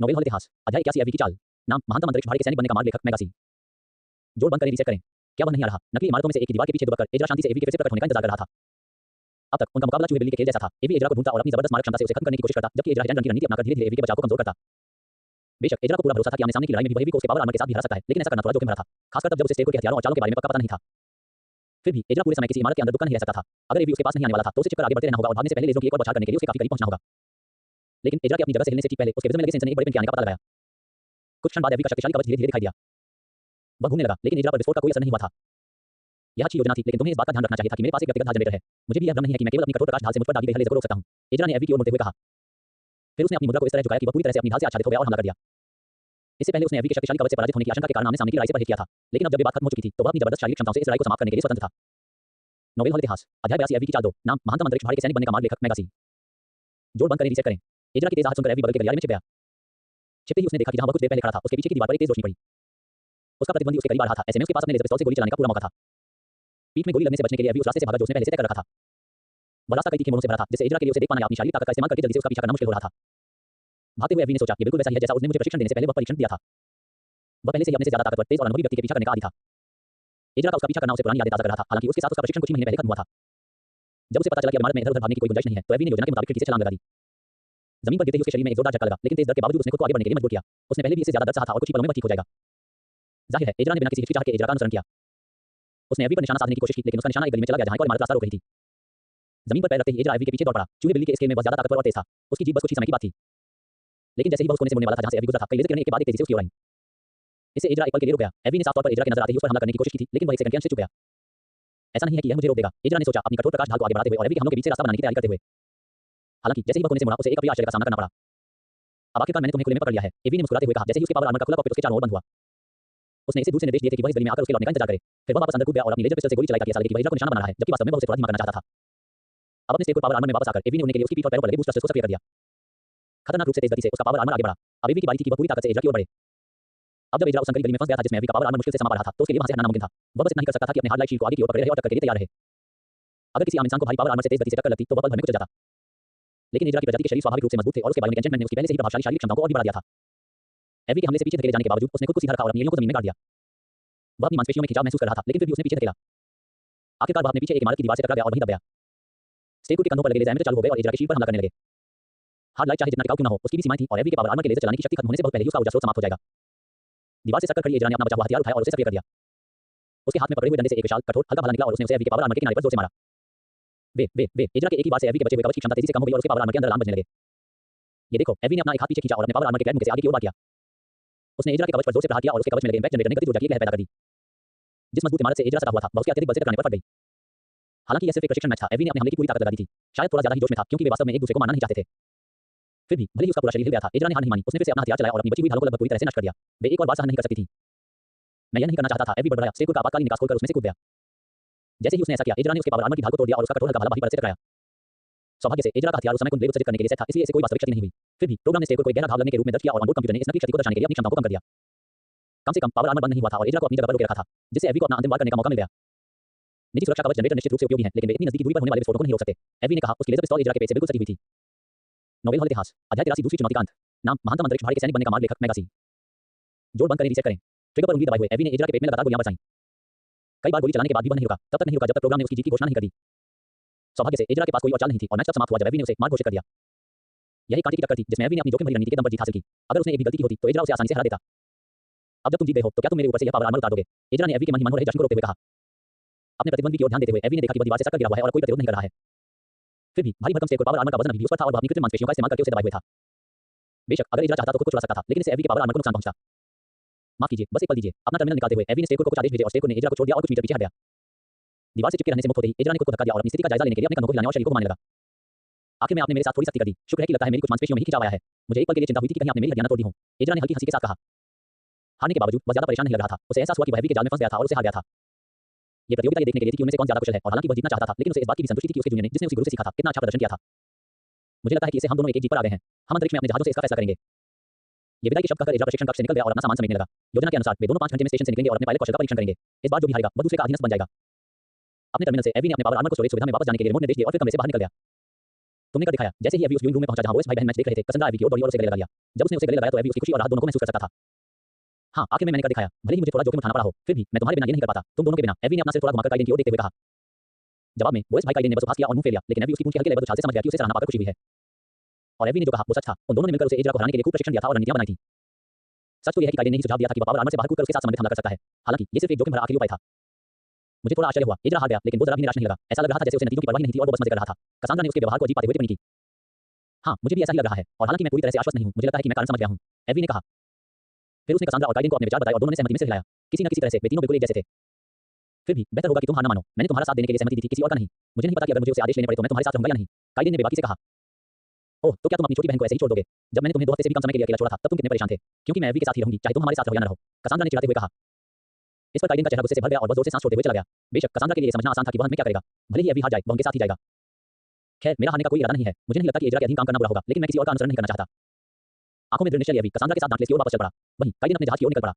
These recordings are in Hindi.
नोवेल हॉल इतिहास अध्याय 81 एवी की चाल। नाम महानतम अंतरिक्ष भाड़ी के सैनिक बनने का मार्ग लेखक मेगासी। जोड़ बंद करें, रीसेट करें। क्या वह नहीं आ रहा? नकली इमारतों में से एक की दीवार के पीछे दबकर एजरा शांति से एवी के फिर से प्रकट होने का इंतजार कर रहा था। अब तक उनका मुकाबला चूहे बिल्ली के खेल जैसा था। एवी एजरा को ढूंढता और अपनी जबरदस्त मारक क्षमता से उसे खत्म करने की कोशिश करता, जबकि एजरा रंग की रणनीति अपनाकर धीरे-धीरे एवी के बचाव को कमजोर करता। बेशक एजरा को पूरा भरोसा था कि आमने सामने की लड़ाई में भी वह एवी को उसके पावर आर्मर के साथ भी हरा सकता है, लेकिन ऐसा करना थोड़ा जोखिम भरा था, खासकर तब जब उसे स्टेरकोड के हथियारों और चालों के बारे में पक्का पता नहीं था। फिर भी एजरा पूरे समय किसी इमारत के अंदर दुबका नहीं रह सकता था। अगर एवी उसके पास नहीं आने वाला था, तो उसे छिपकर आगे बढ़ते रहना होगा और भागने से पहले लेजरों की एक और बौछार करने के लिए उसे काफी करीब पहुंचना होगा। लेकिन एजरा के अपनी जगह से हिलने से ठीक पहले उसके विजन में लगे सेंसर ने एक बड़े पेन के आने का पता लगाया। कुछ क्षण बाद एवी का शक्तिशाली कवच धीरे-धीरे दिखाई दिया। वह घूमने लगा, लेकिन एजरा पर विस्फोट का कोई असर नहीं हुआ था। यह अच्छी योजना थी, लेकिन तुम्हें इस बात का ध्यान रखना चाहिए था कि मेरे पास एक व्यक्तिगत ढाल जनरेटर है। मुझे भी यह भ्रम नहीं है कि मैं केवल अपनी कठोर प्रकाश ढाल से मुझ पर दागी गई हर लेजर को रोक सकता हूं। एजरा ने एवी की ओर मुड़ते हुए कहा। फिर उसने अपनी मुद्रा को इस तरह झुकाया कि वह पूरी तरह से अपनी ढाल से आच्छादित हो गया और हमला कर दिया। इससे पहले उसने एवी के शक्तिशाली कवच से पराजित होने की आशंका के कारण आमने सामने की लड़ाई से परहेज किया था, लेकिन अब जब ये बात खत्म हो चुकी थी, तो वह अपनी जबरदस्त शारीरिक क्षमताओं से इस लड़ाई को समाप्त करने के लिए स्वतंत्र था। नोवेल हॉल इतिहास अध्याय 82 एवी की चाल 2। नाम महानतम अंतरिक्ष भाड़ी के सैनिक बनने का मार्ग लेखक मेगासी। जोड़ बंद करें, रीसेट करें। एजरा की तेज आहट सुनकर एवी बगल के गलियारे में छिप गया। छिपते ही उसने देखा कि जहां वह कुछ देर पहले खड़ा था, उसके पीछे की दीवार पर एक तेज रोशनी पड़ी। उसका प्रतिद्वंदी उसके करीब आ रहा था। ऐसे में उसके पास अपने लेजर पिस्तौल से गोली चलाने का पूरा मौका था। पीठ में गोली लगने से बचने के लिए एवी उस रास्ते से भागा जो उसने पहले से तय कर रखा था। वह रास्ता कई तीखे मोड़ों से भरा था, जिससे एजरा के लिए उसे देख पाना या अपनी शारीरिक ताकत का इस्तेमाल करके जल्दी से उसका पीछा करना मुश्किल हो रहा था। भागते हुए एवी ने सोचा, ये बिल्कुल वैसा ही है जैसा उसने मुझे प्रशिक्षण देने से पहले वह परीक्षण दिया था। वह पहले से ही अपने से ज्यादा ताकतवर, तेज और अनुभवी व्यक्ति के पीछा करने का आदी था। एजरा का उसका पीछा करना उसे पुरानी यादें ताज़ा कर रहा था, हालांकि उसके साथ उसका प्रशिक्षण कुछ ही महीने पहले खत्म हुआ था। जब उसे पता चला कि इमारत में इधर-उधर भागने की कोई गुंजाइश नहीं है, तो एवी ने योजना के मुताबिक खिड़की से छलांग लगा दी। जमीन पर गिरते ही उसके शरीर में एक जोरदार झटका लगा, लेकिन तेज दर्द के बावजूद उसने खुद को आगे बढ़ने के लिए मजबूर किया। उसने पहले भी इससे ज्यादा दर्द सहा था और कुछ ही पलों में वह ठीक हो जाएगा। जाहिर है, एजरा ने बिना किसी हिचकिचाहट के एजरा का अनुसरण किया। उसने एवी पर निशाना साधने की कोशिश की, लेकिन उसका निशाना एक गली में चला गया जहां एक और इमारत रास्ता रोक रही थी। जमीन पर पैर रखते ही एजरा एवी के पीछे दौड़ पड़ा। चूहे बिल्ली के स्केल में बहुत ज्यादा ताकतवर और तेज था। उसकी जीभ बस कुछ ही समय की बात थी। लेकिन जैसे ही वह उस कोने से मुड़ने वाला था जहां से एवी गुजरा था, कई लेजर किरणें एक के बाद एक तेजी से उसकी ओर आईं। इससे एजरा एक पल के लिए रुक गया। एवी ने साफ तौर पर एजरा के नजर आते ही उस पर हमला करने की कोशिश की थी, लेकिन वह एक सेकंड के अंश से चूक गया। ऐसा नहीं है कि यह मुझे रोक देगा, एजरा ने सोचा, अपनी कठोर प्रकाश ढाल को आगे बढ़ाते हुए और एवी के हमलों के बीच से रास्ता बनाने की तैयारी करते हुए। हालांकि जैसे ही वह कोने से मुड़ा, उसे एक अप्रिय आश्चर्य का सामना करना पड़ा। अब आखिरकार मैंने तुम्हें खुले में पकड़ लिया है, एवी ने मुस्कुराते हुए कहा, जैसे ही उसके पावर आर्मर का खुला कॉकपिट उसके चारों ओर बंद हुआ। उसने इसे दूर से निर्देश दिए थे कि वह इस गली में आकर उसके लौटने का इंतजार करे। फिर वह वापस अंदर कूद गया और अपनी लेजर पिस्टल से गोली चलाई ताकि ऐसा लगे कि वह एजरा को निशाना बना रहा है, जबकि वास्तव में वह उसे थोड़ा धीमा करना चाहता था। अब अपने स्टेरकोड पावर आर्मर में वापस आकर एवी ने उड़ने के लिए उसकी पीठ और पैरों पर लगे बूस्टर्स को सक्रिय कर दिया। खतरनाक रूप से तेज गति से उसका पावर आर्मर आगे बढ़ा। अब एवी की बारी थी कि वह पूरी ताकत से एजरा की ओर बढ़े। अब जब एजरा उस संकरी गली में फंस गया था जिसमें एवी का पावर आर्मर मुश्किल से समा पा रहा था, तो उसके लिए वहां से हटना नामुमकिन था। वह बस इतना ही कर सकता था कि अपने हार्ड लाइट शील्ड को आगे की ओर पकड़े रहे और टक्कर के लिए तैयार रहे। अगर किसी आम इंसान को भारी पावर आर्मर से तेज गति से टक्कर लगती, तो वह पल भर में कुचल जाता। लेकिन एजरा की प्रजाति के शरीर स्वाभाविक रूप से मजबूत थे और उसके बायोमेकेनिज्म ने उसकी पहले से ही प्रभावशाली शारीरिक क्षमताओं को और भी बढ़ा दिया था। एवी के हमले से पीछे धकेले जाने के बावजूद उसने खुद को सीधा रखा और अपनी एड़ियों को जमीन में गाड़ दिया। वह अपनी मांसपेशियों में खिंचाव महसूस कर रहा था, लेकिन फिर भी उसने पीछे धकेला। आखिरकार वह अपने पीछे एक इमारत की दीवार से टकरा गया और वहीं दब गया। स्टेरकोड के कंधों पर लगे लेजर चालू हो गए और एजरा के शील्ड पर हमला करने लगे। हार्ड लाइट चाहे जितना टिकाऊ क्यों न हो, उसकी भी सीमाएं थी और एवी के पावर आर्मर के लेजर चलाने की शक्ति खत्म होने से बहुत पहले ही उसका ऊर्जा स्रोत समाप्त हो जाएगा। दीवार से सटकर खड़ी एजरा ने अपना बचा हुआ हथियार उठाया और उसे सक्रिय कर दिया। उसके हाथ में पकड़े हुए डंडे से एक विशाल कठोर हल्का भाला निकला और उसने उसे एवी के पावर आर्मर के किनारे पर जोर से मारा। वे एजरा के एक ही बार से एवी के बचे हुए कवच की क्षमता तेजी से कम हो गई और उसके पावर आर्मर के अंदर अलार्म बजने लगे। ये देखो, एवी ने अपना एक हाथ पीछे खींचा और अपने पावर आर्मर के ग्लैड मुंह से आगे की ओर बढ़ा दिया। उसने एजरा के कवच पर जोर से प्रहार किया और उसके कवच में लगे इम्पैक्ट जनरेटर ने गतिज ऊर्जा की लहर पैदा कर दी। जिस मजबूत इमारत से एजरा सटा हुआ था, वह उसके अत्यधिक बल से टकराने पर फट गई। हालांकि यह सिर्फ एक प्रशिक्षण मैच था, एवी ने अपने हमले की पूरी ताकत लगा दी थी। शायद थोड़ा ज्यादा ही जोश में था, क्योंकि वे वास्तव में एक दूसरे को मारना नहीं चाहते थे। फिर भी भले ही उसका पूरा शरीर हिल गया था, एजरा ने हार नहीं मानी। उसने फिर से अपना हथियार चलाया और अपनी बची हुई ढालों को लगभग पूरी तरह से नष्ट कर दिया। वे एक और बार सहन नहीं कर सकती थी। मैं यह नहीं करना चाहता था, एवी बड़बड़ाया। स्टेरकोड का आपातकालीन निकास खोलकर उसमें से कूद गया। जैसे ही उसने ऐसा किया, एजरा ने उसके पावर आर्मर की ढाल को तोड़ दिया और उसका कठोर हल्का भाला वहीं पर से टकराया। सौभाग्य से एजरा का हथियार उस समय कुंडले उत्सर्जित करने के लिए सेट था, इसलिए इसे कोई वास्तविक क्षति नहीं हुई। फिर भी प्रोग्राम ने स्टेरकोड को एक गहरा घाव लगने के रूप में दर्ज किया और ऑनबोर्ड कंप्यूटर ने इस नकली क्षति को दर्शाने के लिए अपनी क्षमताओं को कम कर दिया। कम से कम पावर आर्मर बंद नहीं हुआ था और एजरा को अपनी जगह पर रोके रखा था, जिससे एवी को अपना अंतिम वार करने का मौका मिल गया। निजी सुरक्षा कवच जनरेटर निश्चित रूप से उपयोगी हैं, लेकिन वे इतनी नजदीकी दूरी पर होने वाले विस्फोटों को नहीं रोक सकते। एवी ने कहा। उसकी लेजर पिस्तौल एजरा के पेट से बिल्कुल सटी हुई थी। नोवेल हॉल इतिहास अध्याय 83 दूसरी चुनौती का अंत। नाम महानतम अंतरिक्ष भाड़ी के सैनिक बनने का मार्ग लेखक मेगासी। जोड़ बंद करें, रीसेट करें। ट्रिगर पर उंगली दबाए हुए एवी ने एजरा के पेट में लगातार गोलियां बरसाईं। कई बार गोली चलाने के बाद भी वह नहीं रुका। तब तक नहीं रुका जब तक प्रोग्राम ने उसकी जीत की घोषणा नहीं कर दी। सौभाग्य से एजरा के पास कोई और चाल नहीं थी और मैच तब समाप्त हुआ जब एवी ने उसे मार्ग घोषित कर दिया। यही कांटे की टक्कर थी जिसमें एवी ने अपनी जोखिम भरी रणनीति के दम पर जीत हासिल की। अगर उसने एक भी गलती की होती तो एजरा उसे आसानी से हरा देता। अब जब तुम जीत गए हो, तो क्या तुम मेरे ऊपर से यह पावर आर्मर उतार दोगे? एजरा ने एवी के मन ही मन हो रहे जश्न को रोकते हुए कहा। अपने प्रतिद्वंदी की ओर ध्यान देते हुए एवी ने देखा कि वह दीवार से सटकर गिरा हुआ है और कोई प्रतिरोध नहीं कर रहा है। फिर भी भारी भरकम स्टेरकोड पावर आर्मर का वजन अभी भी उस पर था और वह अपनी कृत्रिम मांसपेशियों का इस्तेमाल करके उसे दबाए हुए था। बेशक अगर एजरा चाहता तो खुद को छुड़ा सकता था, लेकिन इससे एवी के पावर आर्मर को नुकसान पहुंचा। माफ कीजिए, बस एक पल दीजिए। अपना टर्मिनल निकालते हुए एवी ने स्टेरकोड को कुछ आदेश भेजे और स्टेरकोड ने एजरा को छोड़ दिया और कुछ मीटर पीछे हट गया। दीवार से चिपके रहने से मुक्त होते ही एजरा ने खुद को धक्का दिया और अपनी स्थिति का जायजा लेने के लिए अपने कंधों को हिलाने और शरीर को घुमाने लगा। आखिर में आपने मेरे साथ थोड़ी सख्ती कर दी। शुक्र है कि लगता है मेरी कुछ मांसपेशियों में ही खिंचाव आया है। मुझे एक पल के लिए चिंता हुई थी कि कहीं आपने मेरी हड्डियां न तोड़ दी हों। एजरा ने हल्की हंसी के साथ कहा। हारने के बावजूद वह ज्यादा परेशान नहीं लग रहा था। उसे एहसास हुआ कि वह एवी के जाल में फंस गया था और उसे हार गया था। ये प्रतियोगिता ये देखने के लिए थी कि उनमें से कौन ज्यादा कुशल है और हालांकि वह जीतना चाहता था, लेकिन उसे इस बात की भी संतुष्टि थी कि उसके जूनियर ने, जिसने उसी गुरु से सीखा था, कितना अच्छा प्रदर्शन किया था। मुझे लगता है कि इससे हम दोनों एक जीत पर आ गए हैं। हम अंतरिक्ष में अपने जहाजों से इसका फैसला करेंगे। ये विदाई के शब्द कहकर एजरा प्रशिक्षण कक्ष से निकल गया और अपना सामान समेटने लगा। योजना के अनुसार वे दोनों 5 घंटे में स्टेशन से निकलेंगे और अपने पायलट कौशल का परीक्षण करेंगे। इस बार जो भी हारेगा वह दूसरे का अधीनस्थ बन जाएगा। अपने टर्मिनल से एवी ने अपने पावर आर्मर को स्टोरेज सुविधा में वापस जाने के लिए रिमोट निर्देश दिए और फिर कमरे से बाहर निकल गया। तुमने कर दिखाया। जैसे ही एवी उस व्यूइंग रूम में पहुंचा जहां ओएस भाई बहन मैच देख रहे थे, कसांड्रा एवी की ओर दौड़ी और उसे गले लगा लिया। जब उसने उसे गले लगाया तो एवी उसकी खुशी और राहत दोनों को महसूस कर सकता था। हाँ, आखिर में मैंने कर दिखाया। भले ही मुझे थोड़ा जोखिम उठाना पड़ा हो, फिर भी मैं तुम्हारे बिना ये नहीं कर पाता। तुम दोनों के बिना। एवी ने अपना सिर थोड़ा घुमाकर काइडेन की ओर देखते हुए कहा। जवाब में ओएस भाई काइडेन ने बस उपहास किया और मुंह फेर लिया, लेकिन एवी उसकी पूंछ के हल्के लेवल उछाल से समझ गया कि उसे सराहना पाकर खुशी हुई है। और एवी ने जो कहा वो सच था। उन दोनों ने मिलकर उसे एजरा को हराने के लिए खूब प्रशिक्षण दिया था और रणनीतियां बनाई थी। सच तो यह है कि काइडेन ने ही सुझाव दिया था कि वह पावर आर्मर से बाहर कूदकर उसके साथ संबंधित हमला कर सकता है। हालांकि ये सिर्फ एक जोखिम भरा आखिरी उपाय था। मुझे थोड़ा आश्चर्य हुआ। एजरा हार गया, लेकिन वो जरा भी निराश नहीं लगा। ऐसा लग रहा था जैसे उसे नतीजों की परवाह ही नहीं थी और वो बस मजे कर रहा था। कसांड्रा ने उसके व्यवहार को अजीब पाते हुए टिप्पणी की। हाँ, मुझे भी ऐसा ही लग रहा है, और हालांकि मैं पूरी तरह से आश्वस्त नहीं हूं, मुझे लगता है कि मैं कारण समझ गया हूं, एवी ने कहा। फिर उसने कसांड्रा और काइडेन को अपने विचार बताए और दोनों ने सहमति में सिर हिलाया। किसी न किसी तरह से वे तीनों बिल्कुल एक जैसे थे। फिर भी बेहतर होगा कि तुम हार न मानो। मैंने तुम्हारा साथ देने के लिए सहमति दी थी, किसी और का नहीं। मुझे नहीं पता कि अगर मुझे उसे आदेश लेने पड़े तो मैं तुम्हारे साथ रहूंगा या नहीं। काइडेन ने बेबाकी से कहा। ओह, तो क्या तुम अपनी छोटी बहन को ऐसे ही छोड़ दोगे? जब मैंने तुम्हें 2 हफ्ते से भी कम समय के लिए अकेला छोड़ा था, तब तुम कितने परेशान थे? क्योंकि मैं एवी के साथ ही रहूंगी, चाहे तुम हमारे साथ रहो या न रहो। कसांड्रा ने चिढ़ाते हुए कहा। इस पर काइडेन का चेहरा गुस्से से भर गया और वह जोर से सांस छोड़ते हुए चला गया। बेशक कसांड्रा के लिए समझना आसान था कि वह हमें क्या करेगा। भले ही एवी हार जाए, वह उनके साथ ही जाएगा। खैर, मेरा हारने का कोई इरादा नहीं है। मुझे नहीं लगता कि एजरा के अधीन काम करना बुरा होगा, लेकिन मैं किसी और का अनुसरण नहीं करना चाहता। आंखों में दृढ़ निश्चय एवी कसांड्रा के साथ डांटलेस की ओर वापस चल पड़ा। वहीं काइडेन अपने जहाज की ओर निकल पड़ा।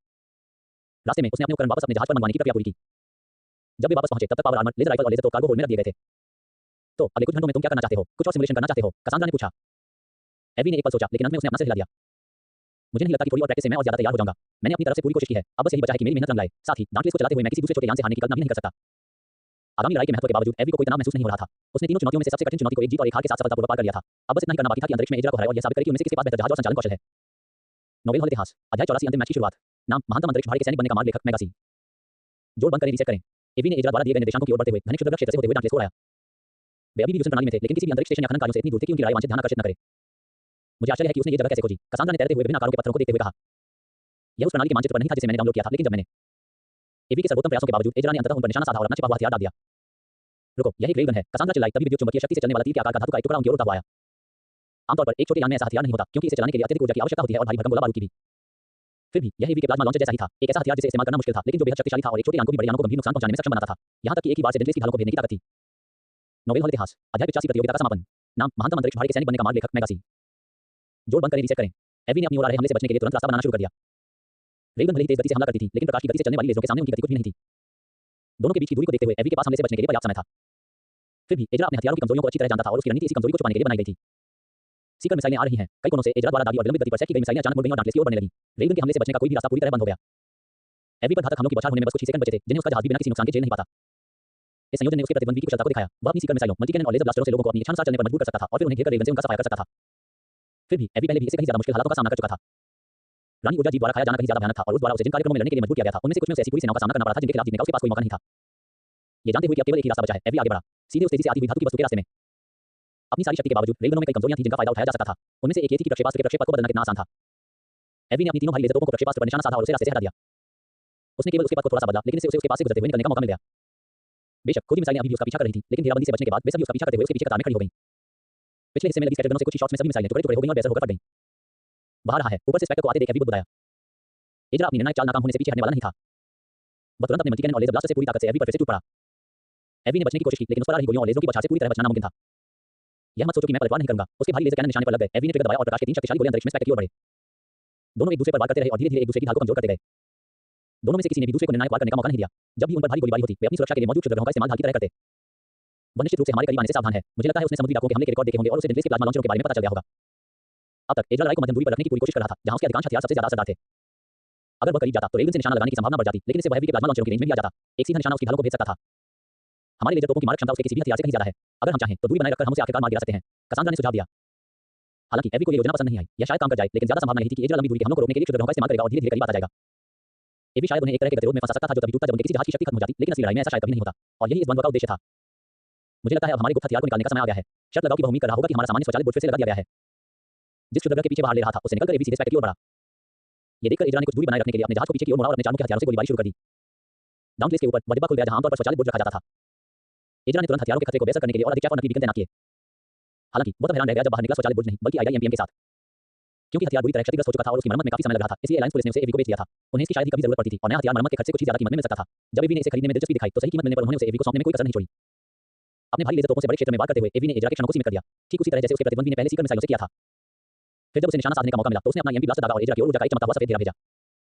रास्ते में उसने अपने उपकरण वापस अपने जहाज पर मंगवाने की प्रक्रिया पूरी की। जब वे वापस पहुंचे तब तक पावर आर्मर, लेजर राइफल और लेजर तोप कार्गो होल्ड में रख दिए गए थे। तो अगले कुछ घंटों में तुम क्या करना चाहते हो? कुछ और सिमुलेशन करना चाहते हो? कसांड्रा ने पूछा। एवी ने एक पल सोचा, लेकिन अंत में उसने अपना सिर हिला दिया। मुझे नहीं लगता कि थोड़ी और प्रैक्टिस से मैं और ज्यादा तैयार हो जाऊंगा। मैंने अपनी तरफ से पूरी कोशिश की है। अब बस यही बचा है कि मेरी मेहनत रंग लाए। साथ ही डांटलेस को चलाते हुए मैं किसी दूसरे छोटे यान से हारने की कल्पना भी नहीं कर सकता। आगामी लड़ाई के महत्व के बावजूद एवी को कोई तनाव महसूस नहीं हो रहा था। उसने तीनों चुनौतियों में से सबसे कठिन चुनौती को एक जीत और एक हार के साथ सफलतापूर्वक पार कर लिया था। अब बस इतना ही करना बाकी था कि अंतरिक्ष में एजरा को हराए और यह साबित करे कि उनमें से किसके पास बेहतर जहाज और संचालन कौशल है। नोवेल हॉल इतिहास अध्याय 84 अंतिम मैच की शुरुआत। नाम महानतम अंतरिक्ष भाड़ी के सैनिक बनने का मार्ग लेखक मेगासी। जोड़ बंद करें, रीसेट करें। एवी ने एजरा द्वारा दिए गए निर्देशांकों की ओर बढ़ते हुए घने क्षुद्रग्रह क्षेत्र से होते हुए डांटलेस को आया। वे अभी भी विजुअल प्रणाली में थे, लेकिन किसी भी अंतरिक्ष स्टेशन या खनन कार्यों से इतनी दूर थे कि उनकी लड़ाई वांछित ध्यान आकर्षित न करे। मुझे आश्चर्य है कि उसने ये जगह कैसे खोजी। कसांड्रा ने तैरते हुए विभिन्न आकारों के पत्थरों को देखते हुए कहा। यह उस प्रणाली के मानचित्र पर नहीं था जिसे मैंने डाउनलोड किया था, लेकिन जब मैंने एवी के सर्वोत्तम प्रयासों के बावजूद एजरा ने अंततः उन पर निशाना साधा और अपना छिपा हुआ हथियार डाल दिया। रुको, यह एक रेलगन है। कसांड्रा चिल्लाई, तभी विद्युत चुंबकीय शक्ति से चलने वाला तीर के आकार का धातु का एक टुकड़ा उनकी ओर उड़ता हुआ आया। आमतौर पर एक छोटे यान में ऐसा हथियार नहीं होता, क्योंकि इसे चलाने के लिए अत्यधिक ऊर्जा की आवश्यकता होती है और भारी भरकम गोला बारूद की भी। फिर भी यह एवी के प्लाज्मा लॉन्चर जैसा ही था, एक ऐसा हथियार जिसे इस्तेमाल करना मुश्किल था, लेकिन जो बेहद शक्तिशाली था और एक छोटे यान को भी बड़े यानों को गंभीर नुकसान पहुंचाने में सक्षम बनाता था। यहां तक कि एक ही बार से डेंजलेस की ढालों को भेदने की ताकत थी। नोवेल हॉल इतिहास अध्याय 85 प्रतियोगिता का समापन। नाम महानतम अंतरिक्ष भाड़ी के सैनिक बनने का मार्ग लेखक मेगासी। जोड़ बंद करें, रीसेट करें। एवी ने अपनी ओर आ रहे हमले से बचने के लिए तुरंत रास्ता बनाना शुरू कर दिया। रेलगन भले ही तेज गति से हमला करती थी, लेकिन प्रकाश की गति से चलने वाली लेजरों के सामने उनकी गति कुछ भी नहीं थी। दोनों के बीच की दूरी को देखते हुए एवी के पास हमले से बचने के लिए पर्याप्त समय था। फिर भी एजरा अपने हथियारों की कमजोरियों को अच्छी तरह जानता था और उसकी रणनीति इसी कमजोरी को छुपाने के लिए बनाई गई थी। सीकर मिसाइलें आ रही हैं। कई कोनों से एजरा द्वारा दागी और विलंबित गति पर सेट की गई मिसाइलें अचानक मुड़ गईं और डांटलेस की ओर बढ़ने लगीं। रेलगन के हमले से बचने का कोई भी रास्ता पूरी तरह बंद हो गया। एवी पर घातक हमलों की बौछार होने में बस कुछ ही सेकंड बचे थे, जिन्हें उसका जहाज भी बिना किसी नुकसान के झेल नहीं पाता। इस संयोजन ने उसके प्रतिद्वंदी की कुशलता को दिखाया। वह अपनी सीकर मिसाइलों, मल्टी कैनन और लेजर ब्लास्टरों से लोगों को अपनी इच्छानुसार चलने पर मजबूर कर सकता था और फिर उन्हें घेरकर रेलगन से उनका सफाया कर सकता था। फिर भी एवी पहले भी इससे कहीं ज्यादा मुश्किल हालातों का सामना कर चुका था। रानी ऊर्जा जी द्वारा खाया जाना कहीं ज्यादा भयानक था और उस द्वारा उसे जिन कार्यक्रमों में लड़ने के लिए मजबूर किया गया था, उनमें से कुछ में उसे ऐसी पूरी सेनाओं का सामना करना पड़ा था जिनके खिलाफ जीतने का उसके पास कोई मौका नहीं था। ये जानते हुए कि अब केवल एक ही रास्ता बचा है, एवी आगे बढ़ा, सीधे उस तेजी से आती हुई धातु की वस्तु के रास्ते में। अपनी सारी शक्ति के बावजूद रेलगनों में कई कमजोरियां थी जिनका फायदा उठाया जा सकता था। उनमें से एक ये थी कि प्रक्षेपास्त्र के प्रक्षेपण को बदलना कितना आसान था। एवी ने अपनी तीनों भारी लेजर तोपों को प्रक्षेपास्त्र पर निशाना साधा और उसे रास्ते से हटा दिया। उसने केवल उसके पथ को थोड़ा सा बदला, लेकिन इससे उसे उसके पास से गुजरते हुए निकलने का मौका मिल गया। बेशक खोजी मिसाइलें अभी भी उसका पीछा कर रही थी, लेकिन घेराबंदी से बचने के बाद वे सभी उसका पीछा करते हुए उसके पीछे कतार में खड़ी हो गईं। पिछले हिस्से में लगी स्कैटर गनों से कुछ ही शॉट्स में सभी मिसाइलें टुकड़े टुकड़े हो गईं और बेअसर होकर फट गईं। बाहर रहा है, ऊपर से स्पेक्टर को आते देख एवी बुदबुदाया। एजरा अपनी निर्णायक चाल नाकाम होने से पीछे हटने वाला नहीं था। वह तुरंत अपने मल्टी कैनन और लेजर ब्लास्टर से पूरी ताकत से एवी पर फिर से टूट पड़ा। एवी ने बचने की कोशिश की, लेकिन उस पर आ रही गोलियों और लेजरों की बौछार से पूरी तरह बचना नामुमकिन था। यह मत सोचो कि मैं पलटवार नहीं करूंगा। उसके भारी लेजर कैनन निशाने पर लग गए। एवी ने ट्रिगर दबाया और प्रकाश के 3 शक्तिशाली गोले अंतरिक्ष में स्पेक्टर की ओर बढ़े। दोनों एक दूसरे पर वार करते रहे और धीरे-धीरे एक दूसरे की ढाल को कमजोर करते गए। दोनों में से किसी ने भी दूसरे को निर्णायक वार करने का मौका नहीं दिया। जब भी उन पर भारी गोलीबारी होती, वे अपनी सुरक्षा के लिए मौजूद क्षुद्रग्रहों का इस्तेमाल ढाल की तरह करते। वह निश्चित रूप से हमारे करीब आने से सावधान है। मुझे लगता है उसने समुद्री डाकुओं के हमले के रिकॉर्ड देखे होंगे और उसे डेंजलेस के प्लाज्मा लॉन्चरों के बारे में पता चल गया होगा। अब तक एजरा लड़ाई को मध्यम दूरी पर रखने की पूरी कोशिश कर रहा था, जहां उसके अधिकांश हथियार सबसे ज्यादा असरदार थे। अगर वह करीब जाता तो रेलगन से निशाना लगाने की संभावना बढ़ जाती, लेकिन इससे वह एवी के प्लाज्मा लॉन्चरों की रेंज में भी आ जाता। एक सीधा निशाना उसकी ढालों को भेद सकता था। हमारे लेजर तोपों की मारक क्षमता उसके किसी भी हथियार से कहीं ज्यादा है। अगर हम चाहें तो दूरी बनाए रखकर हम उसे आखिरकार मार गिरा सकते हैं, कसांड्रा ने सुझाव दिया। हालांकि एवी को ये योजना पसंद नहीं आई। यह शायद काम कर जाए, लेकिन ज्यादा संभावना यही थी कि एजरा लंबी दूरी के हमलों को रोकने के लिए क्षुद्रग्रहों का इस्तेमाल करेगा और धीरे-धीरे करीब आता जाएगा। एवी शायद उन्हें एक तरह के गतिरोध में फंसा सकता था जो तभी टूटता जब उनके किसी जहाज की शक्ति खत्म हो जाती, लेकिन असली लड़ाई में ऐसा शायद कभी नहीं होता। और यही इस द्वंद्व का उद्देश्य था। मुझे लगता है अब हमारे गुप्त हथियार को निकालने का समय आ गया है। शर्त लगाओ कि वह उम्मीद कर रहा होगा कि हमारा सामान्य स्वचालित बुर्ज फिर से लगा दिया गया है। जिस क्षुद्रग्रह के पीछे बाहर ले रहा था, उसे निकलकर एवी सीधे स्पेक्टर की ओर बढ़ा। ये देखकर एजरा ने कुछ दूरी बनाए रखने के लिए अपने जहाज को पीछे की ओर मोड़ा और अपने चार मुख्य हथियारों से गोलीबारी शुरू कर दी। डाउनप्लेस के ऊपर वह डिब्बा खुल गया जहां आमतौर पर स्वचालित बुर्ज रखा जाता था। एजरा ने तुरंत हथियारों के खतरे को बेअसर करने के लिए और अधिक चाक और नकली बीकन तैनात किए। हालांकि वह तब हैरान रह गया जब बाहर निकला स्वचालित बुर्ज नहीं, बल्कि आईआईएमपीएम के साथ। क्योंकि हथियार बुरी तरह क्षतिग्रस्त हो चुका था और उसकी मरम्मत में काफी समय लग रहा था, इसलिए एलायंस पुलिस ने उसे एवी को बेच दिया था। उन्हें इसकी शायद ही कभी जरूरत पड़ती थी और नया हथियार मरम्मत के खर्च से कुछ ही ज्यादा कीमत में मिल सकता था। जब एवी ने इसे खरीदने में दिलचस्पी दिखाई तो सही कीमत मिलने पर उन्होंने उसे एवी को सौंपने में कोई कसर नहीं छोड़ी। अपने भारी लेजर तोपों से बड़े क्षेत्र में वार करते हुए एवी ने एजरा के क्षणों को सीमित कर दिया, ठीक उसी तरह जैसे उसके प्रतिद्वंदी ने पहले सीकर मिसाइलों से किया था। फिर जब उसे निशाना साधने का मौका मिला तो उसने अपना ईएमपी ब्लास्टर दागा और एजरा की ओर ऊर्जा का एक चमकता हुआ सफेद घेरा भेजा।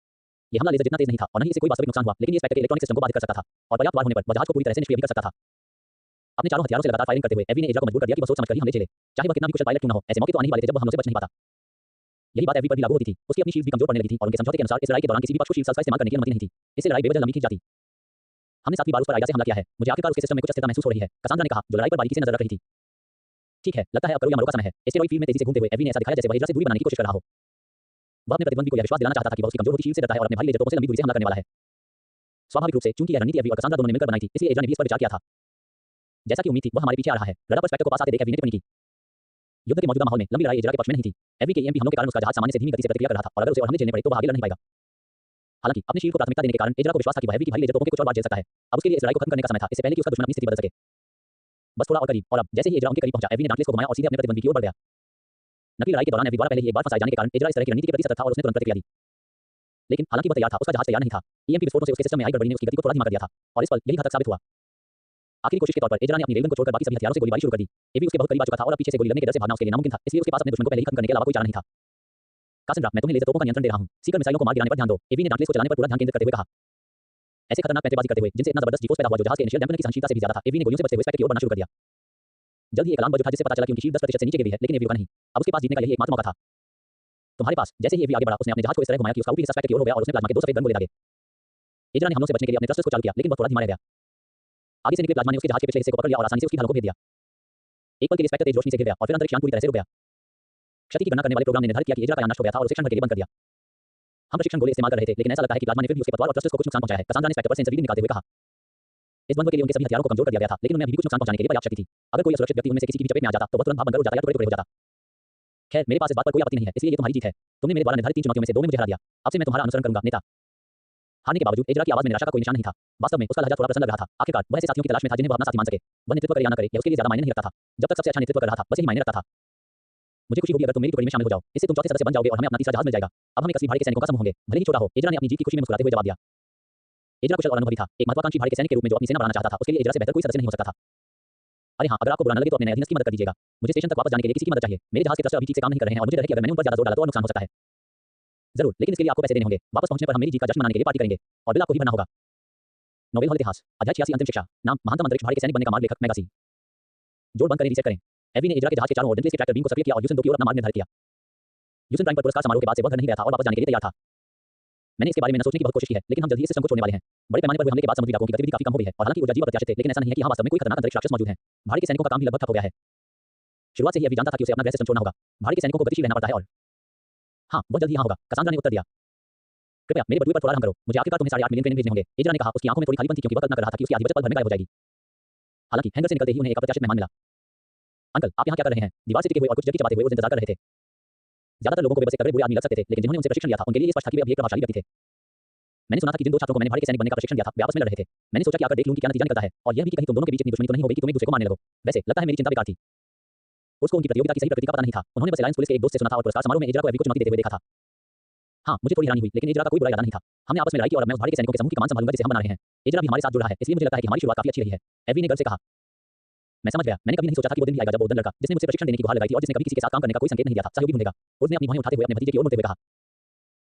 यह हमला लेजर जितना तेज नहीं था और न ही इसे कोई वास्तविक नुकसान हुआ, लेकिन ये स्पेक्टर के इलेक्ट्रॉनिक सिस्टम को बाधित कर सकता था और पर्याप्त वार होने पर वह जहाज को पूरी तरह से निष्क्रिय भी कर सकता था। अपने चारों हथियारों से लगातार फायरिंग करते हुए एवी ने एजरा को मजबूर कर दिया कि वह सोच समझकर ही हमले झेले, चाहे वह कितना भी कुशल पायलट क्यों न हो। ऐसे मौके तो आने ही वाले थे जब वह हमलों से बच नहीं पाता। यही बात एवी पर भी लागू होती थी। उसकी अपनी शील्ड भी कमजोर पड़ने लगी थी और उनके समझौते के अनुसार इस लड़ाई के दौरान किसी भी पक्ष को शील्ड का इस्तेमाल करने की अनुमति नहीं थी। इससे लड़ाई बेवजह लंबी खींच जाती। हमने 7वीं बार उस पर आइडा से हमला किया है। मुझे आखिरकार उसके सिस्टम में कुछ अस्थिरता महसूस हो रही है, कसांड्रा ने कहा, जो लड़ाई पर बारीकी से नजर रख रही थी। ठीक है, लगता है अब करो या मरो का समय है। एस्टेरॉइड फील्ड में तेजी से घूमते हुए एवी ने ऐसा दिखाया जैसे वह हिजरा से दूरी बनाने की कोशिश कर रहा हो। वह अपने प्रतिद्वंदी को यह विश्वास दिलाना चाहता था कि वह उसकी कमजोर होती शील्ड से डरता है और अपने भारी लेजर तोपों से लंबी दूरी से हमला करने वाला है। स्वाभाविक रूप से चूंकि यह रणनीति एवी और कसांड्रा दोनों ने मिलकर बनाई थी, इसलिए एजरा ने भी इस पर विचार किया था। जैसा कि उम्मीद थी, वह हमारे पीछे आ रहा है। रडार पर स्पेक्टर को पास आते देख एवी ने टिप्पणी की। युद्ध के मौजूदा माहौल में लंबी लड़ाई एजरा के पक्ष में नहीं थी। एवी के ईएमपी हमलों के कारण उसका जहाज सामान्य से धीमी गति से प्रतिक्रिया कर रहा था और अगर उसे और हमले झेलने पड़े तो वह आगे लड़ नहीं पाएगा। हालांकि अपनी शील्ड को प्राथमिकता देने के कारण एजरा को विश्वास था कि वह एवी की भारी लेजर तोपों के कुछ और बार झेल सकता है। अब उसके लिए इस लड़ाई को खत्म करने का समय था, इससे पहले कि उसका दुश्मन अपनी स्थिति बदल सके। बस थोड़ा और करीब, और अब जैसे ही एजरा उनके करीब पहुंचा, एवी ने डांटलेस को घुमाया और सीधे अपने प्रतिद्वंदी की ओर बढ़ गया। नकली लड़ाई के दौरान एवी द्वारा पहले ही एक बार फंसाए जाने के कारण एजरा इस तरह की रणनीति के प्रति सतर्क था और उसने तुरंत प्रतिक्रिया दी। लेकिन हालांकि वह तैयार था, उसका जहाज तैयार नहीं था। ईएमपी विस्फोटों से उसके सिस्टम में आई गड़बड़ी ने उसकी गति को थोड़ा धीमा कर दिया था और इस पल यही घातक साबित हुआ। आखिरी कोशिश के तौर पर एजरा ने अपनी रेलगन को छोड़कर बाकी सभी हथियारों से गोलीबारी शुरू कर दी। एवी उसके बहुत करीब आ चुका था और अब पीछे से गोली लगने के डर से भागना उसके लिए नामुमकिन था, इसलिए उसके पास अपने दुश्मन को पहले ही खत्म करने के अलावा कोई चारा नहीं था। कासिंड्रा, मैं तुम्हें लेजर तोपों का नियंत्रण दे रहा हूं। सीकर मिसाइलों को मार गिराने पर ध्यान दो। एवी ने डांटलेस को चलाने पर पूरा ध्यान केंद्रित करते हुए कहा। ऐसे खतरनाक पैंतरेबाजी करते हुए, जिनसे इतना जबरदस्त जीफोर्स पैदा हुआ जो जहाज के इनिशियल डैम्पनर की सहनशीलता से भी ज्यादा था, एवी ने गोलियों से बचते हुए स्पेक्टर की ओर बढ़ना शुरू कर दिया। जल्द ही एक अलार्म बज उठा जिससे पता चला कि उनकी शील्ड 10% से नीचे गिर गई है, लेकिन एवी रुका नहीं। अब उसके पास जीतने का यही एकमात्र मौका था। तुम्हारे पास। जैसे ही एवी आगे बढ़ा, उसने अपने जहाज को इस तरह घुमाया कि उसका ऊपरी हिस्सा स्पेक्टर की ओर हो गया और उसने प्लाज्मा के 2 सफेद गन गोले दागे। एजरा ने हमलों से बचने के लिए अपने थ्रस्टर्स को चालू किया, लेकिन वह थोड़ा धीमा रह गया। आगे से निकले प्लाज्मा ने उसके जहाज के पिछले हिस्से को पकड़ लिया और आसानी से उसकी ढालों को भेद दिया। एक पल के लिए स्पेक्टर तेज रोशनी से घिर गया और फिर अंतरिक्ष यान पूरी तरह से रुक गया। क्षति की गणना करने वाले प्रोग्राम ने निर्धारित किया कि एजरा का यान नष्ट हो गया था और उसे क्षण भर के लिए बंद कर दिया। हम प्रशिक्षण गोले इस्तेमाल कर रहे थे, लेकिन ऐसा लगता है कि प्लाज्मा ने फिर भी उसके पतवार और थ्रस्टर्स को कुछ नुकसान पहुंचाया है। कसांड्रा ने स्पेक्टर पर सेंसर रीडिंग निकालते हुए कहा। इस द्वंद्व के लिए उनके सभी हथियारों को कमजोर कर दिया गया था, लेकिन उनमें अभी भी कुछ नुकसान पहुंचाने के लिए पर्याप्त शक्ति थी। अगर कोई असुरक्षित व्यक्ति उनमें से किसी की चपेट में आ जाता तो वह तुरंत भाग बनकर उड़ जाता या टुकड़े-टुकड़े हो जाता। खैर, मेरे पास इस बात पर कोई आपत्ति नहीं है, इसलिए ये तुम्हारी जीत है। तुमने मेरे द्वारा निर्धारित 3 चुनौतियों में से 2 में मुझे हरा दिया। अब से मैं तुम्हारा अनुसरण करूंगा, नेता। हारने के बावजूद एजरा की आवाज में निराशा का कोई निशान नहीं था। वास्तव में उसका लहजा थोड़ा प्रसन्न लग रहा था। आखिरकार वह ऐसे साथियों की तलाश में था जिन्हें वह अपना साथी मान सके। वह नेतृत्व करे या न करे, यह उसके लिए ज्यादा मायने नहीं रखता था। जब तक सबसे अच्छा नेतृत्व कर रहा था, बस यही मायने रखता था। मुझे खुशी होगी अगर तुम मेरी टुकड़ी में शामिल हो जाओ। इससे तुम चौथे सदस्य बन जाओगे और हमें अपना तीसरा जहाज मिल जाएगा। अब हम एक असली भाड़ी के सैनिकों का समूह होंगे, भले ही छोटा हो। एजरा ने अपनी जीत की खुशी में मुस्कुराते हुए जवाब दिया। एजरा कुशल और अनुभवी था, एक महत्वाकांक्षी भाड़ी के सैनिक के रूप में जो अपनी सेना बढ़ाना चाहता था, उसके लिए एजरा से बेहतर कोई सदस्य नहीं हो सकता था। अरे हाँ, अगर आपको बुरा न लगे तो अपने नए अधीनस्थ की मदद कर दीजिएगा। मुझे स्टेशन तक वापस जाने के लिए किसी की मदद चाहिए। मेरे जहाज के थ्रस्टर अभी ठीक से काम नहीं कर रहे हैं और मुझे डर है कि अगर मैंने उन पर ज्यादा जोर डाला तो और नुकसान हो सकता है। जरूर, लेकिन इसके लिए आपको पैसे देने होंगे। वापस पहुंचने पर हम मेरी जीत का जश्न मनाने के लिए पार्टी करेंगे और बिल आपको ही भरना होगा। नोबेल हॉल इतिहास, अध्याय 86 अंतिम शिक्षा। नाम, महानतम अंतरिक्ष भाड़ी के सैनिक बनने का मार्ग लेखक मेगासी। जोड़ बंद करें, रीसेट करें। एवी ने एजरा के जहाज के चारों ओर डेंटलेस के ट्रैक्टर बीम को सक्रिय किया और यूसन 2 की ओर अपना मार्ग निर्धारित किया। यूसन प्राइम पर पुरस्कार समारोह के बाद से वह घर नहीं गया था और वापस जाने के लिए तैयार था। मैंने इसके बारे में न सोचने की बहुत कोशिश की है, लेकिन हम जल्द ही इस सिस्टम को छोड़ने वाले हैं। बड़े पैमाने पर हुए हमले के बाद समुद्री डाकुओं की गतिविधि काफी कम हो गई है और हालांकि ऊर्जा जीव अप्रत्याशित थे, लेकिन ऐसा नहीं है कि यहाँ वास्तव में कोई खतरनाक अंतरिक्ष राक्षस मौजूद है। भाड़ी के सैनिकों का काम भी लगभग ठप हो गया है। शुरुआत से ही एवी जानता था कि उसे अपना ग्रह सिस्टम छोड़ना होगा। भाड़ी के सैनिकों को गतिशील रहना पड़ता है और हाँ, वह जल्द ही यहाँ होगा। कसांड्रा ने उत्तर दिया। कृपया मेरे बटुए पर थोड़ा रहम करो। मुझे आखिरकार तुम्हें 8.5 मिलियन क्रेडिट भेजने होंगे। एजरा ने कहा। उसकी आंखों में थोड़ी खालीपन थी क्योंकि वह कल्पना कर रहा था कि उसकी आधी बचत पल भर में गायब हो जाएगी। हालांकि हैंगर से निकलते ही उन्हें एक अप्रत्याशित मेहमान मिला। अंकल, आप यहाँ क्या कर रहे हैं? दीवार से टिके हुए और कुछ जर्की चबाते हुए उस इंतजार कर रहे थे। ज्यादातर लोगों को वे बस एक तगड़े बुरे आदमी लग सकते थे, लेकिन जिन्होंने उनसे प्रशिक्षण लिया था उनके लिए ये स्पष्ट था कि वे अभी एक प्रभावशाली व्यक्ति थे। मैंने सुना था कि जिन 2 छात्रों को मैंने भाड़ी के सैनिक बनने का प्रशिक्षण दिया था, वे आपस में लड़ रहे थे। मैंने सोचा कि आकर देख लूं कि क्या नतीजा निकलता है और यह भी कि कहीं तुम दोनों के बीच इतनी दुश्मनी तो नहीं हो गई कि तुम एक दूसरे को मारने लगो। वैसे लगता है मेरी चिंता बेकार थी। उसको उनकी प्रतियोगिता की सही प्रकृति का पता नहीं था। उन्होंने बस एलायंस पुलिस के एक दोस्त से सुना था और पुरस्कार समारोह में एजरा को एवी को चुनौती देते हुए देखा था। हाँ, मुझे थोड़ी हैरानी हुई, लेकिन एजरा का कोई बुरा इरादा नहीं था। हमने आपस में लड़ाई की और अब मैं उस भाड़ी के सैनिकों के समूह की कमान संभालूंगा जिसे हम बना रहे हैं। एजरा भी हमारे साथ जुड़ रहा है, इसलिए मुझे लगता है कि हमारी शुरुआत काफी अच्छी रही है। एवी ने गर्व से कहा। मैं समझ गया। मैंने कभी नहीं सोचा था कि वो दिन भी आएगा जब वो लड़का जिसने मुझसे प्रशिक्षण देने की गुहार लगाई थी और जिसने कभी किसी के साथ काम करने का कोई संकेत नहीं दिया था, सहयोगी ढूंढेगा। उसने अपनी भौहें उठाते हुए अपने भतीजे की ओर मुड़ते हुए कहा।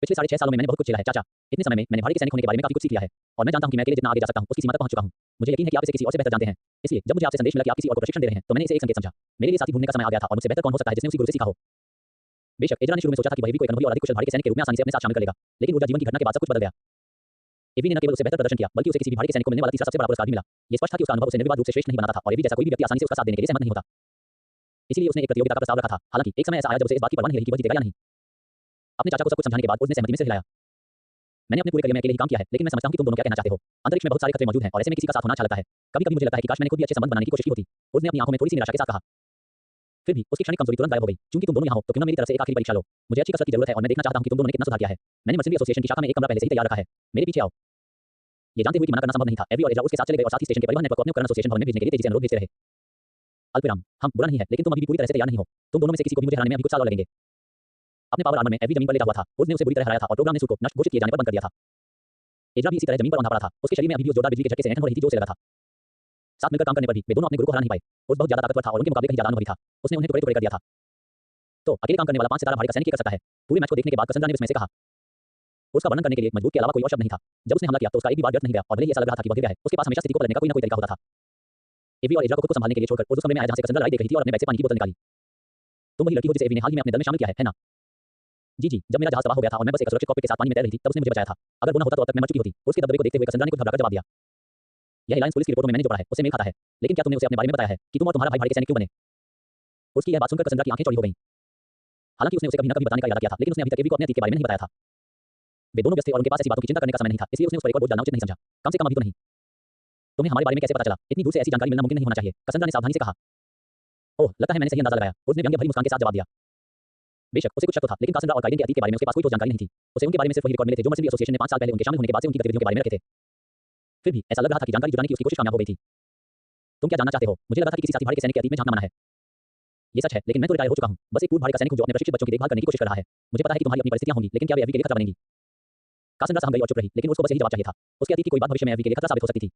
पिछले 6.5 सालों में मैंने बहुत कुछ झेला है चाचा। इतने समय में मैंने भाड़ी के सैनिक होने के बारे में काफी कुछ सीख लिया है और मैं जानता हूं कि मैं अकेले जितना आगे जा सकता हूं उसकी सीमा तक पहुंच चुका हूं। मुझे यकीन है कि आप इसे किसी और से बेहतर जानते हैं। इसलिए जब मुझे आपसे संदेश मिला कि आप किसी और को प्रशिक्षण दे रहे हैं तो मैंने इसे एक संकेत समझा। मेरे लिए साथी ढूंढने का समय आ गया था और मुझसे बेहतर कौन हो सकता है जिसने उसी गुरु से सीखा हो। बेशक एजरा ने शुरू में सोचा था कि वह भी कोई अनुभवी और अधिक कुशल भाड़ी के सैनिक के रूप में आसानी से अपने साथ शामिल कर लेगा, लेकिन ऊर्जा जीवन की घटना के बाद सब कुछ बदल गया। एवी ने न केवल उसे बेहतर प्रदर्शन किया बल्कि उसे किसी भी भाड़ी के सैनिक को मिलने वाला तीसरा सबसे बड़ा पुरस्कार भी मिला। ये स्पष्ट था कि उसका अनुभव उसे निर्विवाद रूप से श्रेष्ठ नहीं बनाता था और एवी जैसा कोई भी व्यक्ति आसानी से उसका साथ देने के लिए सहमत नहीं होता। इसलिए उसने एक प्रतियोगिता का प्रस्ताव रखा था। हालांकि एक समय ऐसा आया जब उसे इस बात की परवाह नहीं रही कि वह जीतेगा या नहीं। अपने चाचा को सब कुछ समझाने के बाद उसने सहमति में सिर हिलाया। मैंने अपने पूरे करियर में अकेले ही काम किया है, लेकिन मैं समझता हूं कि तुम दोनों क्या कहना चाहते हो। अंतरिक्ष में बहुत सारे खतरे मौजूद हैं और ऐसे में किसी का साथ होना अच्छा लगता है। कभी-कभी मुझे लगता है कि काश मैंने खुद भी अच्छे संबंध बनाने की कोशिश की होती। उसने अपनी आंखों में थोड़ी सी निराशा के साथ कहा। फिर भी उसकी क्षणिक कमजोरी तुरंत गायब हो गई। चूंकि तुम दोनों यहाँ हो तो क्यों न मेरी तरफ से एक आखिरी परीक्षा लो। मुझे अच्छी कसरत की जरूरत है और मैं देखना चाहता हूं कि तुम दोनों ने कितना सुधार किया है। मैंने मर्चेंट्री एसोसिएशन की शाखा में एक कमरा पहले से ही तैयार रखा है। मेरे पीछे आओ। ये जानते हुए कि मना करना संभव नहीं था, एवी और एजरा उसके साथ चले गए और साथ ही स्टेशन के परिवहन नेटवर्क को अपने उपकरण एसोसिएशन भवन में भेजने के लिए तेजी से अनुरोध भेजते रहे। अल्पविराम, हम बुरा नहीं है, लेकिन तुम अभी भी पूरी तरह से तैयार नहीं हो। तुम दोनों में से किसी को भी मुझे हराने में अभी कुछ साल और लगेंगे। अपने पावर आर्मर में एवी जमीन पर लेटा हुआ था। उसने उसे बुरी तरह हराया था और प्रोग्राम ने सूट को नष्ट घोषित किए जाने पर बंद कर दिया था। एजरा भी इसी तरह जमीन पर औंधा पड़ा था। उसके शरीर में अभी भी उस जोरदार बिजली के झटके से ऐंठन हो रही थी जो उसे लगा था। साथ मिलकर काम करने पर भी वे दोनों अपने गुरु को हरा नहीं पाए। उस बहुत ज्यादा ताकतवर था और उनके मुकाबले कहीं ज्यादा अनुभवी था। उसने उन्हें टुकड़े-टुकड़े कर दिया था। तो अकेले काम करने वाला 5 सितारा भाड़ी का सैनिक कर सकता है। पूरे मैच को देखने के बाद कसांड्रा ने विस्मय से कहा। उसका वर्णन करने के लिए एक मजबूत के अलावा कोई और शब्द नहीं था। जब उसने हमला किया तो उसका एक भी बार व्यर्थ नहीं गया और भले ही ऐसा लग रहा था कि वह गिर गया है, उसके पास हमेशा स्थिति को बदलने का कोई न कोई तरीका होता था। एवी और एजरा को खुद को संभालने के लिए छोड़कर उस कमरे में आया जहां से कसंद्रा लड़ाई देख रही थी और अपने बैग से पानी की बोतल निकाली। तुम वही लड़की हो जिसे एवी ने हाल ही में अपने दल में शामिल किया है ना? जी जी, जब मेरा जहाज तबाह हो गया था और मैं बस एक सुरक्षित कॉकपिट के साथ पानी में तैर रही थी, तब उसने मुझे बचाया था। अगर वो न होता तो अब तक मैं मर चुकी होती। उसके दबदबे को देखते हुए कसंद्रा ने कुछ घबराकर जवाब दिया। यह एलायंस पुलिस की रिपोर्टों में मैंने जो पढ़ा है उससे मेल खाता है, लेकिन क्या तुमने उसे अपने बारे में बताया है कि तुम और तुम्हारा भाई भाड़े के सैनिक क्यों बने? उसकी यह बात सुनकर कसंद्रा की आंखें चौड़ी हो गईं। हालांकि उसने उसे कभी न कभी बताने का इरादा किया था, लेकिन उसने अभी तक एवी को अपने अतीत के बारे में नहीं बताया था। वे दोनों व्यस्त थे और उनके पास ऐसी बातों की चिंता करने का समय नहीं था, इसलिए उसने उस पर एक और बोझ डालना उचित नहीं समझा। कम से कम अभी तो नहीं। तुम्हें हमारे बारे में कैसे पता चला? इतनी दूर से ऐसी जानकारी मिलना मुमकिन नहीं होना चाहिए, कसंद्रा ने सावधानी से कहा। ओह, लगता है मैंने सही अंदाजा लगाया, उसने व्यंग्य भरी मुस्कान के साथ जवाब दिया। बेशक उसे कुछ शक तो था, लेकिन कासंद्रा और काइडेन के अतीत के बारे में उसके पास कोई ठोस जानकारी नहीं थी। उसे उनके बारे में सिर्फ वही रिकॉर्ड मिले थे जो मर्सिडी एसोसिएशन ने 5 साल पहले उनके शामिल होने के बाद से उनकी गतिविधियों के बारे में रखे थे। फिर भी ऐसा लग रहा था कि जानकारी जुटाने की उसकी कोशिश कामयाब हो गई थी। तुम क्या जानना चाहते हो? मुझे लगा था कि किसी साथी भाड़े के सैनिक के अतीत में झांकना मना है। ये सच है, लेकिन मैं तो रिटायर हो चुका हूँ। बस एक पूर्व भाड़े का सैनिक हूँ जो अपने प्रशिक्षित बच्चों की देखभाल करने की कोशिश कर रहा है। मुझे पता है कि तुम्हारी अपनी परिस्थितियां होंगी, लेकिन क्या वे एवी के लिए खतरा बनेंगी? कासंद्रा सहम गई और चुप रही, लेकिन उसको बस यही जवाब चाहिए था। उसके अतीत की कोई बात भविष्य में एवी के लिए खतरा साबित हो सकती थी।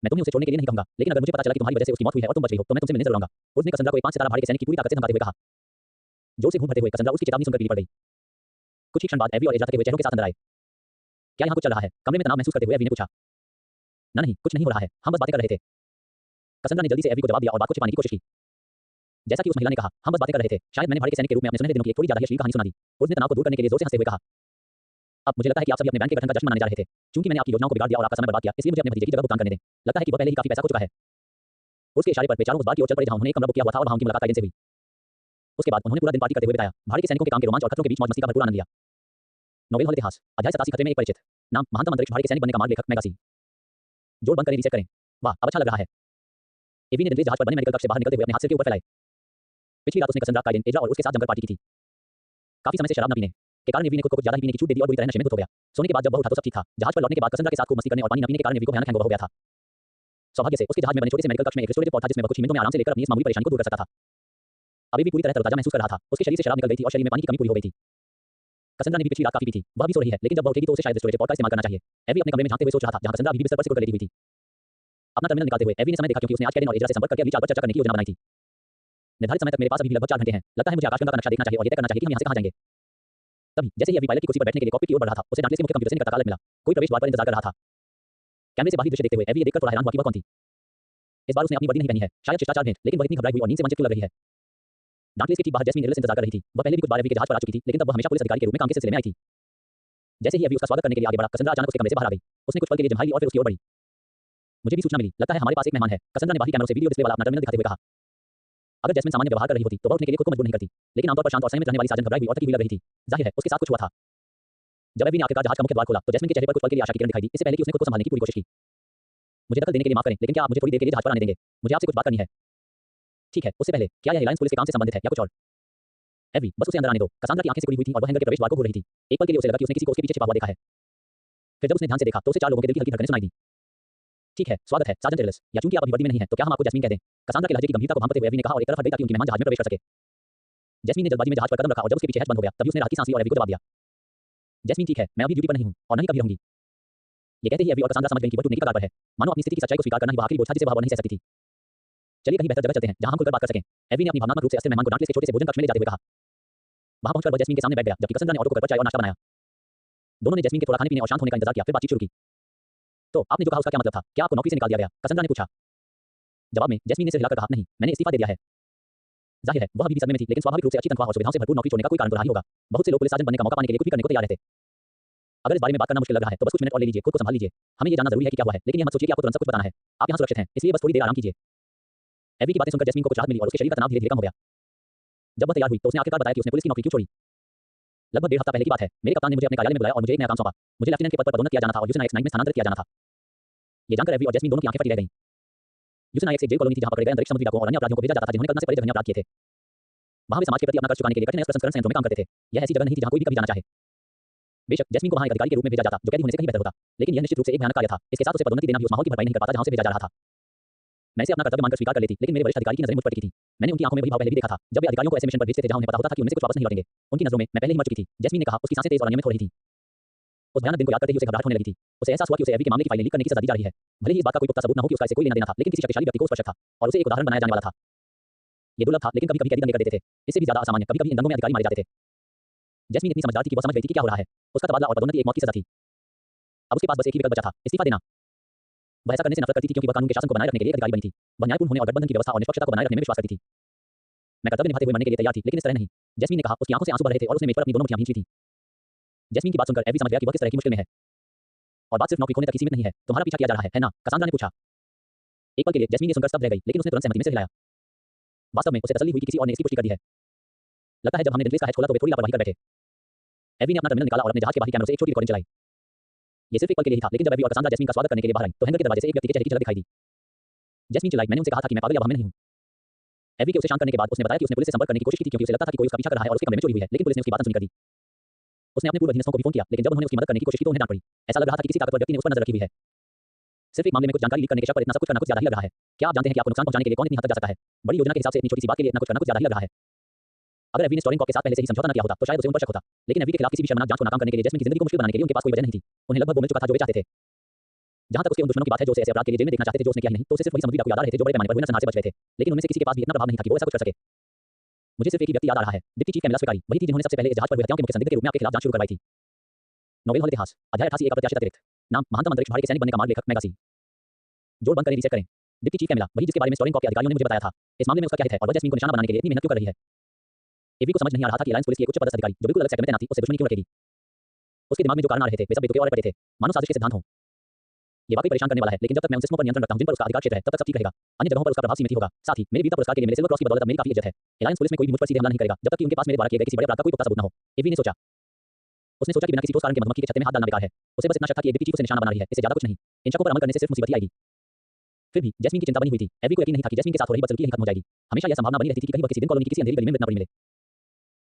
मैं तुम्हें उसे छोड़ने के लिए नहीं कहूंगा, लेकिन अगर मुझे पता चला कि तुम्हारी वजह से उसकी मौत हुई है और तुम बच गई हो, तो मैं तुमसे मिलने जरूर आऊंगा। उसने कसंद्रा को एक 5 सितारा भाड़े के सैनिक की पूरी ताकत से धमकाते हुए कहा। जोर से घूम भरते हुए कसंद्रा उसकी चेतावनी सुनकर पीली पड़ गई। कुछ ही क्षण बाद एवी और एजरा थके हुए चेहरों के साथ अंदर आए। क्या यहाँ कुछ चल रहा है? कमरे में तनाव महसूस करते हुए एवी ने पूछा। ना नहीं, कुछ नहीं हो रहा है, हम बस बातें कर रहे थे। कसंद्रा ने जल्दी से एवी को जवाब दिया और बात को छिपाने की कोशिश की। जैसा कि उस महिला ने कहा, हम बस बातें कर रहे थे। शायद मैंने भाड़े के सैनिक के रूप में अपने सुनहरे दिनों की एक थोड़ी ज्यादा ही अश्लील कहानी सुना दी। उसने तनाव को दूर करने के लिए जोर से हंसते हुए कहा। अब मुझे लगता है कि आप सभी अपने बैंक के गठन का जश्न मनाने जा रहे थे। क्योंकि मैंने आपकी योजनाओं को बिगाड़ दिया और आपका समय बर्बाद किया, इसलिए मुझे अपने भतीजे की जगह भुगतान करने दें। लगता है कि वह पहले ही काफी पैसा खो चुका है। उसके इशारे पर वे चारों उस बार की ओर चल पड़े जहां उन्होंने एक कमरा बुक किया हुआ था और वहां उनकी मुलाकात काइडेन से हुई। उसके बाद उन्होंने पूरा दिन पार्टी करते हुए बिताया, भाड़े के सैनिकों के काम के रोमांच और खतरों के बीच मौज मस्ती का भरपूर आनंद लिया। नोबेल हॉल इतिहास अध्याय 87 खतरे में एक परिचित। नाम महानतम अंतरिक्ष भाड़े के सैनिक बनने का मार्ग लेखक मेगासी। जोड़ बंद करें, रीसेट करें। वाह, अब अच्छा लग रहा है। एवी ने दिल्ली जहाज पर बने मेडिकल कक्ष से बाहर निकलते हुए अपने हाथ सिर के ऊपर फैलाए। पिछली रात उसने कसंद्रा, काइडेन, एजरा और उसके साथ जमकर पार्टी की थी। काफी समय से शराब न पीने के कारण एवी ने खुद को कुछ ज्यादा ही पीने की छूट दे दी और बुरी तरह नशे में धुत हो गया। सोने के बाद जब वह उठा तो सब ठीक था। जहाज पर लौटने के बाद कसंद्रा के साथ खूब मस्ती करने और पानी न पीने के कारण एवी को भयानक हैंगओवर हो गया था। सौभाग्य से उसके जहाज में बने छोटे से मेडिकल कक्ष में एक रेस्टोरेटिव पॉड था जिसमें वह कुछ ही मिनटों में आराम से लेकर अपनी इस मामूली परेशानी को दूर कर सकता था। अभी भी पूरी तरह तरोताजा महसूस कर रहा था। उसके शरीर से शराब निकल गई थी और शरीर में पानी की कमी पूरी हो गई थी। कसंद्रा ने भी पिछली रात काफी पी थी। वह भी सो रही है, लेकिन जब वह उठेगी तो उसे शायद रेस्टोरेटिव पॉड का इस्तेमाल करना चाहिए। एवी अपने कमरे में झांकते हुए सोच रहा था जहां कसंद्रा अभी भी बिस्तर पर सिकुड़ कर लेटी हुई थी। अपना टर्मिनल निकालते हुए एवी ने समय देखा क्योंकि उसने आज काइडेन और एजरा से संपर्क करके अगली चाल पर चर्चा करने की योजना बनाई थी। निर्धारित समय तक मेरे पास अभी भी लगभग 4 घंटे हैं। लगता है मुझे आकाशगंगा का नक्शा देखना चाहिए और ये तय करना चाहिए कि हम यहाँ से कहाँ जाएंगे। तभी जैसे ही अभी पायलट की कुर्सी पर बैठने के लिए कॉकपिट की ओर बढ़ रहा था, उसे डांटले से मुख्य कंप्यूटर से निकलता कागज मिला। कोई प्रवेश द्वार पर इंतजार कर रहा था। कैमरे से बाहरी दृश्य देखते हुए एवी ये देखकर थोड़ा हैरान हुआ कि वह कौन थी। इस बार उसने अपनी वर्दी नहीं पहनी है, शायद शिष्टाचार भेंट, लेकिन वह इतनी घबराई हुई और नींद से वंचित क्यों लग रही है। डांटले के ठीक बाहर जैस्मीन एरल इंतजार कर रही थी। वह पहले भी कुछ बार एवी के जहाज पर आ चुकी थी, लेकिन तब वह हमेशा पुलिस अधिकारी के रूप में काम के सिलसिले में आई थी। जैसे ही अभी उसका स्वागत करने के लिए आगे बढ़ा, कसंद्रा अचानक उसके कमरे से बाहर आ गई। उसने कुछ पल के लिए जम्हाई ली और फिर उसकी ओर बढ़ी। मुझे भी सूचना मिली, लगता है हमारे पास एक मेहमान है। कसंद्रा ने बाहरी कैमरों से वीडियो डिस्प्ले वाला अपना टर्मिनल दिखाते हुए कहा। अगर जैस्मीन सामान्य व्यवहार कर रही होती तो वह उठने के लिए खुद को मजबूर नहीं करती, लेकिन आमतौर पर शांत और संयमित रहने वाली साजन घबराई हुई और थकी हुई लग रही थी। जाहिर है उसके साथ कुछ हुआ था। जब एवी ने आखिरकार जहाज का मुख्य द्वार खोला तो जैस्मीन के चेहरे पर कुछ पल के लिए आशा की किरण दिखाई दी, इससे पहले कि उसने खुद को संभालने की पूरी कोशिश की। मुझे दखल देने के लिए माफ करें, लेकिन क्या आप मुझे थोड़ी देर के लिए जहाज पर आने देंगे? मुझे आपसे कुछ बात करनी है। ठीक है, उससे पहले क्या यह एलायंस पुलिस के काम से संबंधित है या कुछ और? एवी, बस उसे अंदर आने दो। कसांद्रा की आंखें सिकुड़ी हुई थी और वह हैंगर के प्रवेश द्वार को घूर रही थी। एक पल के लिए उसे लगा कि उसने किसी को उसके पीछे छिपा हुआ देखा है। फिर जब उसने ध्यान से देखा तो उसे 4 लोगों के दिल की हल्की धड़कनें सुनाई दी। ठीक है, स्वागत है सार्जेंट एरल्स, या चूंकि आप अभी वर्दी में नहीं है तो क्या हम आपको जैस्मीन कह दें? कसांद्रा के लहजे की गंभीरता को भांपते हुए एवी ने कहा और एक तरफ हट गई ताकि उनके मेहमान जहाज में प्रवेश कर सके। जैस्मीन ने जल्दबाजी में जहाज पर कदम रखा और जब उसके पीछे हैच बंद हो गया तभी उसने राहत की सांस ली और एवी को जवाब दिया। जैस्मीन, ठीक है, मैं अभी ड्यूटी पर नहीं हूं और न ही कभी रहूंगी। ये कहते ही एवी और कसांद्रा समझ गई कि वह टूटने की कगार पर है। मानो अपनी स्थिति की सच्चाई को स्वीकार करना ही वह आखिरी बोझ था जिसे वह नहीं सह सकती थी। चलिए कहीं बेहतर जगह चलते हैं जहां हम खुलकर बात कर सकें। एवी ने अपनी भावनात्मक रूप से अस्थिर मेहमान को डांटले के छोटे से भोजन कक्ष में ले जाते हुए कहा। वहां पहुंचकर वह जैस्मीन के सामने बैठ गया जबकि कसांद्रा ने ऑटो को घर पर चाय और नाश्ता बनाया। दोनों ने जैस्मीन के थोड़ा खाने पीने और शांत होने का इंतजार किया, फिर बातचीत शुरू की। तो आपने जो कहा उसका क्या मतलब था? क्या आपको नौकरी से निकाल दिया गया? कसांद्रा ने पूछा। जवाब में जैस्मीन ने सिर हिलाकर कहा, नहीं, मैंने इस्तीफा दे दिया है। जाहिर है वह अभी भी सदमे में थी, लेकिन स्वाभाविक रूप से अच्छी तनख्वाह और सुविधाओं से भरपूर नौकरी छोड़ने का कोई कारण तो रहा ही होगा। बहुत से लोग पुलिस साजन बनने का मौका पाने के लिए कुछ भी करने को तैयार रहते। अगर इस बारे में बात करना मुश्किल लग रहा है तो बस कुछ मिनट और ले लीजिए, खुद को संभाल लीजिए। हमें ये जानना जरूरी है कि क्या हुआ है, लेकिन यह मत सोचिए कि आपको तुरंत सब कुछ बताना है। आप यहाँ सुरक्षित हैं, इसलिए बस थोड़ी देर आराम कीजिए। एवी की बातें सुनकर जैस्मीन को कुछ राहत मिली और उसके शरीर का तनाव धीरे धीरे कम हो गया। जब वह तैयार हुई तो उसने आखिरकार बताया कि उसने पुलिस की नौकरी क्यों छोड़ी। लगभग 1.5 हफ्ता पहले की बात है। मेरे कप्तान ने मुझे अपने कार्यालय में बुलाया और मुझे एक नया काम सौंपा। मुझे लेफ्टिनेंट के पद पर पदोन्नत किया जाना था और यूसेन नाइक्स नाइट में स्थानांतरित किया जाना था। ये जानकर एवी और जैस्मीन दोनों की आंखें फटी रह गईं। यूसेन नाइक्स एक जेल कॉलोनी थी जहां पकड़े गए अंतरिक्ष समुद्री डाकुओं और अन्य अपराधियों को भेजा जाता था जिन्होंने कल्पना से परे जगह में अपराध किए थे। वहां वे समाज के प्रति अपना कर्ज चुकाने के लिए कठिन प्रसंस्करण संयंत्रों में काम करते थे। यह ऐसी जगह नहीं थी जहां कोई भी कभी जाना चाहे। बेशक जैस्मीन को वहां एक अधिकारी के रूप में भेजा जाता जो कैदी होने से कहीं बेहतर होता, लेकिन यह निश्चित रूप से एक भयानक कार्य था। इसके साथ उसे पदोन्नति देना भी उस माहौल की भरपाई नहीं कर पाता जहां से भेजा जा रहा था। मैं इसे अपना कर्तव्य मानकर स्वीकार कर लेती, लेकिन मेरे वरिष्ठ अधिकारी की नजरें मुझ पर टिकी थी। मैंने उनकी आंखों में वही भाव पहले भी देखा था जब वे अधिकारियों को ऐसे मिशन पर भेजते थे जहां उन्हें पता होता था कि उनमें से कुछ वापस नहीं लौटेंगे। उनकी नजरों में मैं पहले ही मर चुकी थी। जैस्मीन ने कहा, उसकी सांसें तेज और अनियमित हो रही थी। उस भयानक दिन को याद करते ही उसे घबराहट होने लगी थी। उसे एहसास हुआ कि उसे एवी के मामले की फाइलें लीक करने की सजा दी जा रही है। भले ही इस बात का कोई पुख्ता सबूत न हो कि उसका इसे कोई लेना देना था, लेकिन किसी शक्तिशाली व्यक्ति को स्पर्श था और उसे एक उदाहरण बनाया जाने वाला था। ये दुर्लभ था, लेकिन कभी-कभी कैदी दंगे कर देते थे। इससे भी ज्यादा असामान्य, कभी-कभी इन दंगों में अधिकारी मारे जाते थे। जैस्मीन इतनी समझदार थी कि वह समझ गई थी कि क्या हो रहा है। उसका तबादला और पदोन्नति एक मौत की सजा थी। अब उसके पास बस एक ही विकल्प बचा था, इस्तीफा देना। वह ऐसा करने से नफरत करती थी क्योंकि वह कानून के शासन को बनाए रखने के लिए एक अधिकारी बनी थी। वह न्यायपूर्ण होने और गठबंधन की व्यवस्था और निष्पक्षता को बनाए रखने में विश्वास करती थी। मैं कर्तव्य निभाते हुए मरने के लिए तैयार थी, लेकिन इस तरह नहीं। जैस्मीन ने कहा। उसकी आंखों से आंसू बह रहे थे और उसने मेज पर अपनी दोनों मुट्ठियां भींच ली थीं। जैस्मीन की बात सुनकर एवी समझ गया कि वह किस तरह की मुश्किल में है। और बात सिर्फ नौकरी खोने तक ही सीमित नहीं है। तुम्हारा पीछा किया जा रहा है ना? कसांद्रा ने पूछा। एक पल के लिए जैस्मीन ये सुनकर स्तब्ध रह गई, लेकिन उसने तुरंत सहमति में सिर हिलाया। वास्तव में उसे तसल्ली हुई कि किसी और ने इसकी पुष्टि कर दी है। लगता है जब हमने डेटाबेस का हैश खोला तो वे थोड़ी लापरवाही कर बैठे। एवी ने अपना टर्मिनल निकाला और अपने जहाज के बाहरी कैमरों से एक छोटी रिकॉर्डिंग चलाई। ये सिर्फ एक पल के लिए ही था, लेकिन जब एवी और कसांद्रा जैस्मीन का स्वागत करने के लिए बाहर आई, तो हैंगर के दरवाजे से एक व्यक्ति के चेहरे की झलक दिखाई दी। जैस्मीन चिल्लाई, मैंने उनसे कहा था कि मैं पागल या वहम में नहीं हूं। एवी के उसे शांत करने के बाद उसने बताया कि उसने पुलिस से संपर्क करने की कोशिश की थी क्योंकि उसे लगता था कि कोई उसका पीछा कर रहा है और उसके कमरे में चोरी हुई है, लेकिन पुलिस ने उसकी बात सुनी कर दी। उसने अपने पूर्व अधीनस्थों को भी फोन किया, लेकिन जब उन्होंने उसकी मदद करने की कोशिश की तो उन्हें डांट पड़ी। ऐसा लग रहा था कि किसी ताकतवर व्यक्ति ने उस पर नजर रखी हुई है। सिर्फ एक मामले में कुछ जानकारी लीक करने के शक पर इतना सब कुछ करना कुछ ज्यादा ही लग रहा है। क्या आप जानते हैं कि आपको नुकसान पहुंचाने के लिए कौन इतनी हद तक जा सकता है? बड़ी योजना के हिसाब से इतनी छोटी सी बात के लिए इतना कुछ करना कुछ ज्यादा ही लग रहा है। अगर एवी ने स्टोरिंग के साथ पहले से ही समझौता न किया होता तो शायद उसे उन पर शक होता, लेकिन एवी के खिलाफ किसी भी शर्मनाक जांच को नाकाम करने के लिए जैस्मीन की जिंदगी को मुश्किल बनाने के लिए उनके पास कोई वजह नहीं थी। उन्हें लगभग वो मिल चुका था जो वे चाहते थे। जहां तक उसके उन दुश्मनों की बात है जो उसे ऐसे अपराध के लिए जेल में देखना चाहते थे जो उसने किया ही नहीं, तो उसे सिर्फ वही समुद्री डाकू याद आ रहे थे जो बड़े पैमाने पर हुए नरसंहार से बच रहे थे, लेकिन उनमें से किसी के पास भी इतना प्रभाव नहीं था कि वो ऐसा कुछ कर सके। मुझे सिर्फ एक ही व्यक्ति याद आ रहा है, डिप्टी चीफ कैमिला स्वीकारी, वही थी जिन्होंने सबसे पहले इस जहाज पर हुए हत्याओं के मुख्य संदिग्ध के रूप में आपके खिलाफ जांच शुरू करवाई थी। नोवेल हॉल इतिहास अध्याय 88 एक अप्रत्याशित अतिरिक्त। नाम महानतम अंतरिक्ष भाड़ के सैनिक बनने का मार्ग लेखक मेगासी। जोड़ बंद करें, रीसेट करें। डिप्टी चीफ कैमिला, वही जिसके बारे में स्टोरिंग के अधिकारियों ने मुझे बताया था। इस मामले में उसका क्या हित है और वह जैस्मीन को निशाना बनाने के लिए इतनी मेहनत क्यों कर रही है? एवी को समझ नहीं आ रहा था कि अलायंस पुलिस की एक उच्च पदस्थ अधिकारी जो बिल्कुल अलग सेक्टर में तैनात थी उससे दुश्मनी क्यों रखेगी। उसके दिमाग में जो कारण आ रहे थे वे सब बेतुके और पड़े थे, मानो साजिश के सिद्धांत हों। ये वाकई परेशान करने वाला है, लेकिन जब तक मैं उन सिस्टमों पर नियंत्रण रखता हूं जिन पर उसका अधिकार क्षेत्र है, तब तक सब ठीक रहेगा। अन्य जगहों पर उसका प्रभाव सीमित ही होगा। साथ ही मेरे वीरता पुरस्कार के लिए मेरे सिल्वर क्रॉस की बदौलत मेरी काफी इज्जत है। अलायंस पुलिस में कोई भी मुझ पर सीधे हमला नहीं करेगा जब तक कि उनके पास मेरे द्वारा किए गए किसी बड़े अपराध का कोई पुख्ता सबूत न हो। एवी ने सोचा। उसने सोचा कि बिना किसी ठोस कारण के मधुमक्खी के छत्ते में हाथ डालना बेकार है। उसे बस इतना शक था कि डिप्टी चीफ उसे निशाना बना रही है, इससे ज्यादा कुछ नहीं। इन शकों पर अमल करने से सिर्फ मुसीबत ही आएगी। फिर भी जैस्मीन की चिंता बनी हुई थी। एवी को यकीन नहीं था कि जैस्मीन के साथ हो रही बदसलूकी यहीं खत्म हो जाएगी। हमेशा यह संभावना बनी रहती थी कि कहीं वह किसी दिन कॉलोनी की किसी अंधेरी गली में मृत न पड़ी मिले।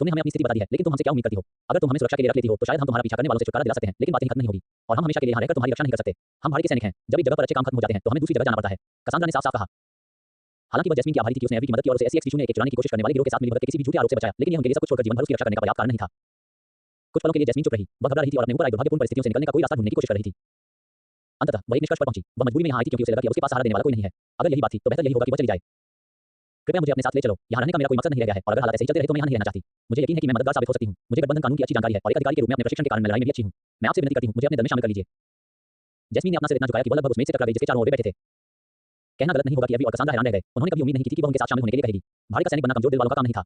तुमने हमें अपनी स्थिति बता दी है, लेकिन तुम हमसे क्या उम्मीद करती हो? अगर तुम हमें सुरक्षा के लिए रख लेती हो तो शायद हम तुम्हारा पीछा करने वालों से छुटकारा दिला सकते हैं, लेकिन बात यहीं खत्म नहीं होगी और हम हमेशा के लिए यहाँ रहकर तुम्हारी रक्षा नहीं कर सकते। हम भाड़ के सैनिक हैं। जब एक जगह पर अच्छे काम खत्म हो जाते हैं तो हमें दूसरी जगह जाना पड़ता है, कसांद्रा ने साफ-साफ कहा। हालांकि वह जैस्मीन की आभारी थी कि उसने एवी की मदद की और उसे SCX-001 चुराने की कोशिश करने वाले गिरोह के साथ मिलकर किसी भी झूठे आरोप से बचाया, लेकिन यह उनके लिए सब कुछ छोड़कर जीवन भर उसकी रक्षा करने का पर्याप्त कारण नहीं था। कुछ पलों के लिए जैस्मीन चुप रही। वह घबरा रही थी और अपने ऊपर आई दुर्भाग्यपूर्ण परिस्थितियों से निकलने का कोई रास्ता ढूंढने की कोशिश कर रही थी। अंततः वह एक निष्कर्ष पर पहुंची। वह मजबूरी में यहाँ आई थी क्योंकि उसे लगा कि उसके पास सहारा देने वाला कोई नहीं है। अगर यही बात थी तो बेहतर यही होगा कि वह चली जाए। कृपया मुझे अपने साथ ले चलो। यहाँ रहने का मेरा कोई मकसद नहीं रह गया है और अगर हालात ऐसे ही चलते रहे तो मैं यहाँ नहीं रहना चाहती। मुझे यकीन है कि मैं मददगार साबित हो सकती हूँ। मुझे गठबंधन कानून की अच्छी जानकारी है और एक अधिकारी के रूप में अपने प्रशिक्षण के कारण मैं लड़ाई में भी अच्छी हूँ। मैं आपसे विनती करती हूँ, मुझे अपने दल में शामिल कर लीजिए। जैस्मीन ने अपना सिर इतना झुकाया कि वह लगभग उस मेज से टकरा गई जिसके चारों ओर वे बैठे थे। कहना गलत नहीं होगा कि एवी और कसांद्रा हैरान रह गए। उन्होंने कभी उम्मीद नहीं की थी कि वह उनके साथ शामिल होने के लिए कहेगी। भाड़ का सैनिक बनना कमजोर दिल वालों का काम नहीं था।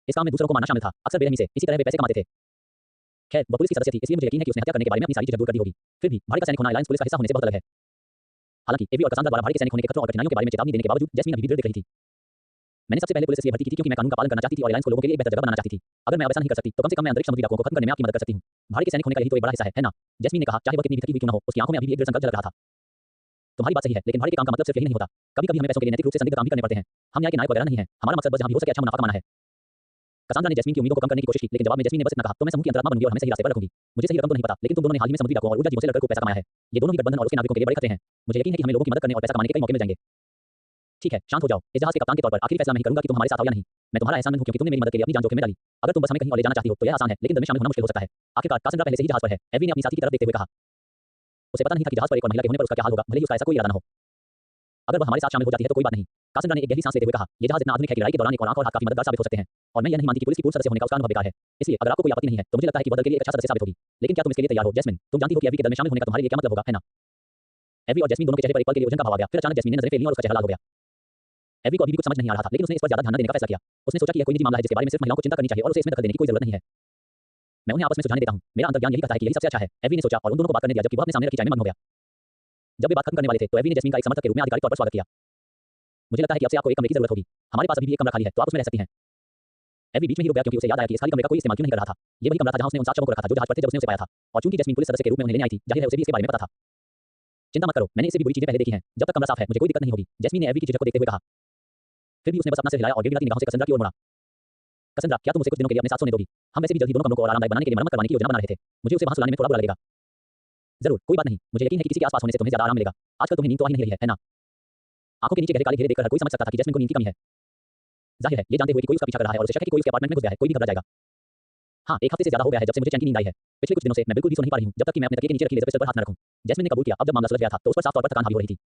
इस काम में दूसरों को मारना शामिल था, अक्सर बेरहमी से। इसी तरह वे पैसे कमाते थे। खैर, वह पुलिस की सदस्य थी, इसलिए मुझे यकीन है कि उसने हत्या करने के बारे में अपनी सारी चीजें दूर कर दी होगी। फिर भी भाड़ का सैनिक होना अलायंस पुलिस का हिस्सा होने से बहुत अलग है। हालांकि एवी और कसांद्रा द्वारा भाड़ के सैनिक होने के खतरों और कठिनाइयों के बारे में चेतावनी देने के बावजूद जैस्मीन अभी भी डर दिख रही थी। मैंने सबसे पहले पुलिस इसलिए भर्ती की थी क्योंकि मैं कानून का पालन करना चाहती थी और अलायंस को लोगों के लिए एक बेहतर जगह बनाना चाहती थी। अगर मैं अब ऐसा नहीं कर सकती तो कम से कम मैं अंतरिक्ष समुद्री डाकुओं को खत्म करने में आपकी मदद कर सकती हूँ। भाड़ के सैनिक होने का यही तो एक बड़ा हिस्सा है ना? जैस्मीन ने कहा। चाहे वह कितनी भी थकी हुई क्यों न हो, उसकी आंखों में अभी भी एक दृढ़ संकल्प झलक रहा था। तुम्हारी बात सही है, लेकिन भाड़ के काम का मतलब सिर्फ यही नहीं होता। कभी-कभी हमें पैसों के लिए नैतिक रूप से संदिग्ध काम भी करने पड़ते हैं। हम न्याय के नायक वगैरह नहीं हैं। हमारा मकसद बस जहां भी हो सके अच्छा मुनाफा कमाना है। कसांद्रा ने जैस्मीन की उम्मीदों को कम करने की कोशिश की, लेकिन जवाब में जैस्मीन ने बस इतना कहा, तो मैं समूह की अंतरात्मा बनूंगी और हमें सही रास्ते पर रखूंगी। मुझे सही रकम तो नहीं पता, लेकिन तुम दोनों ने हाल ही में समुद्री डाकुओं और ऊर्जा जीवों से लड़कर खूब पैसा कमाया है। ये दोनों ही गठबंधन और उसके नागरिकों के लिए बड़े खतरे हैं। मुझे यकीन है कि हमें लोगों की मदद करने और पैसा कमाने के कई मौके मिल जाएंगे। ठीक है, शांत हो जाओ। इस जहाज के कप्तान के तौर पर आखिरी फैसला मैं ही करूंगा कि तुम हमारे साथ आओ या नहीं। मैं तुम्हारा एहसानमंद हूं क्योंकि तुमने मेरी मदद के लिए अपनी जान जोखिम में डाली। अगर तुम बस हमें कहीं और ले जाना चाहती हो तो यह आसान है, लेकिन दल में शामिल होना मुश्किल हो सकता है। आखिरकार कासंद्रा पहले से ही जहाज पर है। एवी ने अपनी साथी की तरफ देखते हुए कहा। उसे पता नहीं था कि जहाज पर एक और महिला के होने पर उसका क्या हाल होगा, भले ही उसका ऐसा कोई इरादा न हो। अगर वह हमारे साथ शामिल हो जाती है तो कोई बात नहीं। कासंद्रा ने एक गहरी सांस लेते हुए कहा। यह जहाज इतना आधुनिक है कि लड़ाई के दौरान एक और आंख और हाथ काफी मददगार साबित हो सकते हैं। और मैं यह नहीं मानती कि पुलिस की पूर्ण सदस्य होने का उसका अनुभव बेकार है। इसलिए अगर आपको कोई आपत्ति नहीं है तो मुझे लगता है कि वह दल के लिए एक अच्छा सदस्य साबित होगी। लेकिन क्या तुम इसके लिए तैयार हो? जैस्मिन, तुम जानती हो कि एवी के दल में शामिल होने का तुम्हारे लिए क्या मतलब होगा, है ना? एवी और जैस्मिन दोनों के चेहरे पर एक पल के लिए उलझन का भाव आ गया। फिर अचानक जैस्मिन ने नजरें फेर लीं और उसका चेहरा लाल हो गया। एवी को अभी भी कुछ समझ नहीं आ रहा था, लेकिन उसने इस पर ज्यादा ध्यान न देने का फैसला किया। उसने सोचा कि यह कोई निजी मामला है जिसके बारे में सिर्फ महिलाओं को चिंता करनी चाहिए और उसे इसमें दखल देने की कोई जरूरत नहीं है। मैं उन्हें आपस में सुझाने देता हूं। मेरा अंतर्ज्ञान यही कहता है कि यही सबसे अच्छा है। एवी ने सोचा और उन दोनों को बात करने दिया जबकि वह अपने सामने रखी चाय में मग्न हो गया। जब वे बात खत्म करने वाले थे तो एवी ने जैस्मिन का एक समर्थक के रूप में आधिकारिक तौर पर स्वागत किया। मुझे लगता है कि अब से आपको एक कमरे की जरूरत होगी। हमारे पास अभी भी एक कमरा खाली है तो आप उसमें रह सकती हैं। एवी बीच में ही रुक गया क्योंकि उसे याद आया कि इस खाली कमरे का कोई इस्तेमाल क्यों नहीं कर रहा था। ये वही कमरा था जहां उसने उन 7 शवों को रखा था जो जहाज पर थे जब उसने उसे पाया था। और चूंकि जैस्मिन पुलिस सदस्य के रूप में उन्हें लेने आई थी, जाहिर है उसे भी इसके बारे में पता था। चिंता मत करो, मैंने इससे भी बुरी चीजें पहले देखी हैं। जब तक कमरा साफ है मुझे कोई दिक्कत नहीं होगी। जैस्मिन ने एवी की झिझक को देखते हुए कहा। फिर भी उसने बस अपना सिर हिलाया और गिड़गिड़ाती निगाहों से कसांद्रा की ओर मुड़ा। कसांद्रा, क्या तुम उसे कुछ दिनों के लिए अपने साथ सोने दोगी? हम वैसे भी जल्दी दोनों कमरों को और आरामदायक बनाने के लिए मरम्मत करवाने की योजना बना रहे थे। मुझे उसे वहां सुलाने में थोड़ा बुरा लगेगा। जरूर, कोई बात नहीं। मुझे यकीन है कि किसी के आसपास होने से तुम्हें ज्यादा आराम मिलेगा। आजकल तुम्हें नींद तो आ ही नहीं रही है ना? आंखों के नीचे गहरे काले घेरे देखकर हर कोई समझ सकता था कि जैस्मिन को नींद की कमी है। जाहिर है, ये जानते हुए कि कोई उसका पीछा कर रहा है और उसे शक है कि कोई उसके अपार्टमेंट में घुस गया है, कोई भी घबरा जाएगा। हाँ, एक हफ्ते से ज्यादा हो गया है जब से मुझे चैन की नींद आई है। पिछले कुछ दिनों से मैं बिल्कुल भी सो नहीं पा रही हूँ जब तक कि मैं अपने तकिए के नीचे रखी लेज़र पिस्टल पर हाथ न रखूं। जैस्मिन ने कबूल किया। अब जब मामला सुलझ गया था तो उस पर साफ तौर पर थकान हावी हो रही थी।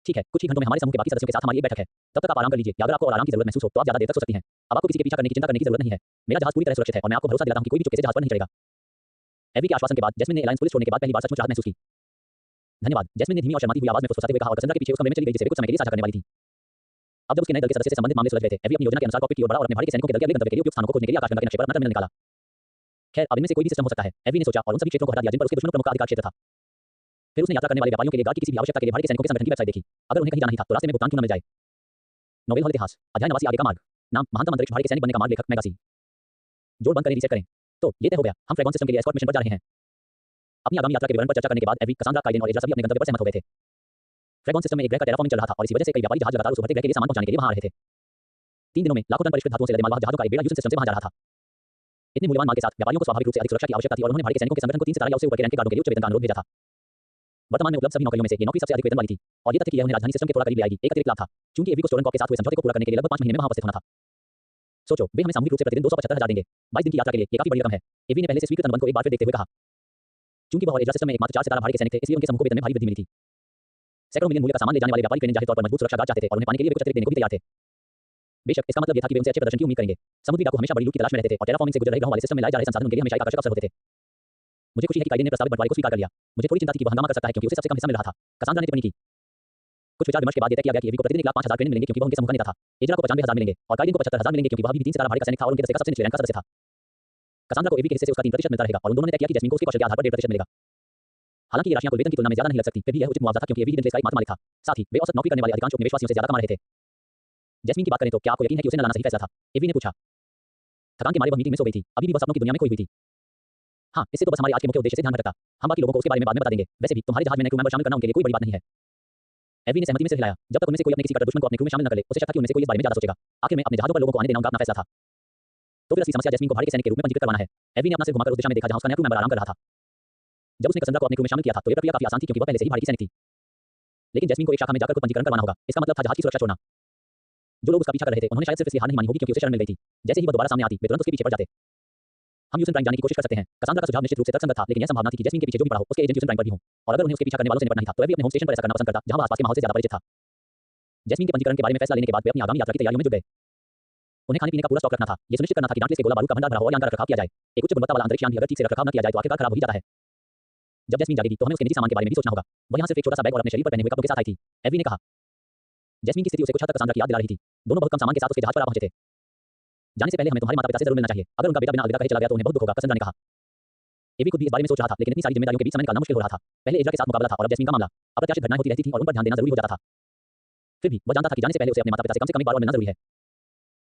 ठीक है, कुछ ही घंटों में हमारे समूह के बाकी सदस्यों के साथ हमारी एक बैठक है। तब तक आप आराम कर लीजिए या अगर आपको और आराम की जरूरत महसूस हो तो आप ज्यादा देर तक सो सकती हैं। अब आपको किसी के पीछा करने की चिंता करने की जरूरत नहीं है। मेरा जहाज पूरी तरह सुरक्षित है और मैं आपको भरोसा दिलाता हूं कि कोई भी चुपके से जहाज पर नहीं चढ़ेगा। एवी के आश्वासन के बाद जैस्मिन ने एलायंस पुलिस छोड़ने के बाद पहली बार सचमुच राहत महसूस की। धन्यवाद, जैस्मिन ने धीमी और शर्माती हुई आवाज में फुसफुसाते हुए कहा और कसांड्रा के पीछे उस कमरे में चली गई जिसे वे कुछ समय के लिए साझा करने वाली थी। अब जब उसके नए दल के सदस्य से संबंधित मामले सुलझ गए थे, एवी अपनी योजना के अनुसार कॉकपिट की ओर बढ़ा और अपने भाई के सैनिकों के दल के अगले गंतव्य के लिए उपयुक्त स्थानों को खोजने के लिए आकाशगंगा के नक्शे पर अपना टर्मिनल निकाला। खैर, अब इनमें से कोई भी सिस्टम हो सकता है, एवी ने सोचा और उन सभी क्षेत्रों को हटा दिया जिन पर उसके दुश्मनों प्रमुख का अधिकार क्षेत्र था। फिर उसने यात्रा करने वाले व्यापारियों के लिए गार्ड की किसी भी आवश्यकता के लिए भाड़े के सैनिकों के संगठन की वेबसाइट देखी। अगर उन्हें कहीं जाना ही था तो रास्ते में भुगतान क्यों न मिल जाए। नोवेल हॉल इतिहास अध्याय 89 आगे का मार्ग। नाम महानतम अंतरिक्ष भाड़े के सैनिक बनने का मार्ग लेखक मैगासी। जोड़ बंद करें, रीसेट करें। तो ये तय हो गया, हम फ्रेगॉन सिस्टम के लिए एस्कॉर्ट मिशन पर जा रहे हैं। अपनी आगामी यात्रा के विवरण पर चर्चा करने के बाद एवी, कसांड्रा, काइडेन और एजरा सभी अपने गंतव्य पर सहमत हो गए थे। फ्रेगॉन सिस्टम में एक ग्रह का टेराफॉर्मिंग चल रहा था और इसी वजह से कई व्यापारी जहाज लगातार उस उभरते ग्रह के लिए सामान पहुंचाने के लिए वहां आ रहे थे। 3 दिनों में लाखों टन परिष्कृत धातुओं से लदे मालवाहक जहाजों का एक बेड़ा ह्यूस्टन सिस्टम से वहां जा रहा था। इतने मूल्यवान माल के साथ व्यापारियों को स्वाभाविक रूप से अधिक सुरक्षा की आवश्यकता थी और उन्होंने भाड़े के सैनिकों के संगठन को 3 सितारा या उससे ऊपर के रैंक के गार्डों के लिए उच्च वेतन का अनुरोध भेजा था। वर्तमान में उपलब्ध सभी नौकरियों में से ये नौकरी सबसे अधिक वेतन वाली थी और ये तथ्य कि यह उन्हें राजधानी सिस्टम के थोड़ा करीब ले आएगी एक अतिरिक्त लाभ था, क्योंकि एवी को स्टोरनकॉर्प के साथ हुए समझौते को पूरा करने के लिए लगभग 5 महीने में वहां उपस्थित होना था। सोचो, वे हमें सामूहिक रूप से प्रतिदिन 275,000 देंगे 22 दिन की यात्रा के लिए, ये काफी बड़ी रकम है। एवी ने पहले से स्वीकृत अनुबंध को एक बार फिर देखते हुए कहा। चूंकि वह और एजरा सिस्टम में एकमात्र 4 सितारा भाड़े के सैनिक थे, इसलिए उनके समूह को वेतन में भारी वृद्धि मिली थी। सैकड़ों मिलियन मूल्य का सामान ले जाने वाले व्यापारी ट्रेनिंग जाहिर तौर पर मजबूत सुरक्षा गार्ड चाहते थे और उन्हें पाने के लिए वे कुछ अतिरिक्त देने को भी तैयार थे। बेशक इसका मतलब यह था कि वे उनसे अच्छे प्रदर्शन की उम्मीद करेंगे। समुद्री डाकू हमेशा बड़ी लूट की तलाश में रहते थे और टेराफॉर्मिंग से गुजर रहे ग्रहों वाले सिस्टम में लाए जा रहे संसाधन उनके लिए हमेशा एक आकर्षक अवसर होते थे। मुझे खुशी है कि काइडेन ने प्रस्तावित बंटवारे को स्वीकार कर लिया। मुझे थोड़ी चिंता थी कि वह हंगामा कर सकता है क्योंकि उसे सबसे कम हिस्सा मिल रहा था। कसांड्रा ने टिप्पणी की। कुछ विचार विमर्श के बाद यह तय किया गया कि एवी को प्रतिदिन 1,05,000 क्रेडिट मिलेंगे क्योंकि वह उनके समूह का नेता था। एजरा को 95,000 मिलेंगे और काइडेन को 75,000 मिलेंगे क्योंकि वह भी 3 सितारा भाड़े का सैनिक था और उनके दस्ते का सबसे निचले रैंक का सदस्य था। कसांड्रा को एवी के हिस्से से उसका 3% मिलता रहेगा और उन दोनों ने तय किया कि जैस्मिन को उसके कौशल के आधार पर 1.5% मिलेगा। हालांकि ये राशियां कुल वेतन की तुलना में ज्यादा नहीं लग सकती, फिर भी यह उचित मुआवजा था क्योंकि एवी हिडन प्लेस का एकमात्र मालिक था। साथ ही वे औसत नौकरी करने वाले अधिकांश उपनिवेशवासियों से ज्यादा कमा रहे थे। जैस्मिन की बात करें तो क्या आपको यकीन है कि उसे न लाना सही फैसला था? एवी ने पूछा। थकान के मारे वह मीटिंग में सो गई थी, अभी भी वह सपनों की दुनिया में खोई हुई थी। हाँ, इससे तो बस हमारे आज के मुख्य उद्देश्य से ध्यान भटकता। हम बाकी लोगों को उसके बारे में बाद में बता देंगे। वैसे भी तुम्हारे जहाज में नए क्रू मेंबर शामिल करना उनके लिए कोई बड़ी बात नहीं है। एवी ने सहमति में सिर हिलाया। जब तक उनमें से कोई अपने किसी कट्टर दुश्मन को अपने क्रू में शामिल न कर ले, उसे शक था कि उनमें से कोई इस बारे में ज्यादा सोचेगा। आखिर में अपने जहाजों पर लोगों को आने देना उनका अपना फैसला था। तो फिर असली समस्या जैस्मिन को भाड़े के सैनिक के रूप में पंजीकृत करवाना है। एवी ने अपना सिर घुमाकर उस दिशा में देखा जहां उसका नया क्रू मेंबर आराम कर रहा था। जब उसने कसांड्रा को अपने क्रू में शामिल किया था तो यह प्रक्रिया काफी आसान थी क्योंकि वह पहले से ही भाड़े की सैनिक थी। लेकिन जैस्मिन को एक शाखा में जाकर खुद पंजीकरण करवाना होगा। इसका मतलब था जहाज की सुरक्षा छोड़ना। जो लोग उसका पीछा कर रहे थे उन्होंने शायद सिर्फ इसलिए हार नहीं मानी होगी क्योंकि उसे शरण मिल गई थी। जैसे ही वह दोबारा सामने आती, वे तुरंत उसके पीछे पड़ जाते। हम यूसन प्राइम जाने की कोशिश कर सकते हैं। कसांड्रा का सुझाव निश्चित रूप से तर्कसंगत था, लेकिन यह संभावना थी कि जैस्मिन के पीछे जो भी पड़ा हो उसके एजेंट यूसन प्राइम पर भी हो और अगर उन्हें उसके पीछा करने वालों से निपटना ही था तो वह भी अपने होम स्टेशन पर ऐसा करना पसंद करता जहां वह आसपास के माहौल से ज्यादा परिचित था। जैस्मिन के पंजीकरण के बारे में फैसला लेने के बाद वे अपनी आगामी यात्रा की तैयारियों में जुट गए। उन्हें खाने पीने का पूरा स्टॉक रखना था। यह सुनिश्चित करना था कि डांट प्लेस के गोला बारूद का भंडार भरा हो या उनका रखरखाव किया जाए। एक उच्च गुणवत्ता वाला अंतरिक्ष यान भी अगर ठीक से रखरखाव न किया जाए तो आखिरकार खराब हो ही जाता है। जब जैस्मिन जागेगी तो हमें उसके निजी सामान के बारे में भी सोचना होगा। वह यहाँ सिर्फ एक छोटा सा बैग और अपने शरीर पर पहने हुए कपड़ों के साथ आई थी। एवी ने कहा। जैस्मिन की स्थिति उसे कुछ हद तक कसांड्रा की याद दिला रही थी। दोनों बहुत कम सामान के साथ उसके जहाज पर आ पहुंचे थे। जाने से पहले हमें तुम्हारे माता-पिता से जरूर मिलना चाहिए। अगर उनका बेटा बिना अलविदा कहे चला गया तो उन्हें बहुत दुख होगा, कसांड्रा ने कहा। एवी खुद भी इस बारे में सोच रहा था, लेकिन इतनी सारी जिम्मेदारियों के बीच समय निकालना मुश्किल हो रहा था। पहले एजरा के साथ मुकाबला था और अब जैस्मिन का मामला। अप्रत्याशित घटनाएं होती रहती थीं और उन पर ध्यान देना जरूरी हो जाता था। फिर भी वह जानता था कि जाने से पहले उसे अपने माता-पिता से कम एक बार और मिलना जरूरी है।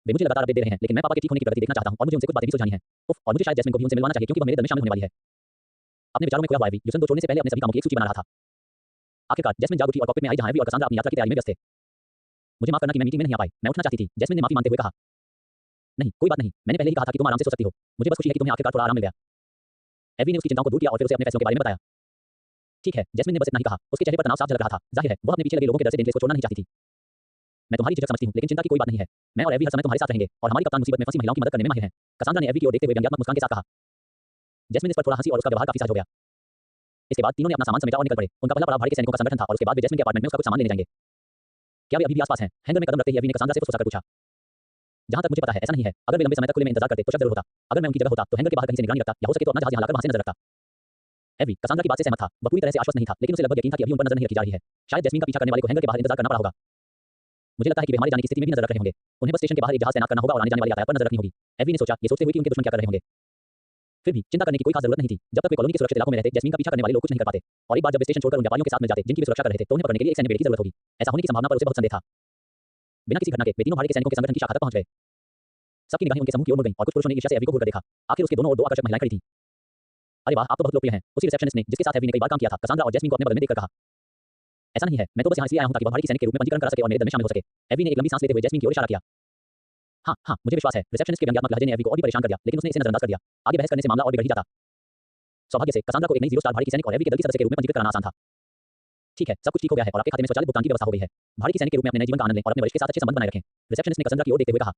वे मुझे लगातार अपडेट दे रहे हैं, लेकिन मैं पापा के ठीक होने की प्रगति देखना चाहता हूं और मुझे उनसे कुछ बातें भी सुलझानी हैं। उफ, और मुझे शायद जैस्मिन को भी उनसे मिलवाना चाहिए क्योंकि वह मेरे दल में शामिल होने वाली है। अपने विचारों में खोया हुआ एवी यूसन को छोड़ने से पहले अपने सभी कामों की एक सूची बना रहा था। आखिरकार जैस्मिन जाग उठी और कॉकपिट में आई जहां एवी और कसांड्रा अपनी यात्रा की तैयारी में व्यस्त थे। मुझे माफ करना कि मैं मीटिंग में नहीं आ पाई। मैं उठना चाहती थी, जैस्मिन ने माफी मांगते हुए कहा। नहीं, कोई बात नहीं, मैंने पहले ही कहा था कि तुम आराम से सो सकती हो। मुझे बस खुशी है कि तुम्हें आखिरकार थोड़ा आराम मिल गया। एवी ने उसकी चिंताओं को दूर किया और फिर उसे अपने फैसलों के बारे में बताया। ठीक है, जैस्मिन ने बस इतना ही कहा। उसके चेहरे पर तनाव साफ झलक रहा था। जाहिर है वह अपने पीछे लगे लोगों के डर से डेनप्लेस को छोड़ना नहीं चाहती थी। मैं तुम्हारी झिझक समझती हूं, लेकिन चिंता की कोई बात नहीं है। मैं और एवी हर समय तुम्हारे साथ रहेंगे और हमारी कप्तान मुसीबत में फंसी महिलाओं की मदद करने में माहिर हैं। कसांड्रा ने एवी की ओर देखते हुए व्यंग्यात्मक मुस्कान के साथ कहा। जैस्मिन इस पर थोड़ा हंसी और उसका व्यवहार काफी सहज हो गया। इसके बाद तीनों ने अपना सामान समेटा और निकल पड़े। उनका पहला पड़ाव भाड़े के सैनिकों का संगठन था और उसके बाद वे जैस्मिन के अपार्टमेंट में उसका कुछ सामान लेने जाएंगे। क्या वे अभी भी आसपास हैं? हैंगर में कदम रखते ही एवी ने कसांड्रा से फुसफुसाकर पूछा। जहां तक मुझे पता है ऐसा नहीं है। अगर वे लंबे समय तक खुले में इंतजार करते तो शायद जरूर होता। अगर मैं उनकी जगह होता तो हैंगर के बाहर कहीं से निगरानी रखता या हो सके तो अपना जहाज यहाँ लाकर वहां से नजर रखता। एवी कसांड्रा की बात से सहमत था। वह पूरी तरह से आश्वस्त नहीं था, लेकिन उसे लगभग यकीन था कि अभी उन पर नजर नहीं रखी जा रही है। शायद जैस्मिन का पीछा करने वाले को हैंगर के बाहर इंतजार करना पड़ा होगा। मुझे लगता है कि वे हमारे जाने की स्थिति में भी नजर रख रहे होंगे। उन्हें बस स्टेशन के बाहर एक जहाज तैनात करना होगा और आने जाने वाले यातायात पर नजर रखनी होगी। एवी ने सोचा, ये सोचते हुए कि उनके दुश्मन क्या कर रहे होंगे। फिर भी चिंता करने की कोई खास जरूरत नहीं थी। जब तक वे कॉलोनी के सुरक्षित इलाकों में रहते, जैस्मिन का पीछा करने वाले लोग कुछ नहीं कर पाते। और एक बार जब वे स्टेशन छोड़कर उन व्यापारियों के साथ मिल जाते जिनकी वे सुरक्षा कर रहे थे, तो उन्हें पकड़ने के लिए एक सैन्य बेड़े की जरूरत होगी। ऐसा होने की संभावना पर उसे बहुत संदेह था। बिना किसी घटना के वे तीनों भाड़े के सैनिकों के संगठन की शाखा तक पहुंच गए। सबकी निगाहें उनके समूह की ओर मुड़ गईं और कुछ पुरुषों ने ईर्ष्या से एवी को घूर कर देखा। आखिर उसके दोनों ओर दो आकर्षक महिलाएं खड़ी थीं। अरे वाह, आप तो बहुत लोकप्रिय हैं। उसी रिसेप्शनिस्ट ने जिसके साथ एवी ने कई बार काम किया था, कसांड्रा और जैस्मिन को अपने बगल में देखकर कहा। ऐसा नहीं है, मैं तो बस यहाँ इसलिए आया हूं ताकि वह भाड़े के सैनिक के रूप में पंजीकरण करा सके और मेरे दल में शामिल हो सके। एवी ने एक लंबी सांस लेते हुए जैस्मिन की ओर इशारा किया। हाँ हाँ, मुझे विश्वास है। रिसेप्शनिस्ट के व्यंग्यात्मक लहजे ने एवी को और भी परेशान कर दिया, लेकिन उसने इसे नजरअंदाज कर दिया। आगे बहस करने से मामला और बिगड़ ही जाता। सौभाग्य से कसांड्रा को एक नई 0 स्टार भाड़े की सैनिक और एवी के दल के सदस्य के रूप में पंजीकृत कराना आसान था। ठीक है, सब कुछ ठीक हो गया है और आपके खाते में स्वचालित भुगतान की व्यवस्था हो गई है। भाड़े की सैनिक के रूप में अपने नए जीवन का आनंद लें और अपने वरिष्ठ के साथ अच्छे संबंध बनाए रखें। रिसेप्शनिस्ट ने कसांड्रा की ओर देखते हुए कहा।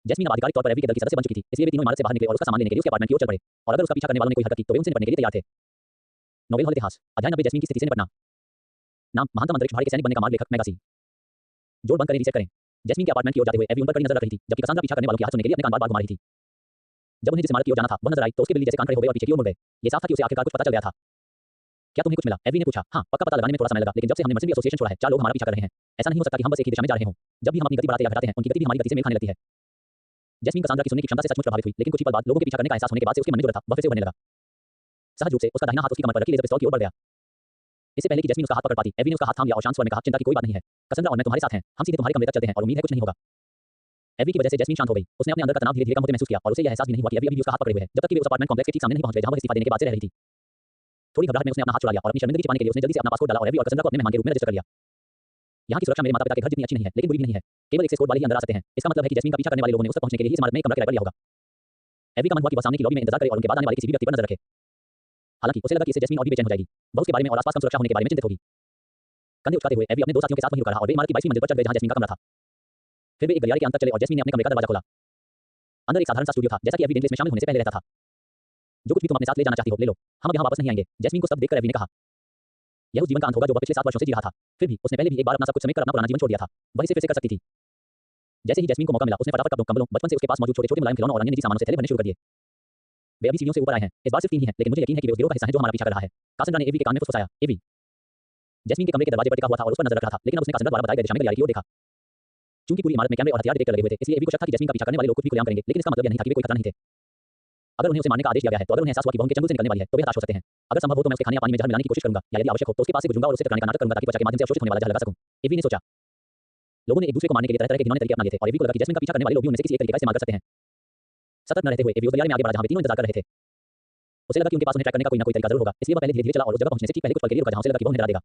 जैस्मिन अब आधिकारिक तौर पर एवी के दल की सदस्य बन चुकी थी, इसलिए वे तीनों इमारत से बाहर निकले और उसका सामान लेने के लिए उसके अपार्टमेंट की ओर चल पड़े। और अगर उसका पीछा करने वालों ने कोई हरकत की तो वे उनसे निपटने के लिए तैयार थे। नोवेल हॉल इतिहास अध्याय 90 जैस्मिन की स्थिति से निपटना। नाम महानतम अंतरिक्ष भाड़े के सैनिक बनने का मार्ग लेखक मैगासी। जोड़ बंद करें, रीसेट करें। जैस्मिन के अपार्टमेंट की ओर जाते हुए एवी उन पर कड़ी नजर रख रही थी, जबकि कसांड्रा पीछा करने वालों की आवाज सुनने के लिए अपने कान बार-बार घुमा रही थी। जब उन्हें जिस इमारत की ओर जाना था वह नजर आई तो उसके बिल्ली जैसे कान खड़े हो गए और पीछे की ओर मुड़ गए। ये साफ था कि उसे आखिरकार कुछ पता चल गया था। क्या तुम्हें कुछ मिला? एवी ने पूछा। हाँ, पता लगाने में थोड़ा समय लगा, लेकिन जब से हमने मर्चेंट एसोसिएशन छोड़ा है, 4 लोग हमारा पीछा कर रहे हैं। ऐसा नहीं हो सकता कि हम बस एक ही दिशा में जा रहे हों। जब भी हम अपनी गति बढ़ाते या घटाते हैं, उनकी गति भी हमारी गति से मेल खाने लगती है। जैस्मीन कसांड्रा की सुनने की क्षमता से सचमुच प्रभावित हुई, लेकिन कुछ ही पल बाद लोगों के पीछा करने का एहसास होने के बाद से उसके मन में जो डर था, वह फिर से उभरने लगा। सहज रूप से उसका दाहिना हाथ उसकी कमर पर रखी लेजर पिस्तौल की ओर बढ़ गया। इससे पहले कि जैस्मीन उसका हाथ पकड़ पाती, एवी ने उसका हाथ थाम लिया और शांत स्वर में कहा, चिंता की कोई बात नहीं है। कसांड्रा और मैं तुम्हारे साथ हैं। हम सीधे तुम्हारे कमरे तक चलते हैं और उम्मीद है कुछ नहीं होगा। एवी की वजह से जैस्मीन शांत हो गई। उसने अपने अंदर का तनाव धीरे-धीरे कम होते महसूस किया और उसे यह एहसास भी नहीं हुआ कि एवी अभी भी उसका हाथ पकड़े हुए है, जब तक कि वे उस अपार्टमेंट कॉम्प्लेक्स के ठीक सामने नहीं पहुंच गए जहां वह इस्तीफा देने के बाद से रह रही थी। थोड़ी घबराहट में उसने अपना हाथ छुड़ा लिया और अपनी शर्मिंदगी छिपाने के लिए उसने जल्दी से अपना पासपोर्ट डाला और एवी और कसांड्रा को अपने मेहमान के रूप में रजिस्टर कर लिया। यहाँ की सुरक्षा मेरे माता-पिता के घर जितनी अच्छी नहीं है, लेकिन बुरी भी नहीं है। केवल एक एस्कॉर्ट वाले ही अंदर आ सकते हैं। इसका मतलब है कि जैस्मीन का पीछा करने वाले लोगों ने उस तक पहुंचने के लिए ही इस इमारत में एक कमरा किराए पर लिया होगा। एवी का मन हुआ कि वह सामने की लॉबी में इंतजार करे और उनके बाद आने वाले किसी भी व्यक्ति पर नजर रखे। हालांकि उसे लगा कि इससे जैस्मीन और भी बेचैन हो जाएगी। वह उसके बारे में और आसपास कम सुरक्षा होने के बारे में चिंतित होगी। कंधे उठाते हुए एवी अपने दो साथियों के साथ वहीं रुका रहा और वे इमारत की 22वीं मंजिल पर चढ़ गए जहां जैस्मीन का कमरा था। फिर वे एक गलियारे के अंत तक चले और जैस्मीन ने अपने कमरे का दरवाजा खोला। अंदर एक साधारण सा स्टूडियो था, जैसा कि एवी डेंटलिस्ट में शामिल होने से पहले रहता था। जो कुछ भी तुम अपने साथ ले जाना चाहती हो, ले लो। हम अब यहाँ वापस नहीं आएंगे। जैस्मीन को सब देखकर एवी ने कहा। यह उस जीवन का अंत होगा जो वह पिछले 7 वर्षों से जी रहा था। फिर भी उसने पहले भी एक बार अपना सब कुछ समेट कर अपना पुराना जीवन छोड़ दिया था। वह इसे फिर से कर सकती थी। जैसे ही जैस्मीन को मौका मिला, उसने फटाफट कंबलों, बचपन से उसके पास मौजूद छोटे-छोटे मुलायम खिलौनों और अन्य निजी सामानों से थैले भरने शुरू कर दिए। वे अभी सीढ़ियों से ऊपर आए हैं। इस बार सिर्फ 3 ही हैं, लेकिन मुझे यकीन है कि वे उस गिरोह का हिस्सा हैं जो हमारा पीछा कर रहा है। कासंड्रा ने एवी के कान में फुसफुसाया। एवी। जैस्मीन के कमरे के दरवाजे पर टिका हुआ था और उस पर नजर रख रहा था, लेकिन अब उसने कासंड्रा द्वारा बताए गए दिशा में गलियारे की ओर देखा। चूंकि पूरी इमारत में कैमरे और हथियार डिटेक्टर लगे हुए थे, इसलिए एवी को शक था कि जैस्मीन का पीछा करने वाले लोग कुछ भी खुलेआम करेंगे, लेकिन इसका मतलब यह नहीं था कि वे कोई खतरा नहीं थे। अगर उन्हें उसे मारने का आदेश दिया गया है, तो अगर उन्हें एहसास हुआ कि वह उनके चंगुल से निकलने वाली है, तो वे हताश हो सकते हैं। अगर संभव हो तो मैं उसके खाने या पानी में जहर मिलाने की कोशिश करूंगा, या यदि आवश्यक हो तो उसके पास से गुजरूंगा और उसे टकराने का नाटक करूंगा ताकि त्वचा के माध्यम से अवशोषित होने वाला जहर लगा सकूं। एवी ने सोचा। लोगों ने एक दूसरे को मारने के लिए तरह-तरह के घिनौने तरीके अपना लिए थे और एवी को लगा कि जैस्मीन का पीछा करने वाले लोग भी उनमें से किसी एक तरीके का इस्तेमाल कर सकते हैं। सतर्क न रहते हुए एवी उस गलियारे में आगे बढ़ा जहां वे तीनों इंतजार कर रहे थे। उसे लगा कि उनके पास उन्हें ट्रैक करने का कोई ना कोई तरीका जरूर होगा, इसलिए वह पहले धीरे-धीरे चला और उस जगह पहुंचने से ठीक पहले कुछ पल के लिए रुका जहां उसे लगा कि वह उन्हें डरा देगा।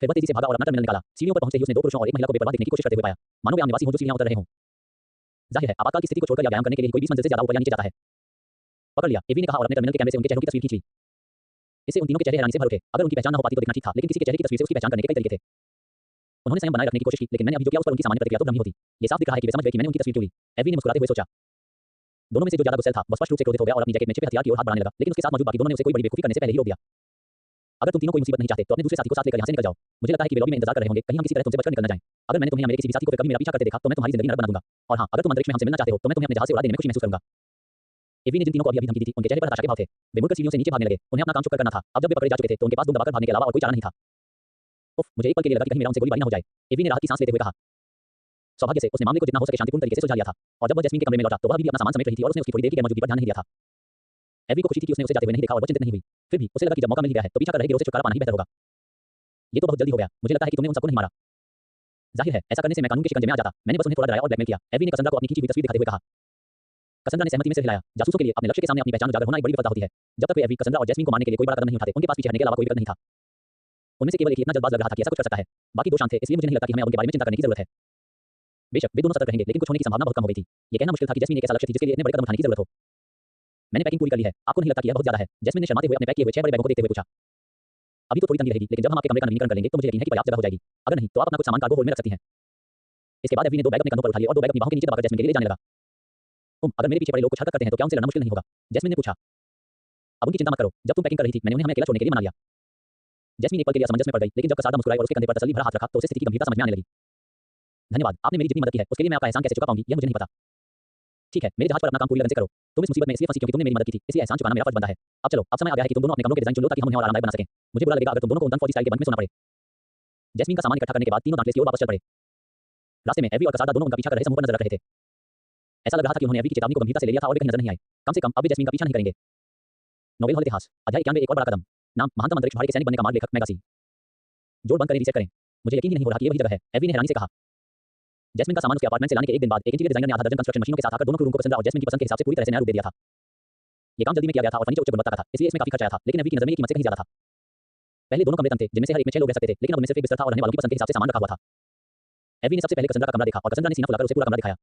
फिर वह तेजी से भागा और अपना टर्मिनल निकाला। सीढ़ियों पर पहुंचते ही उसने 2 पुरुषों और एक महिला को बेपरवाह दिखने की कोशिश करते हुए पाया, मानो वे आम निवासी हों जो सीढ़ियां उतर रहे हों। जाहिर है, आपातकाल की स्थिति को छोड़कर या व्यायाम करने के लिए कोई 20 मंजिल से ज्यादा ऊपर या नीचे जाता है। पकड़ लिया, एवी ने कहा और अपने टर्मिनल के कैमरे से उनके चेहरों की तस्वीर खींच ली। इससे उन तीनों के चेहरे हैरानी से भर उठे। अगर उनकी पहचान न हो पाती तो देखना ठीक था, लेकिन किसी के चेहरे की तस्वीर से उसकी पहचान करने के कई तरीके थे। उन्होंने संयम बनाए रखने की कोशिश की, लेकिन मैंने अभी जो किया उस पर उनकी सामान्य प्रतिक्रिया तो भ्रम ही होती। ये साफ दिख रहा है कि वे समझ गए कि मैंने उनकी तस्वीर क्यों ली। एवी ने मुस्कुराते हुए सोचा। दोनों में से जो ज्यादा गुस्सैल था, वह स्पष्ट रूप से क्रोधित हो गया और अपनी जैकेट में छिपे हथियार की ओर हाथ बढ़ाने लगा, लेकिन उसके साथ मौजूद बाकी दोनों ने उसे कोई बड़ी बेवकूफी करने से पहले ही रोक दिया। अगर तुम तीनों कोई मुसीबत नहीं चाहते, तो अपने दूसरे साथी को साथ लेकर यहाँ से निकल जाओ। मुझे लगता है कि वे लॉबी में इंतजार कर रहे होंगे, कहीं हम किसी तरह तुमसे बचकर निकल न जाएं। अगर मैंने तुम्हें या मेरे किसी भी साथी को कभी मेरा पीछा करते देखा, तो मैं तुम्हारी जिंदगी नरक बना दूंगा। और हाँ, अगर तुम अंतरिक्ष में हमसे मिलना चाहते हो, तो मैं तुम्हें अपने जहाज से उड़ा देने में खुशी महसूस करूंगा। एवी ने जिन तीनों को अभी धमकी दी थी, उनके चेहरे पर हताशा के भाव थे। वे मुड़कर सीढ़ियों से नीचे भागने लगे। उन्हें अपना काम चुप कर करना था। अब जब वे पकड़े जा चुके थे, तो उनके पास दुम दबाकर भागने के अलावा और कोई चारा नहीं था। उफ, मुझे एक पल के लिए लगा कि कहीं मेरा उनसे गोलीबारी न हो जाए। एवी ने राहत की सांस लेते हुए कहा। सौभाग्य से उसने मामले को जितना हो सके शांतिपूर्ण तरीके से सुलझा लिया था। और जब वह जैस्मीन के कमरे में लौटा, तो वह अभी भी अपना सामान समेट रही थी और उसने उसकी थोड़ी देर की गैरमौजूदगी पर ध्यान नहीं दिया था। एवी को खुशी थी कि उसने उसे जाते हुए नहीं देखा और वह चिंतित नहीं हुई। फिर भी उसे लगा कि जब मौका मिल गया है, तो पीछा कर रहे गिरोह से छुटकारा पाना ही बेहतर होगा। ये तो बहुत जल्दी हो गया। मुझे लगता है कि तुमने उन सबको नहीं मारा। जाहिर है, ऐसा करने से मैं कानून के शिकंजे में आ जाता। मैंने बस उन्हें थोड़ा डराया और ब्लैकमेल किया। एवी ने कसांड्रा को अपनी खींची हुई तस्वीर दिखाते हुए कहा। कसांड्रा ने सहमति में सिर हिलाया। जासूसों के लिए अपने लक्ष्य के सामने अपनी पहचान उजागर होना एक बड़ी विफलता होती है। जब तक वे एवी, कसांड्रा और जैस्मीन को मारने के लिए कोई बड़ा कदम नहीं उठाते, उनके पास पीछे हटने के अलावा कोई विकल्प नहीं था। उनमें से केवल एक ही इतना जल्दबाज लग रहा था कि ऐसा कुछ कर सकता है। बाकी 2 शांत थे, इसलिए मुझे नहीं लगता कि हमें उनके बारे में चिंता करने की जरूरत है। बेशक वे दोनों सतर्क रहेंगे, लेकिन कुछ होने की संभावना बहुत कम हो गई थी। ये कहना मुश्किल था कि जैस्मीन एक ऐसा लक्ष्य थी जिसके लिए इतने बड़े कदम उठाने की जरूरत हो। मैंने पैकिंग पूरी कर ली है। आपको नहीं लगता कि यह बहुत ज्यादा है? जैस्मीन ने शर्माते हुए अपने पैक किए हुए 6 बड़े बैगों को देखते हुए पूछा। अभी तो थोड़ी तंगी रहेगी, लेकिन जब हम आपके कमरे का नवीनीकरण कर लेंगे, तो मुझे यकीन है कि पर्याप्त जगह हो जाएगी। अगर नहीं, तो आप अपना कुछ सामान कार्गो होल्ड में रख सकती हैं। इसके बाद एवी ने 2 बैग अपने कंधों पर उठा लिए और 2 बैग अपनी बाहों के नीचे दबाकर जैस्मीन के लिए ले जाने लगा। अगर मेरे पीछे पड़े लोग कुछ हरकत करते हैं, तो क्या उनसे लड़ना मुश्किल नहीं होगा? जैस्मीन ने पूछा। अब उनकी चिंता मत करो। जब तुम पैकिंग कर रही थी, मैंने उन्हें हमें अकेला छोड़ने के लिए मना लिया। जैस्मीन एक पल के लिए असमंजस में पड़ गई, लेकिन जब कसांड्रा मुस्कुराई और उसके कंधे पर तसल्ली भरा हाथ रखा, तो उसे स्थिति की गंभीरता समझ में आने लगी। धन्यवाद, आपने मेरी जितनी मदद की है, उसके लिए मैं आपका एहसान कैसे चुका पाऊंगी, यह मुझे नहीं पता। ठीक है, मेरे जहाज पर अपना काम पूरी लगन से करो। तुम इस मुसीबत में इसलिए फंसी क्योंकि तुमने मेरी मदद की थी, इसलिए एहसान चुकाना मेरा फर्ज बनता है। अब चलो, अब समय आ गया है कि तुम दोनों अपने कमरों के डिजाइन चुन लो ताकि हम उन्हें और आरामदायक बना सकें। मुझे बुरा लगेगा अगर तुम दोनों को उन फौजी स्टाइल के बंक में सोना पड़े। जैस्मीन का सामान इकट्ठा करने के बाद तीनों दांतलेस की ओर वापस चल पड़े। रास्ते में एवी और कसांड्रा दोनों उनका पीछा कर रहे समूह पर नजर रख रहे थे। ऐसा लग रहा था कि उन्होंने एवी की चेतावनी को गंभीरता से ले लिया था और वे कहीं नजर नहीं आए। कम से कम अब वे जैस्मीन का पीछा नहीं करेंगे। नोवेल हॉल इतिहास अध्याय 91 एक और बड़ा कदम। नाम महानतम अंतरिक्ष भाड़ी के सैनिक बनने का मार्ग लेखक मेगासी। जोड़ बंद करें, रीसेट करें। मुझे यकीन ही नहीं हो रहा कि ये वही जगह है, एवी ने हैरानी से कहा। जैस्मीन का सामान उसके अपार्टमेंट से लाने के एक दिन बाद एक इंटीरियर डिजाइनर ने आधा दर्जन कंस्ट्रक्शन मशीनों के साथ आकर दोनों के रूम को कसांड्रा और जैस्मीन की पसंद के हिसाब से पूरी तरह से नया रूप दे दिया था। ये काम जल्दी में किया गया था और फर्नीचर उच्च गुणवत्ता का था, इसलिए इसमें काफी खर्च आया था, लेकिन एवी की नजर में ये कीमत से कहीं ज्यादा था। पहले दोनों कमरे तंग थे, जिनमें से हर एक में 6 लोग रह सकते थे, लेकिन अब उनमें सिर्फ एक बिस्तर था और रहने वालों की पसंद के हिसाब से सामान रखा हुआ था। एवी ने सबसे पहले कसांड्रा का कमरा देखा और कसांड्रा ने सीना फुलाकर उसे पूरा कमरा दिखाया।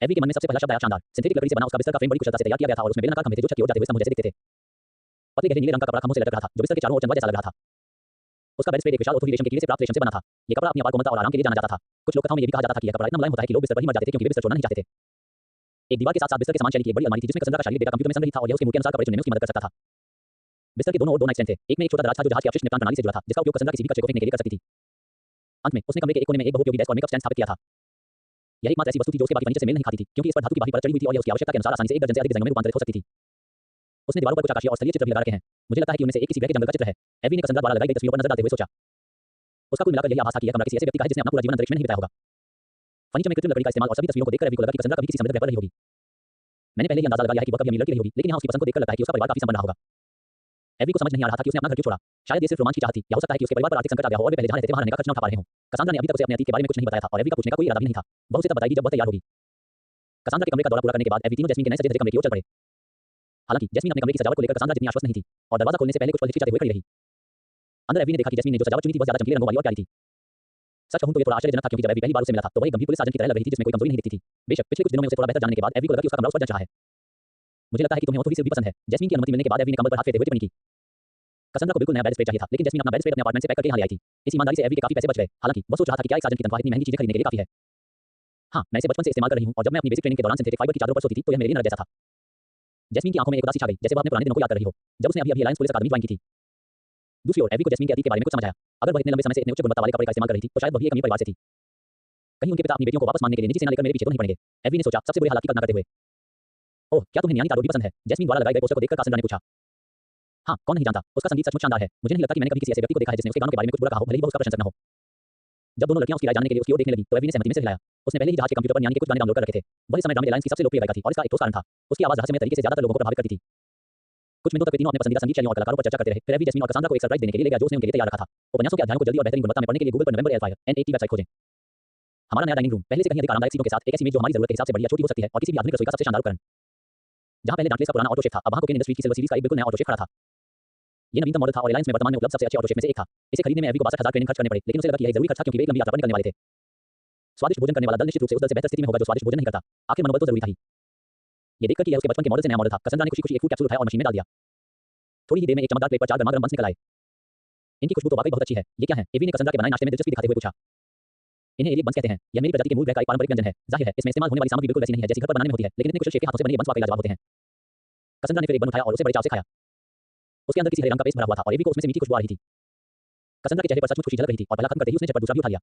एवी के मन में सबसे पहला शब्द आया शानदार। सिंथेटिक लकड़ी से बना उसका बिस्तर का फ्रेम बड़ी कुशलता से तैयार किया गया था और उसमें बेलनाकार खंभे थे जो छत की ओर जाते हुए समूह जैसे दिखते थे। पतले गहरे नीले रंग का कपड़ा खंभों से लटक रहा था, जो बिस्तर के चारों ओर चंदवा जैसा लग रहा था। उसका बेड स्प्रेड एक विशाल ओथोवी रेशम के कीड़े से प्राप्त रेशम से बना था। ये कपड़ा अपनी आपार कोमलता और आराम के लिए जाना जाता था। कुछ लोक कथाओं में ये भी कहा जाता था कि यह कपड़ा इतना मुलायम होता है कि लोग बिस्तर पर ही मर जाते थे क्योंकि वे बिस्तर छोड़ना नहीं चाहते थे। एक दीवार के साथ साथ बिस्तर के समान शैली की एक बड़ी अलमारी थी जिसमें कसांड्रा का शारीरिक डेटा कंप्यूटर में संग्रहित था और यह उसके मूड के अनुसार कपड़े चुनने में उसकी मदद कर सकता था। बिस्तर के दोनों ओर 2 नाइट स्टैंड थे। एक में एक छोटा दराज था जो जहाज की अपशिष्ट निपटान प्रणाली से जुड़ा था, जिसका उपयोग कसांड्रा किसी भी कचरे को फेंकने के लिए कर सकती थी। अंत में उसने कमरे के एक कोने में एक बहुउपयोगी डेस्क और मेकअप स्टैंड स्थापित किया था। यह एकमात्र ऐसी वस्तु थी जो उसके बाकी फर्नीचर से मेल नहीं खाती थी, क्योंकि इस पर धातु की बाहरी परत चढ़ी हुई थी और यह उसकी आवश्यकता के अनुसार आसानी से एक दर्जन से अधिक डिजाइनों में रूपांतरित हो सकती थी। उसने दीवारों पर कुछ आकाशीय और स्थलीय चित्र भी लगा रखे हैं। मुझे लगता है कि उनमें से एक किसी ग्रह के जंगल का चित्र है। एवी ने कसंद्रा द्वारा लगाई गई तस्वीरों पर नजर डालते हुए सोचा। उसका कुल मिलाकर यही आभास था कि यह कमरा किसी ऐसे व्यक्ति का है जिसने अपना पूरा जीवन अंतरिक्ष में नहीं बिताया होगा। फर्नीचर में कृत्रिम लकड़ी का इस्तेमाल और सभी तस्वीरों को देखकर एवी को लगा कि कसंद्रा कभी किसी समृद्ध ग्रह पर रही होगी। मैंने पहले ही अंदाजा लगा लिया है कि वह कभी अमीर लड़की रही होगी, लेकिन यहाँ उसकी पसंद को देखकर लगता है कि उसका परिवार काफी संपन्न रहा होगा। एवी को समझ नहीं आ रहा था कि उसने अपना घर क्यों छोड़ा। शायद ये सिर्फ रोमांच की चाहत थी, या हो सकता है कि उसके परिवार पर आर्थिक संकट आ गया हो और वे पहले जहाँ रहते थे वहाँ रहने का खर्च न उठा पा रहे हों। कसांद्रा ने अभी तक उसे अपने अतीत के बारे में कुछ नहीं बताया था और एवी का पूछने का कोई इरादा भी नहीं था। वह उसे तब बताएगी जब वह तैयार होगी। कसांद्रा के कमरे का दौरा पूरा करने के बाद एवी तीनों जैस्मीन के नए सजे धजे कमरे की ओर चल पड़े। हालांकि जैस्मीन अपने कमरे की सजावट को लेकर कसांद्रा जितनी आश्वस्त नहीं थी और दरवाजा खोलने से पहले कुछ पल हिचकिचाते हुए खड़ी रही। अंदर एवी ने देखा कि जैस्मीन ने जो सजावट चुनी थी वह ज्यादा चमकीले रंगों वाली और प्यारी थी। सच कहूं तो ये थोड़ा आश्चर्यजनक था क्योंकि जब एवी पहली बार उसे मिला था तो वह एक गंभीर पुलिस साजन की तरह लग रही थी जिसमें कोई कमजोरी नहीं दिखती थी। बेशक पिछले कुछ दिनों में उसे थोड़ा बेहतर जानने के बाद एवी को लगा कि उसका कमरा उस पर जच रहा है। मुझे लगता है कि तुम्हें ऑथोवी से भी पसंद है। जैस्मीन की अनुमति मिलने के बाद एवी ने कमर पर हाथ फेरते हुए टिप्पणी की। कसंद्रा को बिल्कुल नया बेड स्प्रेड चाहिए था, लेकिन जैस्मीन अपना बेड स्प्रेड अपने अपार्टमेंट से पैक करके यहाँ ले आई थी। इस ईमानदारी से एवी के काफी पैसे बच गए। हालांकि वह सोच रहा था कि क्या एक साजन की तनख्वाह इतनी महंगी चीजें खरीदने के लिए काफी है। हाँ, मैं इसे बचपन से इस्तेमाल कर रही हूँ और जब मैं अपनी बेसिक ट्रेनिंग के दौरान सिंथेटिक फाइबर की चादरों पर सोती थी तो यह मेरे लिए नरक जैसा था। जैस्मीन की आंखों में एक उदासी छा गई, जैसे वह अपने पुराने दिनों को याद कर रही हो, जब उसने अभी अलायंस पुलिस अकादमी ज्वाइन की थी। दूसरी ओर एवी को जैस्मीन के अतीत के बारे में कुछ समझ आया। अगर वह इतने लंबे समय से इतने उच्च गुणवत्ता वाले कपड़े का इस्तेमाल कर रही थी तो शायद वह भी एक अमीर परिवार से थी। कहीं उनके पिता अपनी बेटियों को वापस मांगने के लिए निजी सेना लेकर मेरे पीछे तो नहीं पड़ेंगे। एवी ने सोचा, सबसे बुरे हालात की कल्पना करते हुए। ओह, क्या तुम्हें नियानी तारों भी पसंद है? जैस्मीन द्वारा लगाए गए पोस्टर को देखकर कासंद्रा ने पूछा। हाँ, कौन नहीं जानता, उसका संगीत सचमुच शानदार है। मुझे नहीं लगता कि मैंने कभी किसी ऐसे व्यक्ति को देखा है जिसने उसके गानों के बारे में कुछ बुरा कहा हो, भले ही वह उसका प्रशंसक न हो। जब दोनों लड़कियां उसकी राय जानने के लिए उसकी ओर देखने लगी तो एवी ने सहमति में सिर हिलाया। उसने पहले ही जहाज के कंप्यूटर पर नियानी के कुछ गाने डाउनलोड कर रखे थे। वह इस समय ड्रामे अलायंस की सबसे लोकप्रिय गायिका थी और इसका एक ठोस कारण था। उसकी आवाज रहस्यमय तरीके से ज्यादातर लोगों को प्रभावित करती थी। कुछ मिनटों तक वे तीनों अपने पसंदीदा संगीत शैलियों और कलाकारों पर चर्चा करते रहे। फिर एवी जैस्मीन और कसांद्रा को एक सरप्राइज देने के लिए ले गया जो उसने उनके लिए तैयार रखा था। उपन्यासों के अध्यायों को जल्दी और बेहतरीन गुणवत्ता में पढ़ने के लिए गूगल पर नवंबर एल्फायर NAT वेबसाइट खोजें। हमारा नया डाइनिंग रूम पहले से कहीं अधिक आरामदायक सीटों के साथ एक ऐसी मेज जो हमारी जरूरत के हिसाब से बड़ी या छोटी हो सकती है और किसी भी आधुनिक रसोई का सबसे शानदार उपकरण। जहां पहले डांटलेस का पुराना ऑटो शेफ था, अब वहां कोकेन इंडस्ट्रीज की सिल्वर सीरीज का एक बिल्कुल नया ऑटो शेफ खड़ा था। ये नवीनतम मॉडल था और अलायंस में वर्तमान में उपलब्ध सबसे अच्छे ऑटो शेफ में से एक था। इसे खरीदने में एवी को 62,000 ट्रेनिंग खर्च करने पड़े, लेकिन उसे लगा कि यह जरूरी खर्च था क्योंकि वे एक लंबी यात्रा पर निकलने वाले थे। स्वादिष्ट भोजन करने वाला दल निश्चित रूप से उस दल से बेहतर स्थिति में होगा जो स्वादिष्ट भोजन नहीं करता। आखिर मनोबल तो जरूरी था ही। ये देखकर कि यह उसके बचपन के मॉडल से नया मॉडल था, कसांद्रा ने खुशी-खुशी एक फूड कैप्सूल उठाया और मशीन में डाल दिया। थोड़ी ही देर में एक चमकदार प्लेट पर 4 गरमा-गरम बंस निकल आए। इनकी खुशबू तो वाकई बहुत अच्छी है। ये क्या है? एवी ने कसांद्रा के बनाए नाश्ते में दिलचस्पी दिखाते हुए पूछा। इन्हें एलियट बंस कहते हैं। यह मेरी प्रजाति के मूल ग्रह का एक पारंपरिक व्यंजन है। जाहिर है, इसमें इस्तेमाल होने वाली सामग्री बिल्कुल वैसी नहीं है जैसी घर पर बनाने में होती है, लेकिन इतने कुशल शेफ के हाथों से बने ये बंस वाकई लाजवाब होते हैं। कसांद्रा ने फिर एक बन उठाया और उसे बड़े चाव से खाया। उसके अंदर किसी हरे रंग का पेस्ट भरा हुआ था और एवी को उसमें से मीठी खुशबू आ रही थी। कसांद्रा के चेहरे पर सचमुच खुशी झलक रही थी और पहला खत्म करते ही उसने झटपट दूसरा भी उठा लिया।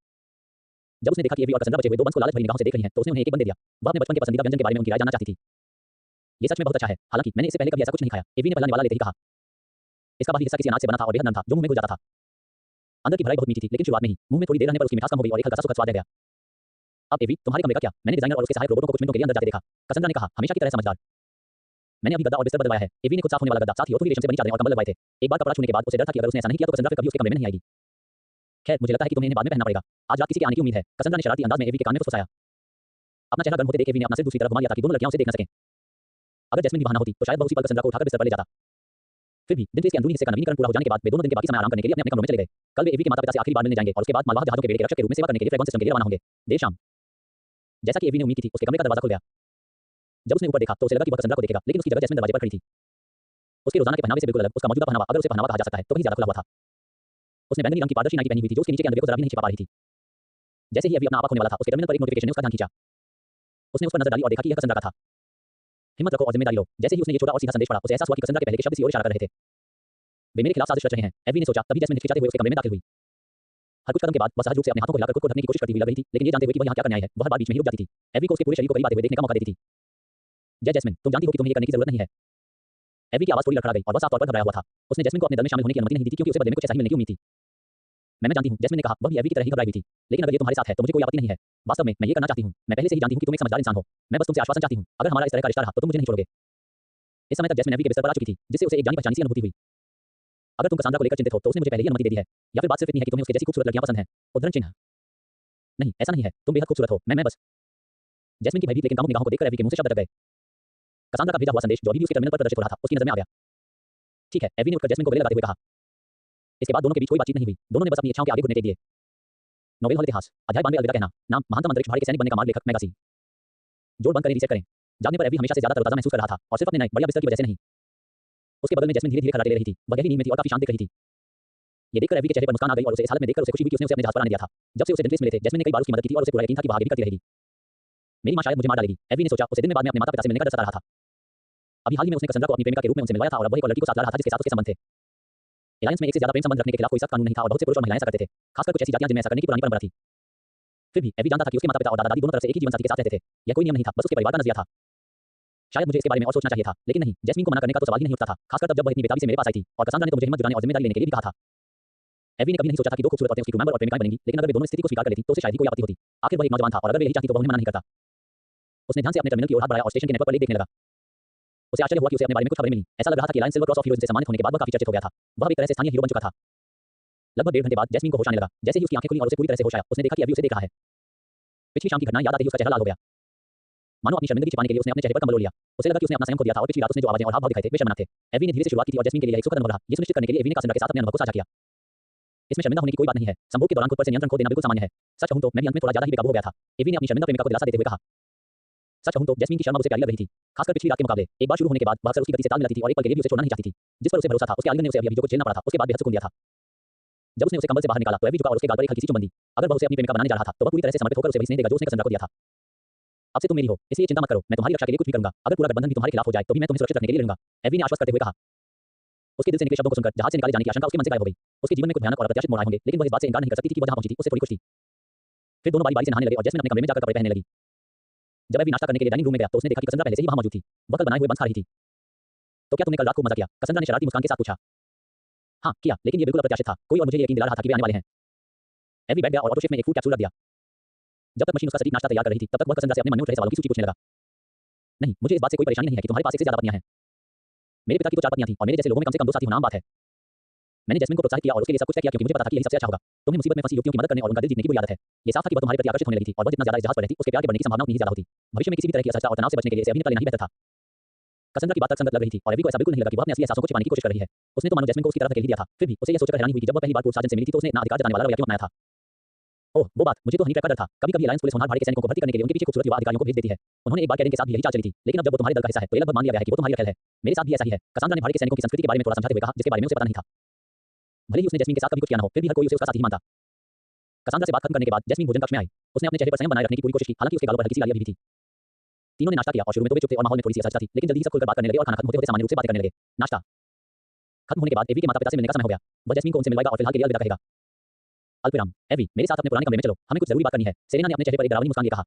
जब उसने देखा कि एवी और कसांद्रा बचे हुए दो बंस को लालच भरी निगाहों से देख रही हैं, तो उसने उन्हें एक बन दे दिया। वह अपने बचपन के पसंदीदा व्यंजन के बारे में उनकी राय जानना चाहती थी। ये सच में बहुत अच्छा है, हालांकि मैंने इससे पहले कभी ऐसा कुछ नहीं खाया। एवी ने पहला निवाला लेते ही कहा। इसका बाहरी हिस्सा किसी अनाज से बना था और बेहद नरम था जो मुंह में घुस जाता था। अंदर की भराई बहुत मीठी थी, लेकिन शुरुआत में ही मुंह में थोड़ी देर रहने पर उसकी मिठास कम हो गई और एक हल्का सा सुखद स्वाद रह गया। अब एवी, तुम्हारे कमरे का क्या? मैंने डिजाइनर और उसके सहायक रोबोटों को कुछ मिनटों के लिए अंदर जाते देखा। कसांद्रा ने कहा, हमेशा की तरह समझदार। मैंने अभी गद्दा और बिस्तर बदलवाया है। एवी ने खुद साफ होने वाला गद्दा, साथ ही ओथोवी रेशम से बनी चादरें और कंबल लगवाए थे। एक बार कपड़ा छूने के बाद उसे डर था कि अगर उसने ऐसा नहीं किया तो कसांद्रा फिर कभी उसके कमरे में नहीं आएगी। खैर, मुझे लगता है कि तुम्हें इन्हें बाद में पहनना पड़ेगा। आज रात किसी के आने की उम्मीद है। कसांद्रा ने शरारती अंदाज में एवी के कान में फुसफुसाया। अपना चेहरा गर्म होते देख एवी ने अपना सिर दूसरी तरफ घुमा लिया ताकि दोनों लड़कियां उसे देख न सकें। अगर जैस्मीन भी वहां न होती तो शायद वह उसी पल कसांद्रा को उठाकर बिस्तर पर ले जाता। फिर भी दिन के अंदरूनी हिस्से का नवीनीकरण पूरा हो जाने के बाद वे दोनों दिन के बाकी समय आराम करने के लिए अपने कमरों में चले गए। कल वे एवी के माता-पिता से आखिरी बार मिलने जाएंगे और उसके बाद मालवाहक जहाजों के बेड़े के रक्षक के रूप में सेवा करने के लिए फ्रेगन सिस्टम के लिए रवाना होंगे। देर शाम, जैसा कि एवी ने उम्मीद की थी, उसके कमरे का दरवाजा खुल गया। जब उसने ऊपर देखा तो उसे लगा कि वह कसांद्रा को देखेगा, लेकिन उसकी जगह जैस्मीन दरवाजे पर खड़ी थी। उसके रोजाना के पहनावे से बिल्कुल अलग, उसका मौजूदा पहनावा, अगर उसे पहनावा कहा जा सकता है, तो कहीं ज्यादा खुला हुआ था। उसने बैंगनी रंग की पारदर्शी नाइटी पहनी हुई थी जो उसके नीचे के अंदर को जरा भी नहीं छिपा पा रही थी। जैसे ही अभी अपना आपा होने वाला था, उसके टर्मिनल पर एक नोटिफिकेशन ने उसका ध्यान खींचा। उसने उस पर नजर डाली और देखा कि यह कसांद्रा का था। हिम्मत रखो और जिम्मेदारी लो। जैसे ही उसने ये छोटा और सीधा संदेश पढ़ा, उसे एहसास हुआ कि कसांद्रा के पहले के शब्द इसी ओर इशारा कर रहे थे। वे मेरे खिलाफ साजिश रच रहे हैं, एवी ने सोचा। तभी जैस्मीन हिचकिचाते हुए उसके कमरे में दाखिल हुई। हर कुछ कदम के बाद वह सहज रूप से अपने हाथों को हिलाकर खुद को ढकने की कोशिश करती हुई लग रही थी, लेकिन ये जानते हुए कि वह यहाँ क्या करने आई है, वह हर बार बीच में ही रुक जाती थी। एवी को उसके पूरे शरीर को करीब आते हुए देखने का मौका देती थी। जय जैस्मीन, तुम जानती हो कि तुम्हें ये करने की जरूरत नहीं है। एवी की आवाज थोड़ी लड़खड़ा गई और वह साफ तौर पर घबराया हुआ था। उसने जैस्मीन को अपने दल में शामिल होने की अनुमति नहीं दी थी क्योंकि उसे बदले में कुछ ऐसा ही मिलने की उम्मीद थी। मैं जानती हूँ, जैस्मीन ने कहा। वह भी एवी की तरह ही घबराई हुई थी। लेकिन अगर ये तुम्हारे साथ है तो मुझे कोई आपत्ति नहीं है। वास्तव में मैं ये करना चाहती हूँ। मैं पहले से ही जानती हूँ कि तुम एक समझदार इंसान हो। मैं बस तुमसे आश्वासन चाहती हूँ, अगर हमारा इस तरह का रिश्ता रहा तो तुम मुझे नहीं छोड़ोगे। इस समय तक जैस्मीन एवी के बिस्तर पर आ चुकी थी, जिससे उसे एक जानी पहचानी सी अनुभूति हुई। अगर तुम कसांद्रा को लेकर चिंतित हो तो उसने मुझे पहले ही अनुमति दे दी है, या फिर बात सिर्फ इतनी है कि तुम्हें उसके जैसी खूबसूरत लड़कियां पसंद हैं। उद्धरण चिन्ह। नहीं, ऐसा नहीं है, तुम बेहद खूबसूरत हो। मैं बस। जैस्मीन की भयभीत लेकिन कामुक निगाहों को देखकर एवी के मुंह से शब्द अटक गए। कसांद्रा का भेजा हुआ संदेश जो अभी भी उसके टर्मिनल पर प्रदर्शित हो रहा था, उसकी नजर में आ गया। ठीक है, एवी ने उठकर जैस्मीन को गले लगाते हुए कहा। इसके बाद दोनों के बीच कोई बातचीत नहीं हुई। दोनों ने बस अपनी इच्छाओं के आगे घुटने टेक दिए। नोवेल हॉल इतिहास, अध्याय 92, अलविदा कहना। नाम, महानतम अंतरिक्ष भाड़ के सैनिक बनने का मार्ग, लेखक मैगासी। जोड़ बंद करें, रीसेट करें। जागने पर एवी हमेशा से ज्यादा तरोताजा महसूस कर रहा था और सिर्फ अपने नए बढ़िया बिस्तर की वजह से नहीं। उसके बगल में जैस्मीन धीरे-धीरे खर्राटे ले रही थी। वह गहरी नींद में थी और काफी शांत दिख रही थी। ये देखकर एवी के चेहरे पर मुस्कान आ गई और उसे इस हालत में देखकर उसे खुशी हुई कि उसने उसे अपने जहाज पर आने दिया था। जब से उसे डेंटलिस्ट मिले थे, जैस्मीन ने कई बार उसकी मदद की थी और उसे पूरा यकीन था कि वह आगे भी करती रहेगी। मेरी मां शायद मुझे मार डालेगी, एवी ने सोचा। उसे दिन में बाद में अपने माता-पिता से मिलने का डर सता रहा था। अभी हाल ही में उसने कसांद्रा को अपनी प्रेमिका के रूप में उनसे मिलवाया था और अब वह एक और लड़की को साथ ला रहा था जिसके साथ उसके संबंध थे। एलायंस में एक से ज्यादा प्रेम संबंध रखने के खिलाफ कोई सख्त कानून नहीं था और बहुत से पुरुष और महिलाएं ऐसा करते थे, खासकर कुछ ऐसी जातियां जिनमें ऐसा करने की पुरानी परंपरा थी। फिर भी एवी जानता था कि उसके माता-पिता और दादा-दादी दोनों तरफ से एक ही जीवन साथी के साथ रहते थे। यह कोई नियम नहीं था, बस उसके परिवार का नजरिया था। शायद मुझे इसके बारे में और सोचना चाहिए था, लेकिन नहीं, जैस्मीन को मना करने का तो सवाल ही नहीं उठता था, खासकर तब जब वह इतनी बेताबी से मेरे पास आई थी और कसांड्रा ने तो मुझे हिम्मत जुटाने और जिम्मेदारी लेने के लिए भी कहा था। एवी ने कभी नहीं सोचा था कि दो खूबसूरत औरतें उसकी क्रू मेंबर और प्रेमिकाएं बनेंगी, लेकिन अगर वे दोनों इस स्थिति को स्वीकार कर लेती तो उसे शायद ही कोई आपत्ति होती। आखिर वह एक नौजवान था और अगर वे यही चाहती तो वह उन्हें मना नहीं करता। उसने ध्यान से अपने टर्मिनल की ओर हाथ बढ़ाया और स्टेशन के नेटवर्क पर लेख देखने लगा। उसे आश्चर्य हुआ कि उसे अपने बारे में कुछ खबरें मिली। ऐसा लग रहा था कि alliance silver cross of heroes से सम्मानित होने के बाद वह काफी चर्चित हो गया था। वह एक तरह से स्थानीय हीरो बन चुका था। लगभग 1.5 घंटे बाद जैस्मीन को होश आने लगा। जैसे ही उसकी आंखें खुली और उसे पूरी तरह से होश आया, उसने देखा कि अभी उसे देख रहा है। पिछली शाम की घटना याद आते ही उसका चेहरा लाल हो गया। मानो अपनी शर्मिंदगी छिपाने के लिए उसने अपने चेहरे पर कंबल ओढ़ लिया। उसे लगा कि उसने अपना संयम खो दिया था और पिछली रात उसने जो आवाजें और हाव भाव दिखाए थे वे शर्मनाक थे। एवी ने धीरे से शुरुआत की थी और जैस्मीन के लिए एक सुखद अनुभव रहा। ये सुनिश्चित करने के लिए एवी ने कसांड्रा के साथ अपने अनुभव को साझा किया। इसमें शर्मिंदा होने की कोई बात नहीं है। संभोग के दौरान खुद पर से नियंत्रण खो देना बिल्कुल सामान्य है। सच कहूं तो मैं भी अंत में थोड़ा ज्यादा ही बेकाबू हो गया था। एवी ने अपनी शर्मिंदा प्रेमिका को दिलासा देते हुए कहा। सच कहूं तो जैस्मीन की शर्म उसे प्यारी लग रही थी, खासकर पिछली रात के मुकाबले। एक बार शुरू होने के बाद वह अक्सर उसकी गति से ताल मिलाती थी और एक पल के लिए भी उसे छोड़ना नहीं चाहती थी। जिस पर उसे भरोसा था, उसके आलिंगन ने उसे अभी जो कुछ झेलना पड़ा था, उसके बाद बेहद सुकून दिया था। जब उसने उसे कंबल से बाहर निकाला तो एवी झुका और उसके गाल पर एक हल्की सी चुम्बन दी। अगर वह उसे अपनी प्रेमिका बनाने जा रहा था तो वह पूरी तरह से समर्पित होकर उसे वही स्नेह देगा जो उसने कसांड्रा को दिया था। अब से तुम मेरी हो, इसलिए चिंता मत करो, मैं तुम्हारी रक्षा के लिए कुछ भी करूंगा। अगर पूरा गठबंधन भी तुम्हारे खिलाफ हो जाए तो भी मैं तुम्हें सुरक्षित रखने के लिए रहूंगा, एवी ने आश्वस्त करते हुए कहा। उसके दिल से निकले शब्दों को सुनकर जहाज से निकाले जाने की आशंका उसके मन से गायब हो गई। उसके जीवन में कुछ भयानक और अप्रत्याशित मोड़ आए होंगे, लेकिन वह इस बात से इनकार नहीं कर सकती थी कि वह जहां पहुंची थी उससे थोड़ी खुश थी। फिर दोनों बारी-बारी से नहाने लगे और जैस्मीन अपने कमरे में जाकर कपड़े पहनने लगी। जब एवी नाश्ता करने के लिए डाइनिंग रूम में गया तो उसने देखा कि कसांड्रा पहले से ही वहां मौजूद थी। वह कल बनाए हुए बंस खा रही थी। तो क्या तुमने कल रात को मजा किया? कसांड्रा ने शरारती मुस्कान के साथ पूछा। हाँ, किया, लेकिन ये बिल्कुल अप्रत्याशित था। कोई और मुझे ये यकीन दिला रहा था कि वे आने वाले हैं। एवी बैठ गया और ऑटोशेफ में एक फूड कैप्सूल रख दिया। जब तक मशीन उसका सटीक नाश्ता तैयार कर रही थी, तब तक वह कसांड्रा से अपने मन में उठ रहे सवालों की सूची पूछने लगा। नहीं, मुझे इस बात से कोई परेशानी नहीं है कि तुम्हारे पास एक से ज्यादा पत्नियां हैं। मेरे पिता की तो 4 पत्नियां थीं और मेरे जैसे लोगों में कम से कम 2 साथी होना आम बात है। मैंने जैस्मीन को प्रोत्साहित किया और उसके लिए सब कुछ तय किया क्योंकि मुझे पता था कि यही सबसे अच्छा होगा। तुम्हें मुसीबत में फंसी युवतियों की मदद करने और उनका दिल जीतने की बुरी आदत है। ये साफ था कि वह तुम्हारे प्रति आकर्षित होने लगी थी और वह जितना ज्यादा इस जहाज पर रहती, उसके प्यार के बढ़ने की संभावना उतनी ही ज्यादा होती। भविष्य में किसी भी तरह की असहजता और तनाव से बचने के लिए इसे अभी निपटा लेना ही बेहतर था। कसांड्रा की बात तर्कसंगत लग रही थी और एवी को ऐसा बिल्कुल नहीं लगा कि वह अपने असली एहसासों को छिपाने की कोशिश कर रही है। उसने तो मानो जैस्मीन को उसकी तरफ धकेल ही दिया था। फिर भी उसे यह सोचकर हैरानी हुई कि जब वह पहली बार कोर्ट साजन से मिली थी तो उसने इतना अधिकार जताने वाला रवैया क्यों अपनाया था। ओह, वो बात, मुझे तो हनी ट्रैप का डर था। कभी-कभी अलायंस पुलिस होनहार भाड़े के सैनिकों को भर्ती करने के लिए उनके पीछे खूबसूरत युवा अधिकारियों को भेज देती है। उन्होंने एक बार कैडेन के साथ भी यही चाल चली थी, लेकिन अब जब वो तुम्हारे दल का हिस्सा है तो ये लगभग मान लिया गया है कि वो तुम्हारी रखेल है। मेरे साथ भी ऐसा ही है। कसांड्रा ने भाड़े के सैनिकों की संस्कृति के बारे में थोड़ा समझाते हुए कहा, जिसके बारे में उसे पता नहीं था। भले ही उसने जैस्मीन के साथ कभी कुछ किया न हो, फिर भी हर कोई उसे उसका साथी ही मानता। कसांड्रा से बात खत्म करने के बाद जैस्मीन भोजन कक्ष में आई। उसने अपने चेहरे पर संयम बनाए रखने की पूरी कोशिश की, हालांकि उसके गालों पर हल्की सी लालियां भी थी। तीनों ने नाश्ता किया और शुरू में तो वे चुप थे और माहौल में थोड़ी सी असहजता थी, लेकिन जल्दी ही सब खुलकर बात करने लगे और खाना खत्म होते-होते सामान्य रूप से बातें करने लगे। नाश्ता खत्म होने के बाद एवी के माता-पिता से मिलने का समय हो गया। वह जैस्मीन को उनसे मिलवाएगा और फिलहाल के लिए अलविदा कहेगा। अल्पविराम, एवी, मेरे साथ अपने पुराने कमरे में चलो, हमें कुछ जरूरी बात करनी है। सेरेना ने अपने चेहरे पर एक डरावनी मुस्कान लिए कहा।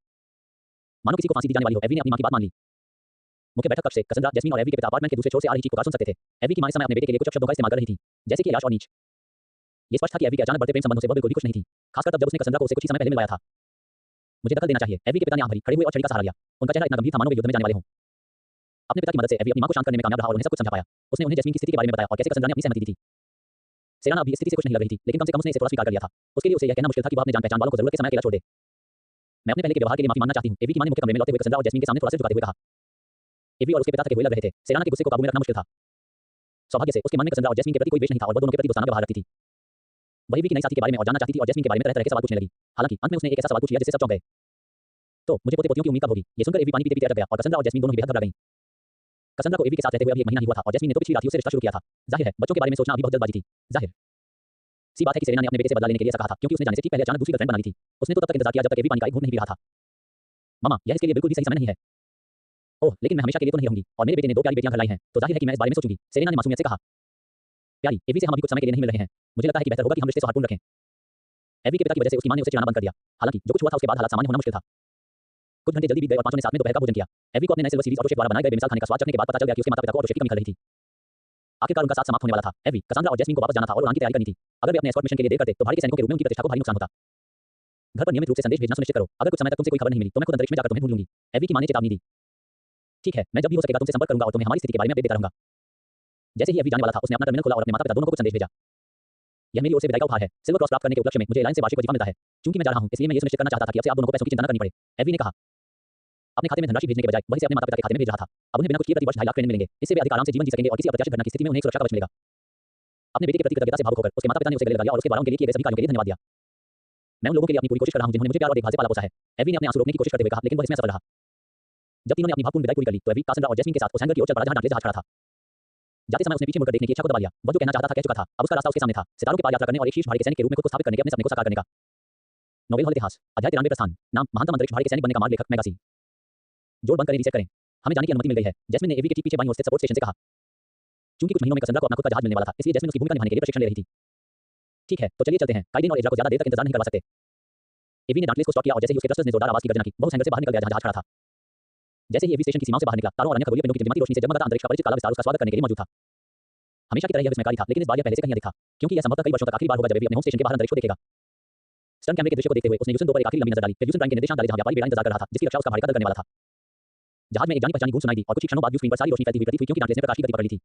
मानो किसी को फांसी दी जाने वाली हो, एवी ने अपनी मां की बात मान ली। मुख्य बैठक कक्ष से कसांड्रा, जैस्मीन और एवी के पिता अपार्टमेंट के दूसरे छोर से आ रही चीख पुकार सुन सकते थे। एवी की मां इस समय अपने बेटे के लिए कुछ शब्दों का इस्तेमाल कर रही थी, जैसे कि याश और नीच। ये स्पष्ट था कि एवी के अचानक बढ़ते प्रेम संबंधों से वह बिल्कुल भी खुश नहीं थी, खासकर तब जब उसने कसांड्रा को उसे कुछ ही समय पहले मिलवाया था। मुझे दखल देना चाहिए, एवी के पिता ने आंख भरी, खड़े हुए और छड़ी का सहारा लिया। उनका चेहरा इतना गंभीर था मानो वे युद्ध में जाने वाले हों। अपने पिता की मदद से एवी अपनी मां को शांत करने में कामयाब रहा और उन्हें सब कुछ समझा पाया। उसने उन्हें जैस्मीन की स्थिति के बारे में बताया और कैसे कसांड्रा ने अपनी सहमति दी थी। सेरेना अभी इस स्थिति से खुश नहीं लग रही थी, लेकिन कम से कम उसने इसे थोड़ा स्वीकार कर लिया था। उसके लिए उसे यह कहना मुश्किल था कि वह अपने जान-पहचान वालों को जरूरत के समय अकेला छोड़ दे। मैं अपने पहले के व्यवहार के लिए माफी मांगना चाहती हूँ, एवी की मां ने मुख्य कमरे में लौटते हुए कसांड्रा और जैस्मीन के सामने थोड़ा सिर झुकाते हुए कहा। एवी और उसके पिता थके हुए लग रहे थे। सेरेना के गुस्से को काबू में रखना मुश्किल था। सौभाग्य से उसके मन में कसांड्रा और जैस्मीन के प्रति कोई द्वेष नहीं था और वह दोनों के प्रति दोस्ताना व्यवहार रखती थी। वह एवी की नई साथी के बारे में और जानना चाहती थी और जैस्मीन के बारे में तरह-तरह के सवाल पूछने लगी। हालांकि अंत में उसने एक ऐसा सवाल पूछ लिया जिससे सब चौंक गए। तो मुझे पोते-पोतियों की उम्मीद कब होगी? ये सुनकर एवी पानी पीते-पीते अटक गया और कसांड्रा और जैस्मीन दोनों ही बेहद घबरा गईं। कसांड्रा को एवी के साथ रहते हुए अभी 1 महीना नहीं हुआ था और जैस्मीन ने तो पिछली रात ही उससे रिश्ता शुरू किया था। जाहिर है, बच्चों के बारे में सोचना अभी बहुत जल्दबाजी थी। जाहिर सी बात है कि सेरेना ने अपने बेटे से बदला लेने के लिए ऐसा कहा था क्योंकि उसने जाने से ठीक पहले अचानक दूसरी गर्लफ्रेंड बना ली थी। उसने तो तब तक इंतजार किया जब तक एवी पानी का एक घूंट नहीं पी रहा था। मामा, यह इसके लिए बिल्कुल भी सही समय नहीं है। ओह, लेकिन मैं हमेशा के लिए तो नहीं रहूंगी और मेरे बेटे ने 2 प्यारी बेटियां घर लाई हैं, तो जाहिर है कि मैं इस बारे में सोचूंगी, सेरेना ने मासूमियत से कहा। प्यारी, एवी से हम अभी कुछ समय के लिए नहीं मिल रहे हैं। मुझे लगता है कि बेहतर होगा कि हम रिश्ते सौहार्दपूर्ण रखें। एवी के पिता की वजह से उसकी मां ने उसे चिढ़ाना बंद कर दिया। हालांकि जो कुछ हुआ था उसके बाद हालात सामान्य होना मुश्किल था। कुछ घंटे जल्दी बीत गए और पांचों ने साथ में दोपहर का भोजन किया। एवी को अपने नए सिल्वर सीरीज ऑटोशेफ द्वारा बनाए गए बेमिसाल खाने का स्वाद चखने के बाद पता चल गया कि उसके माता-पिता को ऑटोशेफ की कमी खल रही थी। आखिरकार उनका साथ समाप्त होने वाला था। एवी, कसांड्रा और जैस्मीन को वापस जाना था और उड़ान की तैयारी करनी थी। अगर वे अपने एस्कॉर्ट मिशन के लिए देर करते तो भाड़े के सैनिकों के रूप में उनकी प्रतिष्ठा को भारी नुकसान होता। घर पर नियमित रूप से संदेश भेजना सुनिश्चित करो। अगर कुछ समय तक तुमसे कोई खबर नहीं मिली तो मैं खुद अंतरिक्ष में जाकर तुम्हें ढूंढ लूंगी। एवी की मां ने चेतावनी दी। ठीक है, मैं जब भी हो सकेगा तुमसे संपर्क करूंगा और तुम्हें हमारी स्थिति के बारे में अपडेट देता रहूंगा। जैसे ही एवी जाने वाला था उसने अपना टर्मिनल खोला और अपने माता-पिता दोनों को कुछ संदेश भेजा। यह मेरी ओर से विदाई का उपहार है। सिल्वर क्रॉस प्राप्त करने के उपलक्ष्य में मुझे एलायंस से वार्षिक वजीफा मिलता है। चूंकि मैं जा रहा हूं इसलिए मैं ये सुनिश्चित करना चाहता था कि अब से आप दोनों को पैसों की चिंता न करनी पड़े। एवी ने कहा। अपने खाते में धनराशि भेजने के बजाय वह इसे अपने माता-पिता के खाते में भेज रहा था। अब उन्हें बिना कुछ किए प्रति वर्ष 2.5 लाख क्रेडिट मिलेंगे। इससे वे अधिक आराम से जीवन जी सकेंगे और किसी अप्रत्याशित घटना की स्थिति में उन्हें एक सुरक्षा कवच मिलेगा। अपने बेटे के प्रति कृतज्ञता से भावुक होकर उसके माता-पिता ने उसे गले लगा लिया और उसके द्वारा उनके लिए किए गए सभी कार्यों के लिए धन्यवाद दिया। मैं उन लोगों के लिए अपनी पूरी कोशिश कर रहा हूं जिन्होंने मुझे प्यार और देखभाल से पाला-पोसा है। एवी ने अपने आंसू रोकने की कोशिश करते हुए कहा, लेकिन वह इसमें असफल रहा। जब तीनों ने अपनी भावपूर्ण विदाई पूरी कर ली तो एवी, कसांड्रा और जैस्मीन के साथ उस हैंगर की ओर चल पड़ा जहां डांटले जहाज खड़ा था। जाते समय उसने पीछे मुड़कर देखने की इच्छा को दबा लिया। वह जो कहना चाहता था कह चुका था। अब उसका रास्ता उसके सामने था, सितारों के पार यात्रा करने और एक शीर्ष भाड़े के सैनिक के रूप में खुद को स्थापित करने के अपने सपने को साकार करने का। नोवेल हॉल इतिहास, अध्याय 93 प्रस्थान, नाम महानतम अंतरिक्ष भाड़े के सैनिक बनने का मार्ग, लेखक मैगासी। जोड़ बंद करें, रीसेट करें। हमें जाने की अनुमति मिल गई है, जैस्मीन ने एवी के ठीक पीछे बाईं ओर स्थित सपोर्ट स्टेशन से कहा। चूंकि कुछ महीनों में कसांड्रा को अपना खुद का जहाज मिलने वाला था, इसलिए जैस्मीन उसकी भूमिका निभाने के लिए प्रशिक्षण ले रही थी। ठीक है, तो चलिए चलते हैं। काइडेन और एजरा को ज्यादा देर तक इंतजार नहीं करवा सकते। एवी ने डांटलेस को स्टॉप किया और जैसे ही उसके थ्रस्टर्स ने जोरदार आवाज की गर्जना की, वह उस हैंगर से बाहर निकल गया जहां जहाज खड़ा था। जैसे ही एवी स्टेशन की सीमाओं से बाहर निकला, तारों और अन्य खगोलीय पिंडों की जगमगाती रोशनी से जगमगाता अंतरिक्ष का परिचित काला विस्तार उसका स्वागत करने के लिए मौजूद था। हमेशा की तरह यह विस्मयकारी था, लेकिन इस बार यह पहले से कहीं अधिक था, क्योंकि यह संभवतः कई वर्षों तक आखिरी बार होगा जब एवी अपने होम स्टेशन के बाहर अंतरिक्ष को देखेगा। स्टर्न कैमरे के दृश्य को देखते हुए उसने यूसन 2 पर एक आखिरी लंबी नजर डाली, फिर यूसन प्राइम के निर्देशांक डाले जहां व्यापारी बेड़ा इंतजार कर रहा था, जिसकी रक्षा उसका भाड़ी का दल करने वाला था। जहाज में एक जानी पहचानी गूंज सुनाई दी और कुछ ही क्षणों बाद व्यू स्क्रीन पर सारी रोशनी फैलती हुई प्रतीत हुई, क्योंकि डांटलेस ने प्रकाश की गति पकड़ ली थी।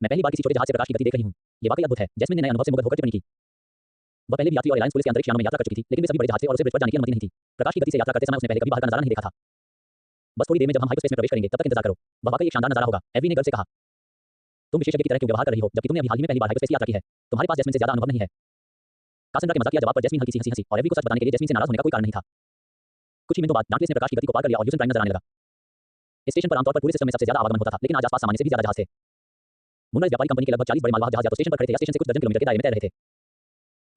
मैं पहली बार किसी छोटे जहाज से प्रकाश की गति देख रही हूं। ये वाकई अद्भुत है, जैस्मिन ने नए अनुभव से मुग्ध होकर टिप्पणी की। वह पहले भी यात्री और एलायंस पुलिस के अंतरिक्ष यानों में यात्रा कर चुकी थी, लेकिन वे सभी बड़े जहाज थे और उसे ब्रिज पर जाने की अनुमति नहीं थी। प्रकाश की गति से यात्रा करते समय उसने पहले कभी बाहर का नजारा नहीं देखा था। बस थोड़ी देर में जब हम हाइपरस्पेस में प्रवेश करेंगे तब तक इंतजार करो। वह वाकई एक शानदार नजारा होगा, एवी ने गर्व से कहा। तुम विशेषज्ञ की तरह क्यों व्यवहार कर रही हो, जबकि तुमने अभी हाल ही में पहली बार हाइपरस्पेस की यात्रा की है। तुम्हारे पास जैस्मिन से ज्यादा अनुभव नहीं है। कासंड्रा के मजाकिया जवाब पर जैस्मिन हल्की सी हंसी और एवी को सच बताने के लिए जैस्मिन से नाराज होने का कोई कारण नहीं था। कुछ ही मिनटों बाद डांटलेस ने प्रकाश की गति को पार कर लिया और यूसन प्राइम नजर आने लगा। इस स्टेशन पर आमतौर पर पूरे सिस्टम में सबसे ज्यादा आवागमन होता था, लेकिन आज आसपास सामान्य से भी ज्यादा जहाज थे। मूनराइज व्यापारी कंपनी के लगभग 40 बड़े मालवाहक जहाज या तो स्टेशन पर खड़े थे या स्टेशन से कुछ दर्जन किलोमीटर के दायरे में तैर रहे थे।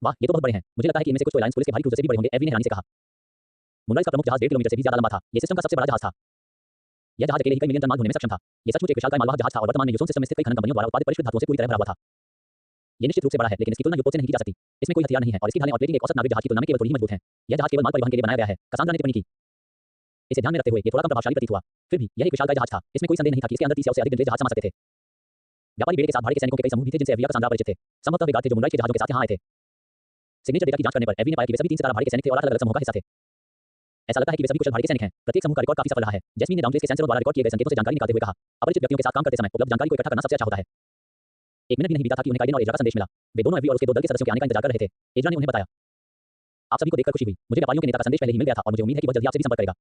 वाह, ये तो बहुत बड़े हैं। मुझे लगता है कि इनमें से कुछ तो एलायंस पुलिस के भारी क्रूजर से भी बड़े होंगे, एवी ने हैरानी से कहा। मूनराइज का प्रमुख जहाज 1.5 किलोमीटर से भी ज्यादा लंबा था। ये सिस्टम का सबसे बड़ा जहाज था। यह जहाज अकेले ही कई मिलियन टन माल ढोने में सक्षम था। यह सचमुच एक विशालकाय मालवाहक जहाज था और वर्तमान में यूसोन सिस्टम में स्थित कई खनन कंपनियों द्वारा उत्पादित परिष्कृत धातुओं से पूरी तरह भरा हुआ था। यह निश्चित रूप से बड़ा है, लेकिन इसकी तुलना युद्धपोत से नहीं की जा सकती। इसमें कोई हथियार नहीं है और इसकी ढालें और प्लेटिंग एक औसत नाविक जहाज की तुलना में केवल थोड़ी ही मजबूत हैं। यह जहाज केवल माल परिवहन के लिए बनाया गया है, कसांड्रा ने टिप्पणी की। इसे ध्यान में रखते हुए ये थोड़ा कम प्रभावशाली प्रतीत हुआ। फिर भी यह एक विशालकाय जहाज था, इसमें कोई संदेह नहीं था कि इसके अंदर 30 या उससे अधिक जहाज समा सकते थे। व्यापारी बेड़े के साथ भाड़े के सैनिकों के कई समूह भी थे जिनसे एवी या कसांड्रा परिचित थे। संभवतः वे गार्ड थे जो मूनराइज के जहाजों के साथ यहां आए थे। सिग्नेचर डेटा की जांच करने पर एवी ने पाया कि वे सभी 3 सितारा भाड़े के सैनिक थे और अलग-अलग समूहों का हिस्सा थे। ऐसा लगता है कि वे सभी कुशल भाड़े के सैनिक हैं। प्रत्येक समूह का रिकॉर्ड काफी सफल रहा है। जैस्मिन ने डाउनप्लेस के सेंसरों द्वारा रिकॉर्ड किए गए संकेतों से जानकारी निकालते हुए कहा। अपरिचित व्यक्तियों के साथ काम करते समय उपलब्ध जानकारी को इकट्ठा करना सबसे अच्छा होता है। एक मिनट भी नहीं बीता था कि उन्हें काइडेन और एजरा का संदेश मिला। वे दोनों एवी और उसके 2 दल के सदस्यों के आने का इंतजार कर रहे थे। एजरा ने उन्हें बताया, आप सभी को देखकर खुशी हुई। मुझे व्यापारियों के नेता का संदेश पहले ही मिल गया था और मुझे उम्मीद है कि वह जल्दी आपसे भी संपर्क करेगा।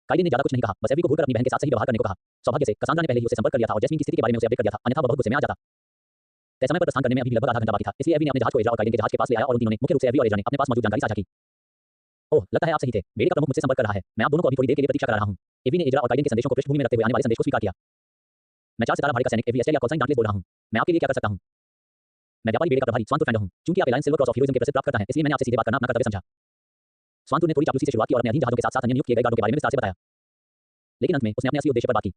काइडेन ने ज्यादा कुछ नहीं कहा, बस एवी को घूरकर अपनी बहन के साथ सही व्यवहार करने को कहा। सौभाग्य से कसांड्रा ने पहले ही उसे संपर्क कर लिया था और जैस्मिन की स्थिति के बारे में उसे अपडेट कर दिया था, अन्यथा वह बहुत गुस्से में आ जाता। तय समय पर प्रस्थान करने में अभी लगभग आधा घंटा बाकी था, इसलिए एवी ने अपने जहाज को एजरा और काइडेन के जहाज के पास ले आया और उन तीनों ने मुख्य रूप से एवी और एजरा ने अपने पास मौजूद जानकारी साझा की। ओह, लगता है आप सही थे। बेड़े का प्रमुख मुझसे संपर्क कर रहा है। मैं आप दोनों को अभी थोड़ी देर के लिए प्रतीक्षा कर रहा हूं। एवी ने एजरा और काइडेन के संदेशों को पृष्ठभूमि में रखते हुए आने वाले संदेश को स्वीकार किया। मैं 4 सितारा भाड़े का सैनिक एवी एस्टेरिया कॉल्साइन डांटलेस बोल रहा हूं। मैं आपके लिए क्या कर सकता हूं? मैं व्यापारी बेड़े का प्रभारी स्वांतु फ्रेंड हूं। चूंकि आप alliance silver cross of heroism के प्रसिद्ध प्राप्तकर्ता हैं, इसलिए मैंने आपसे सीधे बात करना अपना कर्तव्य समझा। स्वांतु ने थोड़ी चापलूसी से शुरुआत की और अपने अधीन जहाजों के साथ-साथ अन्य नियुक्त किए गए गार्डों के बारे में विस्तार से बताया। लेकिन अंत में उसने अपने असली उद्देश्य पर बात की।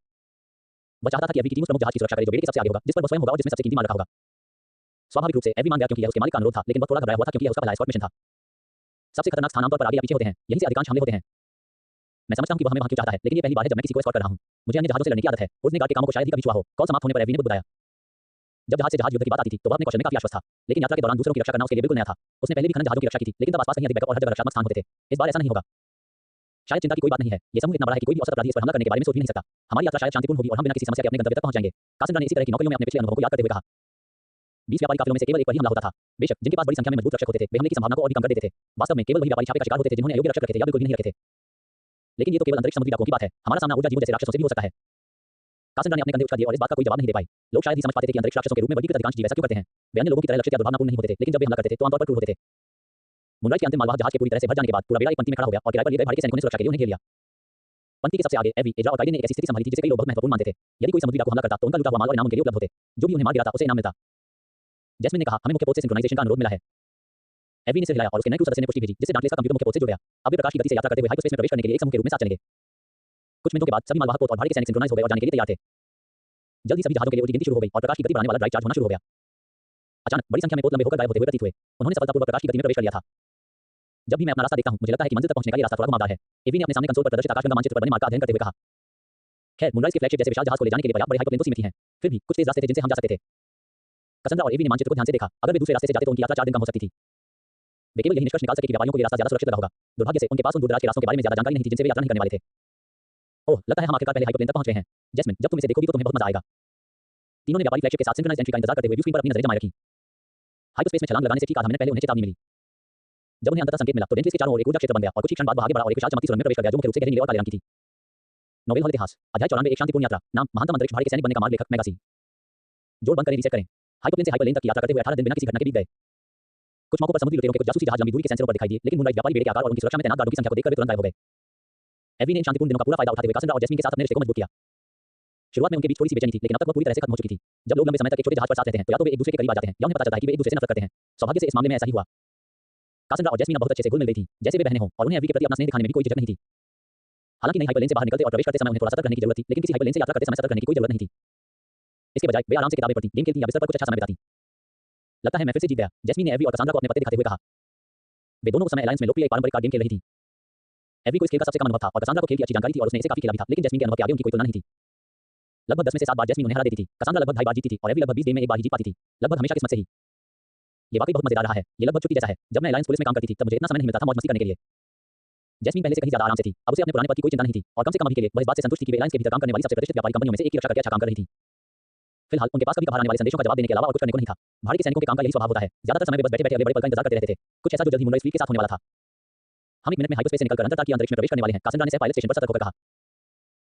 वह चाहता था कि एवी की टीम उस प्रमुख जहाज की सुरक्षा करे जो बेड़े के सबसे आगे होगा, जिस पर वह स्वयं होगा और जिसमें सबसे कीमती माल रखा होगा। स्वाभाविक रूप से एवी मान गया क्योंकि यह उसके मालिक का अनुरोध था, लेकिन वह थोड़ा घबराया हुआ था क्योंकि यह उसका पहला एस्कॉर्ट मिशन था। सबसे खतरनाक स्थान आमतौर पर आगे या पीछे होते हैं, यहीं से अधिकांश हमले होते हैं। मैं समझता हूं कि वह हमें वहां क्यों चाहता है, लेकिन ये पहली बार है जब मैं किसी को एस्कॉर्ट कर रहा हूं। मुझे अन्य जहाजों से लड़ने की आदत है। उड़ने गार्ड के कामों को शायद ही कभी छुआ हो। कॉल समाप्त होने पर एवी ने बुदबुदाया। जब जहाज से जहाज युद्ध की बात आती थी तो वह अपने कौशल में काफी आश्वस्त था, लेकिन यात्रा के दौरान दूसरों की रक्षा करना उसके लिए बिल्कुल नया था। उसने पहले भी खनन जहाजों की रक्षा की थी, लेकिन तब आसपास कहीं अधिक बैकअप और हर जगह रक्षात्मक स्थान होते थे। इस बार ऐसा नहीं होगा। शायद चिंता की कोई बात नहीं है। ये समूह इतना बड़ा है कि कोई भी औसत अपराधी इस पर हमला करने के बारे में सोच भी नहीं सकता। हमारी यात्रा शायद शांतिपूर्ण होगी और हम बिना किसी समस्या के अपने गंतव्य तक पहुंच जाएंगे। कासंड्रा ने इसी तरह की नौकरियों में अपने पिछले अनुभवों को याद करते हुए कहा। 20 व्यापारी काफिलों में से केवल एक पर ही हमला होता था। बेशक जिनके पास बड़ी संख्या में मजबूत रक्षक होते थे, वे हमले की संभावना को और भी कम कर देते थे। वास्तव में केवल वही व्यापारी छापे का शिकार होते थे जिन्होंने अयोग्य रक्षक रखे थे या बिल्कुल भी नहीं रखे थे। लेकिन ये तो केवल अंतरिक्ष समुद्री डाकुओं की बात है। हमारा सामना ऊर्जा जीवों जैसे राक्षसों से भी हो सकता है। कासंड्रा ने अपने कंधे उठा दिए और इस बात का कोई जवाब नहीं दे पाई। लोग शायद ही समझ पाते थे कि अंतरिक्ष राक्षसों के रूप में वर्गीकृत अधिकांश जीव ऐसा क्यों करते हैं। वे अन्य लोगों की तरह लक्षित या दुर्भावनापूर्ण नहीं होते थे, लेकिन जब वे हमला करते थे तो आमतौर पर क्रूर होते थे। मूनराइज के अंतिम मालवाहक जहाज के पूरी तरह से भर जाने के बाद पूरा बेड़ा एक पंक्ति में खड़ा हो गया और किराए पर लिए गए भाड़े के सैनिकों ने सुरक्षा के लिए उन्हें घेर लिया। पंक्ति के सबसे आगे एवी, एजरा और काइडेन ने एक ऐसी स्थिति संभाली थी जिसे कई लोग बहुत महत्वपूर्ण मानते थे। यदि कोई समुद्री डाकू हमला करता तो उनका लूटा हुआ माल और इनाम उनके लिए उपलब्ध होते। जो भी उन्हें मार गिराता उसे इनाम मिलता। जैस्मिन ने कहा, हमें मुख्य पोत से सिंक्रोनाइजेशन का अनुरोध मिला है। एवी ने सिर हिलाया और उसके नए क्रू सदस्य ने पुष्टि भेजी, जिससे डांटलेस का कंप्यूटर मुख्य पोत से जुड़ गया। अब वे प्रकाश की गति से यात्रा करते हुए हाइपरस्पेस में प्रवेश करने के लिए एक समूह के रूप में साथ चलेंगे। कुछ मिनटों के बाद सभी मालवाहक पोत और भाड़े के सैनिक सिंक्रोनाइज हो गए और जाने के लिए तैयार थे। जल्दी सभी जहाजों के लिए उल्टी गिनती शुरू हो गई और प्रकाश की गति बढ़ाने वाला ड्राइव चार्ज होना शुरू हो गया। अचानक बड़ी संख्या में पोत लंबे होकर गायब होते हुए प्रतीत हुए। उन्होंने सफलतापूर्वक प्रकाश की गति में प्रवेश कर लिया था। जब भी मैं अपना रास्ता देखता हूं, मुझे लगता है कि मंजिल तक पहुंचने का ये रास्ता थोड़ा घुमावदार है। एवी ने अपने सामने कंसोल पर प्रदर्शित आकाशगंगा मानचित्र पर बने मार्ग का अध्ययन करते हुए कहा। खैर, मूनराइज के फ्लैगशिप जैसे विशाल जहाज को ले जाने के लिए पर्याप्त बड़े हाइपरप्लेन तो सीमित ही हैं। फिर भी कुछ तेज रास्ते थे जिनसे हम जा सकते थे। कसांड्रा और एवी ने मानचित्र को ध्यान से देखा। अगर वे दूसरे रास्ते से जाते तो उनकी यात्रा 4 दिन कम हो सकती थी। वे केवल यही निष्कर्ष निकाल सके कि व्यापारियों को ये रास्ता ज्यादा सुरक्षित लगा होगा। दुर्भाग्य से उनके पास उन दूरदराज के रास्तों के बारे में ज्यादा जानकारी नहीं थी जिनसे वे यात्रा नहीं करने वाले थे। ओह, लगता है हम आखिरकार पहले हाइपरप्लेन तक पहुंच गए हैं। जैस्मिन, जब तुम इसे देखोगी तो तुम्हें बहुत मजा आएगा। तीनों ने व्यापारी फ्लैगशिप के साथ सिंक्रोनाइज्ड एंट्री का इंतजार करते हुए व्यू स्क्रीन पर अपनी नजरें जमाए रखी। हाइपरस्पेस में छलांग लगाने से ठीक आधा मिनट पहले उन्हें चेतावनी मिली। जब उन्हें अंततः संकेत मिला तो डेंटलेस के चारों ओर एक ऊर्जा क्षेत्र बन गया और कुछ ही क्षण बाद वह आगे बढ़ा और एक विशाल चमकती सुरंग में प्रवेश कर गया जो मुख्य रूप से गहरी नीले और काले रंग की थी। नोवेल हॉल इतिहास अध्याय 94 एक शांतिपूर्ण यात्रा। नाम महानतम अंतरिक्ष भाड़े के सैनिक बनने का मार्ग लेखक मेगासी। जोड़ बंद करें, रीसेट करें। हाइपरप्लेन से हाइपरलेन तक की यात्रा करते हुए 18 दिन बिना किसी घटना के बीत गए। कुछ मौकों पर समुद्री लुटेरों के कुछ जासूसी जहाज लंबी दूरी के सेंसरों पर दिखाई दिए, लेकिन मूनराइज व्यापारी बेड़े के आकार और उनकी सुरक्षा में तैनात गार्डों की संख्या को देखकर वे तुरंत गायब हो गए। एवी ने इन शांतिपूर्ण दिनों का पूरा फायदा उठाते हुए कासंड्रा और जैस्मिन के साथ अपने रिश्ते को मजबूत किया। शुरुआत में उनके बीच थोड़ी सी बेचैनी थी, लेकिन अब तक वह पूरी तरह से खत्म हो चुकी थी। जब लोग लंबे समय तक एक छोटे जहाज पर साथ रहते हैं तो या तो वे एक दूसरे के करीब आ जाते हैं या उन्हें पता चलता है कि वे एक दूसरे से नफरत करते हैं। सौभाग्य से इस मामले में ऐसा ही हुआ। कासंड्रा और जैस्मिन बहुत अच्छे से घुल मिल गई थी, जैसे वे बहनें हों, और उन्हें एवी के प्रति अपना स्नेह दिखाने में भी कोई झिझक नहीं थी। हालांकि नई हाइपरलेन से बाहर निकलते और प्रवेश करते समय उन्हें थोड़ा सतर्क रहने की जरूरत थी, लेकिन किसी हाइपरलेन से यात्रा करते समय सतर्क रहने की कोई जरूरत नहीं थी। इसके बजाय वे आराम से किताबें पढ़ती, गेम खेलती या बिस्तर पर कुछ अच्छा समय बिताती। लगता है मैं फिर से जीत गया, जैस्मिन ने एवी और कसांड्रा को अपने पत्ते दिखाते हुए कहा। वे दोनों उस समय एलायंस में लोकप्रिय एक पारंपरिक कार्ड गेम खेल रही थी। एवी को इस खेल का सबसे कम अनुभव था और कसांड्रा को खेल की अच्छी जानकारी थी और उसने इसे काफी खेला भी था, लेकिन जैस्मिन के अनुभव के आगे उनकी कोई तुलना नहीं थी। लगभग 10 में से 7 बार जैस्मिन उन्हें हरा देती थी। कसांड्रा लगभग 2.5 बार जीतती थी और एवी लगभग 20 गेम में एक बार ही जीत पाती थी, लगभग हमेशा किस्मत से ही। ये वाकई बहुत मजेदार रहा है। ये लगभग छुट्टी जैसा है। जब मैं अलायंस पुलिस में काम करती थी तब मुझे इतना समय नहीं मिलता था मौज मस्ती करने के लिए। जैस्मिन पहले से कहीं ज्यादा आराम से थी। अब उसे अपने पुराने पद की कोई चिंता नहीं थी और कम से कम अभी के लिए वह इस बात से संतुष्ट थी कि वे अलायंस के भीतर काम करने वाली सबसे प्रतिष्ठित व्यापारिक कंपनियों में से एक की रक्षा करके अच्छा काम कर रही थी। फिलहाल उनके पास कभी कभार आने वाले संदेशों का जवाब देने के अलावा और कुछ करने को नहीं था। भारतीय सैनिकों के काम का यही स्वभाव होता है। ज्यादातर समय वे बस बैठे-बैठे अगले बड़े पल का इंतजार करते रहते थे। कुछ ऐसा जो जल्द ही मूनराइज फ्लीट के साथ होने वाला था। हम 1 मिनट में हाइपरस्पेस से निकलकर अंतरिक्ष की अंतरिक्ष में प्रवेश करने वाले हैं। कासेंड्रा ने सह पायलट स्टेशन पर सतर्क होकर कहा।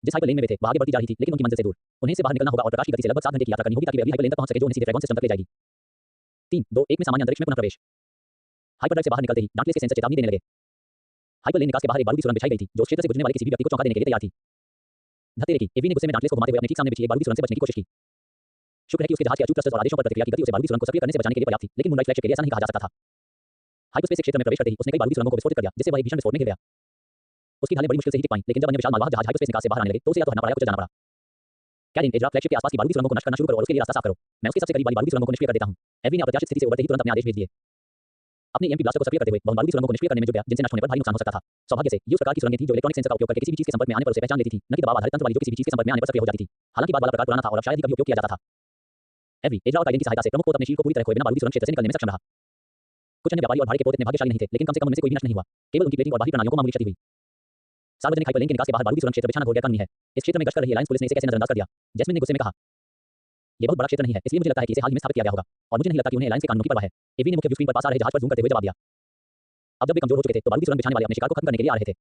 जिस हाइपर लेन में वे थे वह आगे बढ़ती जा रही थी, लेकिन उनकी मंजिल से दूर। उन्हें इससे बाहर निकलना होगा और प्रकाश की गति से लगभग 7 घंटे की यात्रा करनी होगी ताकि वे अगली हाइपर लेन तक पहुंच सके जो उन्हें सीधे ड्रैगन सिस्टम तक ले जाएगी। 3, 2, 1 में सामान्य अंतरिक्ष में पुनः प्रवेश। हाइपरड्राइव से बाहर निकलते ही डार्कनेस के सेंसर चेतावनी देने लगे। हाइपर लेन निकास के बाहर एक बारूदी सुरंग बिछाई गई थी जो उस क्षेत्र से गुजरने वाले किसी भी व्यक्ति को चौंका देने के लिए तैयार थी। धत्ते की एवी ने गुस्से में डार्कनेस को घुमाते हुए अपने ठीक सामने बिछी एक बारूदी सुरंग से बचने की कोशिश की। शुक्र है कि उसके जहाज के अचूक थ्रस्टर्स और आदेशों पर प्रतिक्रिया की गति उसे बारूदी सुरंग को सक्रिय करने से बचाने के लिए पर्याप्त थी, लेकिन मूनराइट फ्लैगशिप के लिए ऐसा नहीं कहा जा सकता था। हाइपरस्पेस क्षेत्र में प्रवेश करते ही उसने कई बारूदी सुरंगों को विस्फोटित कर दिया, जिससे वह एक भीषण विस्फोट में गिर गया। उसकी ढालें बड़ी मुश्किल से ही टिक पाईं, लेकिन जब अन्य विशाल मालवाहक जहाज हाइपरस्पेस निकास से बाहर आने लगे तो उसे या तो हटना पड़ा या कुचल जाना पड़ा। कैरिन, एजरा फ्लैगशिप के आसपास की बारूदी सुरंगों को नष्ट करना शुरू करो और उसके लिए रास्ता साफ करो। मैं उसके सबसे करीब वाली बारूदी सुरंगों को निष्क्रिय कर देता हूं। एवी ने अप्रत्याशित स्थिति से उबरते ही तुरंत अपने आदेश भेज दिए। अपने ईएमपी ब्लास्टर को सक्रिय करते हुए वह बारूदी सुरंगों को निष्क्रिय करने में जुट गया, जिनसे नष्ट होने पर भारी नुकसान हो सकता था। सौभाग्य से ये उस प्रकार की सुरंगें थीं जो इलेक्ट्रॉनिक सेंसर का उपयोग करके किसी भी चीज के संपर्क में आने पर उसे पहचान लेती थी, न कि दबाव आधारित तंत्र वाली जो किसी भी चीज के संपर्क में आने पर सक्रिय हो जाती थी। हालांकि बाद वाला प्रकार पुराना था और अब शायद ही कभी उपयोग किया जाता था। एवी, एजरा और कैरिन की सहायता से प्रमुख पोत अपने शील्ड को पूरी तरह खोए बिना बारूदी सुरंग क्षेत्र से निकलने में सक्षम रहा। कुछ अन्य व्यापारी और भाड़े के पोत इतने भाग्यशाली नहीं थे, लेकिन कम से कम उनमें से कोई भी नष्ट नहीं हुआ। केवल उनकी प्लेटिंग और बाहरी प्रणालियों को मामूली क्षति हुई। सार्वजनिक हाइपरलेन के निकास के बाहर बारूदी सुरंग क्षेत्र बिछाना घोर गैर कानूनी है। इस क्षेत्र में गश्त कर रही अलायंस पुलिस ने इसे कैसे नजरअंदाज कर दिया? जैस्मिन ने गुस्से में कहा। ये बहुत बड़ा क्षेत्र नहीं है, इसलिए मुझे लगता है कि इसे हाल ही में स्थापित किया गया होगा और मुझे नहीं लगता कि उन्हें अलायंस के कानूनों की परवाह है। एवी ने मुख्य व्यू स्क्रीन पर पास आ रहे जहाज पर जूम करते हुए जवाब दिया। अब जब वे कमजोर हो चुके थे तो बारूदी सुरंग बिछाने वाले अपने शिकार को खत्म करने के लिए आ रहे थे।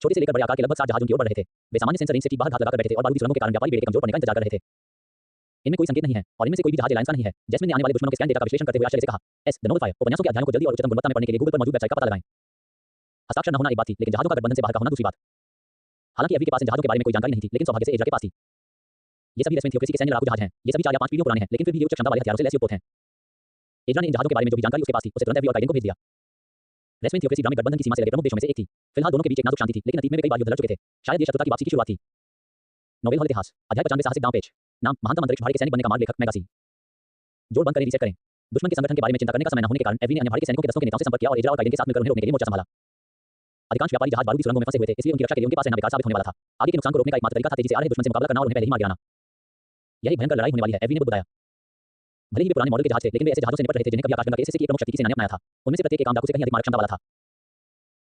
छोटे से लेकर बड़े आकार के लगभग 60 जहाज उनकी ओर बढ़ रहे थे। वे सामान्य सेंसर रेंज से ठीक बाहर घात लगाकर बैठे थे और बारूदी सुरंगों के कारण व्यापारी बेड़े के कमजोर पड़ने का इंतजार कर रहे थे। इनमें कोई संकेत नहीं है और इनमें से कोई भी जहाज अलायंस का नहीं है। जैस्मिन ने आने वाले दुश्मनों के स्कैन डेटा का विश्लेषण करते हुए आश्चर्य से कहा। द नोवेल 5 उपन्यासों के अध्यायों को जल्दी और उच्चतम गुणवत्ता में पढ़ने के लिए गूगल पर मौजूद वेबसाइट का पता लगाएं। हस्ताक्षर न होना एक बात थी, लेकिन जहाजों का गठबंधन से बाहर का होना दूसरी बात। हालांकि एवी के पास इन जहाजों के बारे में कोई जानकारी नहीं थी, लेकिन सौभाग्य से एजरा के पास थी। ये सभी रेस्मेन थियोक्रेसी के सैन्य लड़ाकू जहाज हैं। ये सभी 4 या 5 पीढ़ियों पुराने हैं, लेकिन फिर भी ये उच्च क्षमता वाले हथियारों से लैस युक्त हैं। एजरा ने इन जहाजों के बारे में जो भी जानकारी उसके पास थी उसे तुरंत एवी और कैरिन को भेज दिया। रेस्मेन थियोक्रेसी ड्रामे गठबंधन की सीमा से लगे प्रमुख देशों में से एक थी। फिलहाल दोनों के बीच एक नाजुक शांति थी, लेकिन अतीत में वे कई बार युद्ध लड़ चुके थे। शायद ये शत्रुता की वापसी की शुरुआत थी। नोवेल हॉल इतिहास अध्याय 95 साहसिक दांव पेच। नाम महानतम अंतरिक्ष भाड़ी के सैनिक बनने का मार्ग लेखक मैगासी। जोड़ बंद करें, रीसेट करें। दुश्मन के संगठन के बारे में चिंता करने का समय न होने के कारण एवी ने अन्य भाड़ी के सैनिकों के दस्तों के नेताओं से संपर्क किया और एजरा और कैरिन के साथ मिलकर उन्हें रोकने के लिए मोर्चा संभाला। अधिकांश व्यापारी जहाज बारूदी सुरंगों में फंसे हुए थे, इसलिए उनकी रक्षा के लिए उनके पास रहना बेकार साबित होने वाला था। आगे के नुकसान को रोकने का एकमात्र तरीका था तेजी से आ रहे दुश्मन से मुकाबला करना और उन्हें पहले ही मार गिराना। यह एक भयंकर लड़ाई होने वाली है, एवी ने बताया। भले ही वे पुराने मॉडल के जहाज थे, लेकिन वे ऐसे जहाजों से निपट रहे थे जिन्हें कभी आकाशगंगा के एसएस की एक प्रमुख शक्ति की सेना ने अपनाया था। उनमें से प्रत्येक एक आम डाकू से कहीं अधिक मारक क्षमता वाला था।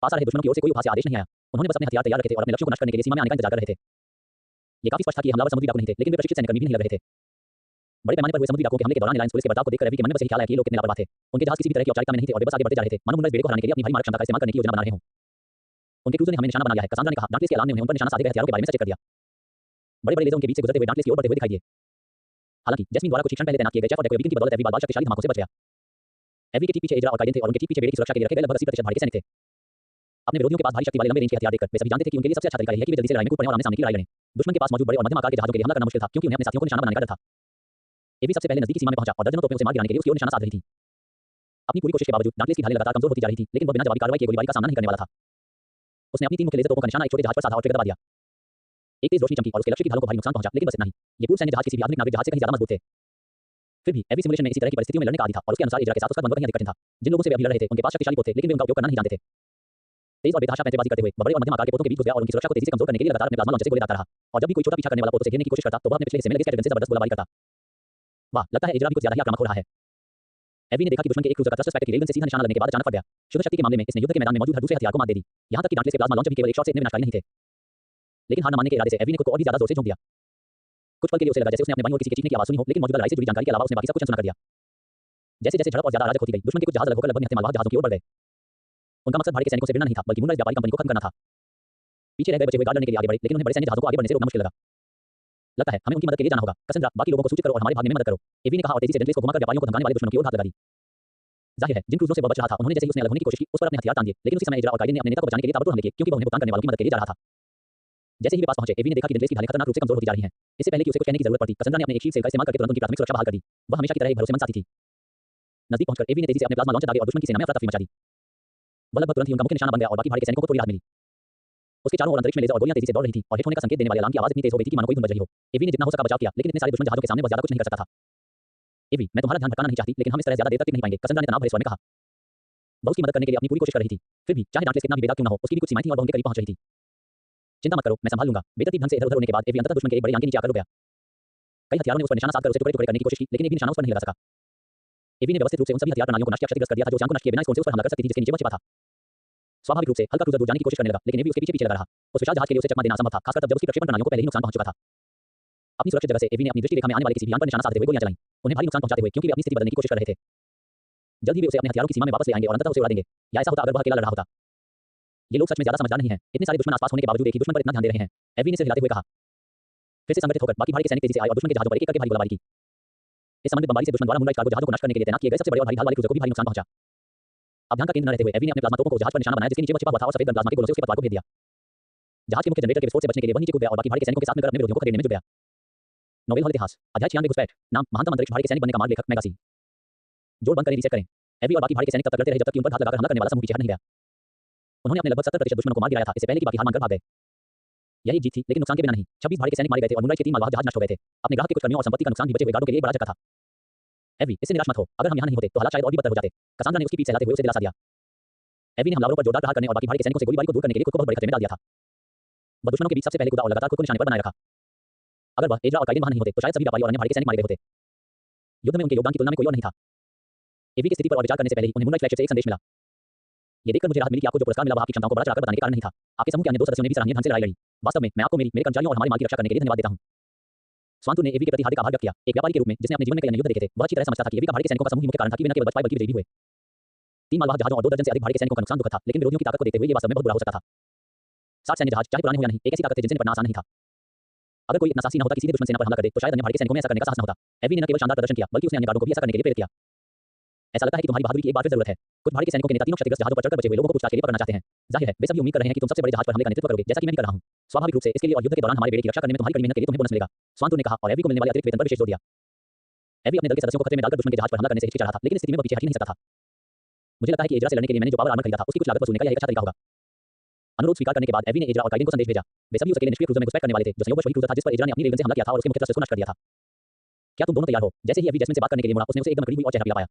पास आ रहे दुश्मनों की ओर से कोई उपहास या आदेश नहीं आया। उन्होंने बस अपने हथियार तैयार रखे थे और अपने लक्ष्यों को नष्ट करने के लिए सीमा में आने का इंतजार कर रहे थे। ये काफी स्पष्ट था कि हमलावर समुद्री डाकू नहीं थे, लेकिन वे प्रशिक्षित सैन्यकर्मी भी नहीं लग रहे थे। बड़े पैमाने पर हुए समुद्री डाकुओं के हमले के दौरान अलायंस पुलिस के बर्ताव को देखकर एवी के मन में बस यही ख्याल आया कि ये लोग कितने लापरवाह थे। उनके जहाज किसी भी तरह की औपचारिकता में नहीं थे और वे बस आगे बढ़ते जा रहे थे, मानो मूनराइज बेड़े को हराने के लिए अपनी भारी मारक क्षमता का इस्तेमाल करने की योजना बना रहे हों। उनके क्रूजर ने हमें निशाना बना लिया है, कसांड्रा ने कहा। डार्कनेस के अलार्म ने उन्हें उन पर निशाना साधे गए हथियारों के बारे में सचेत कर दिया। बड़े बड़े लेजर उनके बीच से गुजरते हुए डार्कनेस की ओर बढ़ते हुए दिखाई दिए। हालांकि जैस्मिन द्वारा कुछ शिक्षण पहले तैनात किए गए जेफ और डेकोविकिन की बदौलत एवी बार-बार शक्तिशाली धमाकों से बच गया। एवी के ठीक पीछे एजरा और कैरिन थे और उनके ठीक पीछे बेड़े की सुरक्षा के लिए रखे गए लगभग 80% भाड़ी के सैनिक थे। अपने विरोधियों के पास भारी शक्ति वाले लंबे रेंज के हथियार देखकर वे सभी जानते थे कि उनके लिए सबसे अच्छा तरीका यह है कि वे जल्दी से लड़ाई में कूद पड़ें और आमने-सामने की लड़ाई लड़ें। दुश्मन के पास मौजूद बड़े और मध्यम आकार के जहाजों के लिए हमला करना मुश्किल था, क्योंकि उन्हें अपने साथियों को निशाना बनाने का डर था। एवी सबसे पहले नजदीकी सीमा में पहुंचा और दर्जनों तोपें उसे मार गिराने के लिए उसकी ओर निशाना साध रही थी। अपनी पूरी कोशिश के बावजूद डार्कनेस की ढालें लगातार कमजोर होती जा रही थी, लेकिन वह बिना जवाबी कार्रवाई के गोलीबारी का सामना नहीं करने वाला था। उसने अपनी 3 मुख्य लेजर तोपों का निशाना एक छोटे जहाज पर साधा और ट्रिगर दबा दिया। एक तेज रोशनी चमकी और उसके लक्ष्य की ढालों को भारी नुकसान पहुंचा, लेकिन बस इतना ही। ये पूर्व सैन्य जहाज किसी भी आधुनिक नाविक जहाज से कहीं ज्यादा मजबूत थे। फिर भी एवी सिमुलेशन में इसी तरह की परिस्थितियों में लड़ने का आदी था और उसके अनुसार एजरा के साथ उसका द्वंद्व कहीं अधिक कठिन था। जिन लोगों से वे अभी लड़ रहे थे उनके पास शक्तिशाली पोत थे, लेकिन वे उनका उपयोग करना नहीं जानते थे। तेज और बेतहाशा पैंतरेबाजी करते हुए वह बड़े और मध्यम आकार के पोतों के बीच घुस गया और उनकी सुरक्षा को तेजी से कमजोर करने के लिए लगातार अपने प्लाज्मा लॉन्चर से गोले दागता रहा। और जब भी कोई छोटा पीछा करने वाला पोत उसे घेरने की कोशिश करता तो वह अपने पिछले हिस्से में लगे स्कैटगन से जबरदस्त गोलाबारी करता। वाह, लगता है एजरा भी कुछ ज्यादा ही आक्रामक हो रहा है। एवी ने देखा कि दुश्मन के एक क्रूजर का थ्रस्टर स्पेक्टर की रेलगन से सीधा निशाना लगने के बाद अचानक फट गया। शुद्ध शक्ति के मामले में इसने युद्ध के मैदान में मौजूद हर दूसरे हथियार को मात दे दी। यहां तक कि डार्कनेस के प्लाज्मा लॉन्चर भी केवल एक शॉट से इतने विनाशकारी नहीं थे। लेकिन हार न मानने के इरादे से एवी ने खुद को और भी ज्यादा जोर से झोंक दिया। कुछ पल के लिए उसे लगा जैसे उसने अपने बाईं ओर किसी के चीखने की आवाज सुनी हो, लेकिन मौजूदा लड़ाई से जुड़ी जानकारी के अलावा उसने बाकी सब कुछ अनसुना कर दिया। जैसे जैसे झड़प और ज्यादा अराजक होती गई, दुश्मन के कुछ जहाज अलग होकर लगभग निहत्थे मालवाहक जहाजों की ओर बढ़ गए। उनका मकसद भाड़े के सैनिकों से भिड़ना नहीं था, बल्कि मूनराइज व्यापारिक कंपनी को खत्म करना था। पीछे रह गए बचे हुए गार्ड लड़ने के लिए आगे बढ़े, लेकिन उन्हें बड़े सैन्य जहाजों को आगे बढ़ने से रोकना मुश्किल लगा। लगता है हमें उनकी मदद के लिए जाना होगा। कसेंड्रा, बाकी लोगों को सूचित करो और हमारे भागने में मदद करो। एवी ने कहा और तेजी से डेंटलेस को घुमाकर व्यापारियों को धमकाने वाले दुश्मनों की ओर हाथ लगा दी। जाहिर है जिन क्रूजों से वह बच रहा था उन्होंने जैसे ही उसने अलग होने की कोशिश की उस पर अपने हथियार तान दिए, लेकिन उसी समय एजरा और कैरिन ने अपने नेता को बचाने के लिए ताबड़तोड़ हमले किए, क्योंकि वह उन्हें भुगतान करने वालों की मदद के लिए जा रहा था। जैसे ही वे पास पहुंचे, एवी ने देखा कि डेंटलेस की ढालें खतरनाक रूप से कमजोर होती जा रही हैं। इससे पहले कि उसे कुछ कहने की जरूरत पड़ती, कसेंड्रा ने अपने एक शील्ड सेल का इस्तेमाल करके तुरंत उनकी प्राथमिक सुरक्षा बहाल कर दी। वह हमेशा की तरह एक भरोसेमंद साथी थी। नजदीक पहुंचकर एवी ने तेजी से अपने प्लाज्मा लॉन्चर दागे और दुश्मन की सेना में अफरा-तफरी मचा दी। वह लगभग तुरंत ही उनका मुख्य निशाना बन गया और बाकी भाड़े के सैनिकों को थोड़ी राहत मिली। उसके चारों ओर अंतरिक्ष में लेजर और गोलियां तेजी से दौड़ रही थी और हिट होने का संकेत देने वाले अलार्म की आवाज इतनी तेज हो गई थी कि मानो कोई धुन बज रही हो। एवी ने जितना हो सका बचाव किया, लेकिन इतने सारे दुश्मन जहाजों के सामने वह ज्यादा कुछ नहीं कर सकता था। एवी, मैं तुम्हारा ध्यान भटकाना नहीं चाहती, लेकिन हम इस तरह ज्यादा देर तक टिक नहीं पाएंगे, कसेंड्रा ने तनाव भरे स्वर में कहा। वह उसकी मदद करने के लिए अपनी पूरी कोशिश कर रही थी। फिर भी चाहे डांटलेस कितना भी बेदाग क्यों न हो, उसकी भी कुछ सीमाएं थीं और वह उनके करीब पहुंच रही थी। चिंता मत करो, मैं संभाल लूंगा। बेतरतीब ढंग से इधर-उधर होने के बाद एवी अंततः दुश्मन के एक बड़े यान के नीचे आकर रुक गया। कई हथियारों ने उस पर निशाना साधकर उसे टुकड़े-टुकड़े करने की कोशिश की, लेकिन एवी निशाना उस पर नहीं लगा सका। एवी ने व्यवस्थित रूप से उन सभी हथियार प्रणालियों को नष्ट या क्षतिग्रस्त कर दिया था जो सियांग को नष्ट किए बिना इस कोन से उस पर हमला कर सकती थी जिसके नीचे वह छिपा था। स्वाभाविक रूप से हल्का क्रूजर दूर जाने की कोशिश करने लगा, लेकिन एवी उसके पीछे-पीछे लगा रहा। उस विशाल जहाज के लिए उसे चकमा देना असंभव था, खासकर तब जब उसकी प्रक्षेपण प्रणालियों को पहले ही नुकसान पहुंच चुका था। अपनी सुरक्षित जगह से एवी ने अपनी दृष्टि रेखा में आने वाले किसी भी यान पर निशाना साधते हुए गोलियां चलाईं, उन्हें भारी नुकसान पहुंचाते हुए, क्योंकि वे अपनी स्थिति बदलने की कोशिश कर रहे थे। जल्द ही वे उसे अपने हथियारों की सीमा में वापस ले आएंगे और अंततः उसे उड़ा देंगे, या ऐसा होता अगर वह अकेला लड़ रहा होता। ये लोग सच में ज्यादा समझदार नहीं हैं, इतने सारे दुश्मन आसपास होने के बावजूद एक ही दुश्मन पर इतना ध्यान दे रहे हैं। एवी ने सिर हिलाते हुए कहा। फिर से संगठित होकर बाकी भारी के सैनिक तेजी से आए और दुश्मन के जहाजों पर एक-एक करके भारी गोलाबारी की। इस समन्वित बमबारी से दुश्मन द्वारा मूनराइज कार्गो जहाजों को नष्ट करने के लिए तैनात किए गए सबसे बड़े और भारी ढाल वाले क्रूजर को भी भारी नुकसान पहुंचा। अब ध्यान का केंद्र न रहते हुए एवी ने अपने प्लाज्मा तोपों को जहाज पर निशाना बनाया जिसके नीचे वह छिपा हुआ था और सफेद प्लाज्मा के गोलों से उसके पतवार को भेज दिया। जहाज के मुख्य जनरेटर के विस्फोट से बचने के लिए वह नीचे कूद गया और बाकी भारी के सैनिकों के साथ मिलकर अपने विरोधियों को खदेड़ने में जुट गया। नोवेल हॉल इतिहास अध्याय 96 घुसपैठ नाम महानतम अंतरिक्ष भाड़ी के सैनिक बनने का मार्ग लेखक मेगासी। जोड़ बंद करें, रीसेट करें। एवी और बाकी भाड़ी के सैनिक तब तक लड़ते रहे जब तक कि उन पर हाथ लगाकर हमला करने वाला समूह पीछे हट नहीं गया। उन्होंने अपने लगभग 70% दुश्मनों को मार गिराया था, इससे पहले कि बाकी हार मानकर भाग गए। यही जीत थी, लेकिन नुकसान के बिना नहीं। 26 भाड़ी के सैनिक मारे गए थे और मूनराइज के 3 मालवाहक जहाज नष्ट हो गए थे। अपने ग्राहक के कुछ कर्मियों और संपत्ति का नुकसान भी बचे हुए गार्डों के लिए एक बड़ा झटका था। एवी, इससे निराश मत हो, अगर हम यहाँ नहीं होते तो हालात शायद और भी बदतर हो जाते। कसांड्रा ने उसकी पीठ सहलाते हुए उसे दिलासा दिया। एवी ने हमलावरों पर जोरदार प्रहार करने और बाकी भाड़ी के सैनिकों से गोलीबारी को दूर करने के लिए खुद को बहुत बड़े खतरे में डाल दिया था। वह दुश्मनों के बीच सबसे पहले कूदा और लगातार खुद को निशाने पर बनाए रखा। अगर वह एड्रा और काइडेन वहां नहीं होते तो शायद सभी व्यापारी और अन्य भाड़ी के सैनिक मारे गए होते। युद्ध में उनके योगदान की तुलना में कोई और नहीं था। एवी की स्थिति पर और विचार करने से पहले ही उन्हें मूनराइज फ्लैगशिप से एक संदेश मिला। ये देखकर मुझे राहत मिली कि आपको जो पुरस्कार मिला वह आपकी क्षमताओं को बढ़ा चढ़ाकर बताने के कारण नहीं था। आपके समूह के अन्य 2 सदस्यों ने भी सराहनीय ढंग से लड़ाई लड़ी। वास्तव में मैं आपको मेरे कर्मचारियों और हमारे माल की रक्षा करने के लिए धन्यवाद देता हूं। स्वांतु ने एवी के प्रति हार्दिक आभार व्यक्त किया। एक व्यापारी के रूप में जिसने अपने जीवन में कई अन्य युद्ध देखे थे, वह अच्छी तरह समझता था कि एवी का भाड़ी के सैनिकों का समूह ही मुख्य कारण था कि वे न केवल बच पाए बल्कि विजयी भी हुए। 3 मालवाहक जहाजों और 2 दर्जन से अधिक भाड़ी के सैनिकों का नुकसान दुखद था, लेकिन विरोधियों की ताकत को देखते हुए ये वास्तव में बहुत बुरा हो सकता था। 60 सैन्य जहाज चाहे पुराने हो या नहीं, एक ऐसी ताकत थी जिनसे निपटना आसान नहीं था। अगर कोई इतना साहसी न होता कि सीधे दुश्मन सेना पर हमला कर दे, तो शायद अन्य भाड़ी के सैनिकों में ऐसा करने का साहस न होता। एवी ने न केवल शानदार प्रदर्शन किया, बल्कि उसने अन्य गार्डों को भी ऐसा करने के लिए प्रेरित किया। ऐसा लगता है कि तुम्हारी बहादुरी की एक बार फिर जरूरत है। कुछ भाड़ी के सैनिकों के नेता तीनों क्षतिग्रस्त जहाजों पर चढ़कर बचे हुए लोगों को पूछताछ के लिए पकड़ना चाहते हैं। जाहिर है, वे सभी उम्मीद कर रहे हैं कि तुम सबसे बड़े जहाज पर हमले का नेतृत्व करोगे, जैसा कि मैं भी कर रहा हूं। स्वाभाविक रूप से इसके लिए और युद्ध के दौरान हमारे बेड़े की रक्षा करने में तुम्हारी कड़ी मेहनत के लिए तुम्हें बोनस मिलेगा, स्वांतु ने कहा और एवी को मिलने वाले अतिरिक्त वेतन पर विशेष जोर दिया। एवी अपने दल के सदस्यों को खतरे में डालकर दुश्मन के जहाज पर हमला करने से हिचकिचा रहा था, लेकिन इस स्थिति में वह पीछे हट ही नहीं सकता था। मुझे लगता है कि एड्रा से लड़ने के लिए मैंने जो पावर आर्मर खरीदा था उसकी कुछ लागत वसूलने का यह एक अच्छा तरीका होगा। अनुरोध स्वीकार करने के बाद एवी ने एड्रा और काइडेन को संदेश भेजा। वे सभी उस अकेले निष्क्रिय क्रूजर में घुसपैठ करने वाले थे जो संयोगवश वही क्रूजर था जिस पर एड्रा ने अपनी रेलगन से हमला किया था और उसके मुख्य थ्रस्टर्स को नष्ट कर दिया था। क्या तुम दोनों तैयार हो? जैसे ही एवी जैस्मिन से बात करने के लिए मुड़ा, उसने उसे एकदम अकड़ी हुई और चेहरा पीला पाया।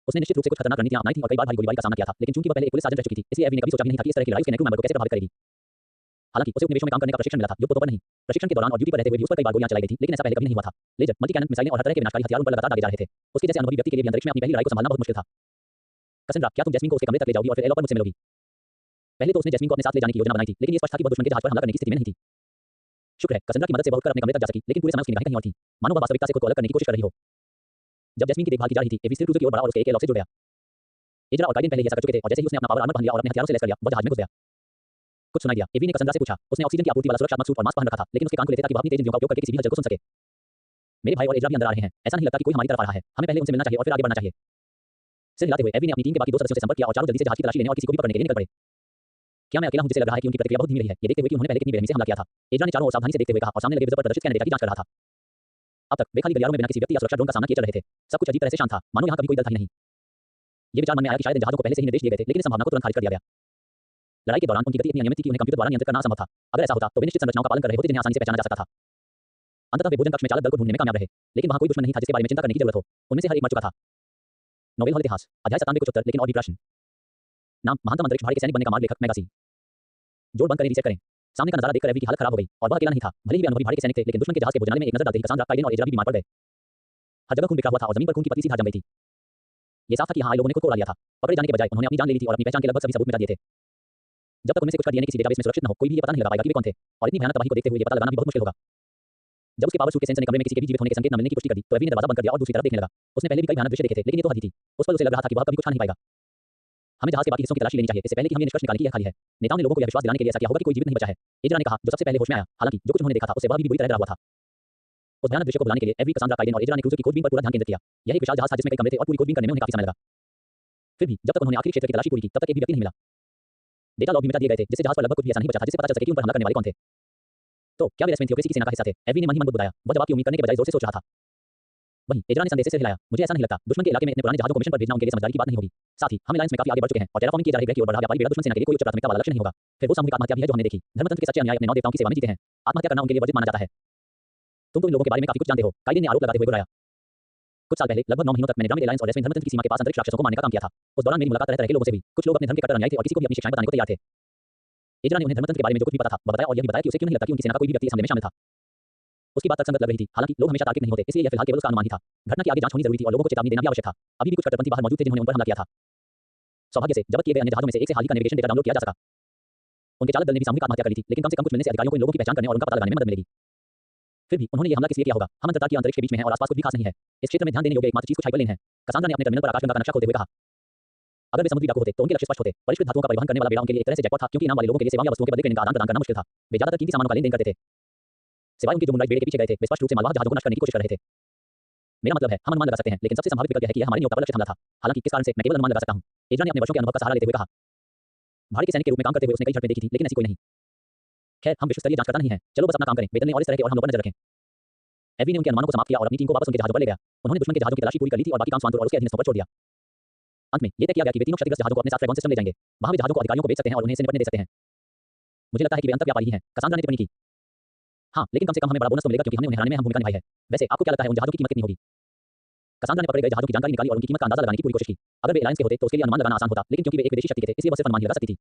उसने निश्चित रूप से कुछ खतरनाक रणनीतियां अपनाई थी और कई बार भारी गोलीबारी का सामना किया था, लेकिन चूंकि वह पहले एक पुलिस सार्जेंट रह चुकी थी, इसलिए एवी ने कभी सोचा भी नहीं था कि इस तरह की लड़ाई उसके नेक्रू मेंबर को कैसे प्रभावित करेगी। हालांकि उसे उपनिवेशों में काम करने का प्रशिक्षण मिला था, युद्ध पोतों पर नहीं। प्रशिक्षण के दौरान और ड्यूटी पर रहते हुए भी उस पर कई बार गोलियां चलाई गई थी, लेकिन ऐसा पहले कभी नहीं हुआ था। लेजर, मल्टी कैनन मिसाइलें और हर तरह के विनाशकारी हथियार उन पर लगातार दागे जा रहे थे। उसके जैसे अनुभवी व्यक्ति के लिए भी अंतरिक्ष में अपनी पहली लड़ाई को संभालना बहुत मुश्किल था। कसेंड्रा, क्या तुम जैस्मिन को उसके कमरे तक ले जाओगी और फिर एलो पर मुझसे मिलोगी? पहले तो उसने जैस्मिन को अपने साथ ले जाने की योजना बनाई थी, लेकिन ये स्पष्ट था कि वह दुश्मन के जहाज पर हमला करने की स्थिति में नहीं थी। शुक्र है, कसेंड्रा की मदद से वह उठकर अपने कमरे तक जा सकी, लेकिन पूरे समय उसकी निगाहें कहीं और थीं, मानो वह वास्तविकता से खुद को अलग करने की कोशिश कर रही हो। जब जैस्मिन की देखभाल की जा रही थी, एवी स्थिर क्रूजर की ओर बढ़ा और उसके एक लॉक से जुड़ गया। एड्रा और काइडेन पहले ही ऐसा कर चुके थे और जैसे ही उसने अपना पावर आर्मर पहन लिया और अपने हथियारों से लैस कर लिया, वह जहाज में घुस गया। कुछ सुनाई दिया? एवी ने कसेंड्रा से पूछा। उसने ऑक्सीजन की आपूर्ति वाला सुरक्षात्मक सूट और मास्क पहन रखा था, लेकिन उसके कान खुले थे ताकि वह अपनी तेज इंद्रियों का उपयोग करके किसी भी हलचल को सुन सके। मेरे भाई और एड्रा भी अंदर आ रहे हैं, ऐसा नहीं लगता कि कोई हमारी तरफ आ रहा है। हमें पहले उनसे मिलना चाहिए और फिर आगे बढ़ना चाहिए। सिर हिलाते हुए एवी ने अपनी टीम के बाकी 2 सदस्यों से संपर्क किया और चारों जल्दी से जहाज की तलाशी लेने और किसी को भी पकड़ने के लिए निकल पड़े। क्या मैं अकेला हूं जिसे लग रहा है कि उनकी प्रतिक्रिया बहुत धीमी रही है? ये देखते हुए कि उन्होंने पहले कितनी बेरहमी से हमला किया था, एड्रा ने चारों ओर सावधानी से देखते हुए कहा और सामने लगे विजय पर प्रदर्शित स्कैन डेटा की जांच कर रहा था। अब तक वे खाली गलियारों में बिना किसी व्यक्ति या सुरक्षा ड्रोन का सामना किए चल रहे थे। सब कुछ अजीब तरह से शांत था, मानो यहाँ कभी कोई दल था ही नहीं। ये विचार मन में आया कि शायद इन जहाजों को पहले से ही निर्देश दिए गए थे, लेकिन इस संभावना को तुरंत खारिज कर दिया गया। लड़ाई के दौरान उनकी गति इतनी अनियमित थी कि उन्हें कंप्यूटर द्वारा नियंत्रित करना असंभव था। अगर ऐसा होता तो वे निश्चित संरचनाओं का पालन कर रहे होते जिन्हें आसानी से पहचाना जा सकता था। अंततः वे भोजन कक्ष में चालक दल को ढूंढने में कामयाब रहे, लेकिन वहां कोई दुश्मन नहीं था जिसके बारे में चिंता करने की जरूरत हो। उनमें से हर एक मर चुका था। नोवेल हॉल इतिहास अध्याय 97 कुछ उत्तर लेकिन और भी प्रश्न। नाम महानतम अंतरिक्ष भाड़ी के सैनिक बनने का मार्ग लेखक मेगासी। जोड़ बंद करें, रीसेट करें। सामने का नजारा देखकर एवी की हालत खराब हो गई और वह अकेला नहीं था। भले ही वे अनुभवी भाड़ी के सैनिक थे, लेकिन दुश्मन के जहाज के भोजनालय में एक नजर डालते ही कसांड्रा, काइडेन और एड्रा भी बीमार पड़ गए। हर जगह खून बिखरा हुआ था और जमीन पर खून की पतली सी धार जम गई थी। ये साफ था कि यहाँ आए लोगों ने खुद को उड़ा लिया था। पकड़े जाने के बजाय उन्होंने अपनी जान ले ली थी और अपनी पहचान के लगभग सभी सबूत मिटा दिए थे। जब तक उनमें से कुछ का डीएनए किसी डेटाबेस में सुरक्षित न हो, कोई भी ये पता नहीं लगा पाएगा कि वे कौन थे। और इतनी भयानक तबाही को देखते हुए ये पता लगाना भी बहुत मुश्किल होगा। जब उसके पावर सूट के सेंसर ने कमरे में किसी के भी जीवित होने के संकेत न मिलने की पुष्टि कर दी, तो एवी ने दरवाजा बंद कर दिया और दूसरी तरफ देखने लगा। उसने पहले भी कई भयानक दृश्य देखे थे, लेकिन ये तो हद ही थी। उस पर उसे लग रहा था कि वह कभी कुछ छा नहीं पाएगा। हमें जहाज के बाकी हिस्सों की तलाशी लेनी चाहिए, इससे पहले कि हम ये निष्कर्ष निकालें कि यह खाली है। नेताओं ने लोगों को यह विश्वास दिलाने के लिए ऐसा किया होगा कि कोई जीवित नहीं बचा है, एड्रा ने कहा, जो सबसे पहले होश में आया। हालांकि जो कुछ उन्होंने देखा था उससे वह भी बुरी तरह डरा हुआ था। उस भयानक दृश्य को बुलाने के लिए एवी, कसांड्रा, काइडेन और एड्रा ने क्रूजर की खोजबीन पर पूरा ध्यान केंद्रित किया। यह एक विशाल जहाज था जिसमें कई कमरे थे और पूरी खोजबीन करने में उन्हें काफी समय लगा। फिर भी जब तक उन्होंने आखिरी क्षेत्र की तलाशी पूरी की, तब तक एक भी व्यक्ति नहीं मिला। डेटा लॉग भी मिटा दिए गए थे, जिससे जहाज पर लगभग कुछ भी ऐसा नहीं बचा था जिससे पता चल सके कि उन पर हमला करने वाले कौन थे। तो क्या वे रेस्मेन थियोक्रेसी की सेना का हिस्सा थे? एवी ने मन ही मन बुदबुदाया। वह जवाब की उम्मीद करने के बजाय जोर से सोच रहा था। वहीं एड्रा ने संदेश से हिलाया। मुझे ऐसा नहीं लगता। दुश्मन के इलाके में इतने पुराने जहाजों को मिशन पर भेजना उनके लिए समझदारी की बात नहीं होगी। साथ ही हम अलायंस में काफी आगे बढ़ चुके हैं और टेराफॉर्मिंग किए जा रहे ग्रह की ओर बढ़ रहा व्यापारी बेड़ा दुश्मन सेना के लिए कोई उच्च प्राथमिकता वाला लक्ष्य नहीं होगा। फिर वो सामूहिक आत्महत्या भी है जो हमने देखी। धर्मतंत्र के सच्चे अनुयायी अपने 9 देवताओं की सेवा में जीते हैं। आत्महत्या करना उनके लिए वर्जित माना जाता है। तुम तो इन लोगों के बारे में काफी कुछ जानते हो, काइडेन ने आरोप लगाते हुए बुलाया। कुछ साल पहले लगभग 9 महीनों तक मैंने ड्रामेट एलायंस और जैस्मिन धर्मचंद की सीमा के पास अंतरिक्ष राक्षसों को मारने का काम किया था। उस दौरान मेरी मुलाकात तरह तरह के लोगों से हुई। कुछ लोग अपने धर्म के कट्टर अनुयायी थे और किसी को भी अपनी शिक्षाएं बताने को तैयार थे। एजरा ने उन्हें धर्मचंद के बारे में जो कुछ भी पता था वह बताया और यह भी बताया कि उसे क्यों नहीं लगता कि उनकी सेना का कोई भी व्यक्ति इस हमले में शामिल था। उसकी बात तर्कसंगत लग रही थी। हालांकि लोग हमेशा तार्किक नहीं होते, इसलिए यह फिलहाल केवल उसका अनुमान ही था। घटना की आगे जांच होनी जरूरी थी और लोगों को चेतावनी देना भी आवश्यक था। अभी भी कुछ कट्टरपंथी बाहर मौजूद थे जिन्होंने उन पर हमला किया था। सौभाग्य से जब्त किए गए अन्य जहाजों में से एक से हाल ही का नेविगेशन डेटा डाउनलोड किया जा सका। उनके चालक दल ने भी सामूहिक आत्महत्या कर ली थी, लेकिन कम से कम कुछ मिलने से अधिकारियों को इन लोगों की पहचान करने और उनका पता लगाने में मदद मिलेगी। फिर भी उन्होंने यह हमला किस लिए किया होगा? हम अंतरिक्ष अंतरिक्ष के बीच में हैं और आसपास कुछ भी खास नहीं है। इस क्षेत्र में ध्यान देने योग्य एकमात्र चीज कुछ हाइपरलेन है। कसांड्रा ने अपने टर्मिनल पर आकाशगंगा का नक्शा खोलते हुए कहा। अगर वे समुद्री डाकू होते तो उनके लक्ष्य स्पष्ट होते। परिष्कृत धातुओं का परिवहन करने वाला बेड़ा उनके लिए एक तरह से जैकपॉट था, क्योंकि इनाम वाले लोगों के लिए सेवाओं या वस्तुओं के बदले क्रेडिट का आदान प्रदान करना मुश्किल था। वे ज्यादातर कीमती सामानों का लेन देन करते थे। सिवाय उनके जो मूनलाइट बेड़े के पीछे गए थे, वे स्पष्ट रूप से मालवाहक जहाजों को नष्ट करने की कोशिश कर रहे थे। मेरा मतलब है, हम अनुमान लगा सकते हैं, लेकिन सबसे संभावित विकल्प यह है कि यह हमारे नियोक्ता पर लक्षित हमला था। हालांकि किस कारण से, मैं केवल अनुमान लगा सकता हूं। एजरा ने अपने वर्षों के अनुभव का सहारा लेते हुए कहा। भाड़े के सैनिक के रूप में काम करते हुए उसने कई झड़पें देखी थी, लेकिन ऐसी कोई नहीं। खैर, हम विश्व स्तरीय जांच करता नहीं है। चलो बस अपना काम करें, वेतन लें और इस तरह के और हमलों पर नजर रखें। एवी ने उनके अनुमानों को समाप्त किया और अपनी टीम को वापस उनके जहाजों पर ले गया। उन्होंने दुश्मन के जहाजों की तलाशी पूरी कर ली थी और बाकी काम स्वांतुर और उसके अधीनस्थों पर छोड़ दिया। अंत में यह तय किया गया कि वे तीनों क्षतिग्रस्त जहाजों को अपने साथ फ्रेगॉन सिस्टम ले जाएंगे। वहां वे जहाजों को अधिकारियों को बेच सकते हैं और उन्हें इसे निपटने दे सकते हैं। मुझे लगता है कि वे अंतर व्यापारी ही हैं, कसांड्रा ने टिप्पणी की। हाँ, लेकिन कम से कम हमें बड़ा बोनस तो मिलेगा क्योंकि हमने उन्हें हराने में अहम भूमिका निभाई है। वैसे आपको क्या लगता है उन जहाजों की कीमत कितनी होगी? कसांड्रा ने पकड़े गए जहाजों की जानकारी निकाली और उनकी कीमत का अंदाजा लगाने की पूरी कोशिश की। अगर वे एलायंस के होते तो उसके लिए अनुमान लगाना आसान होता, लेकिन क्योंकि वे एक विदेशी शक्ति के थे इसलिए वह सिर्फ अनुमान ही लगा सकती थी।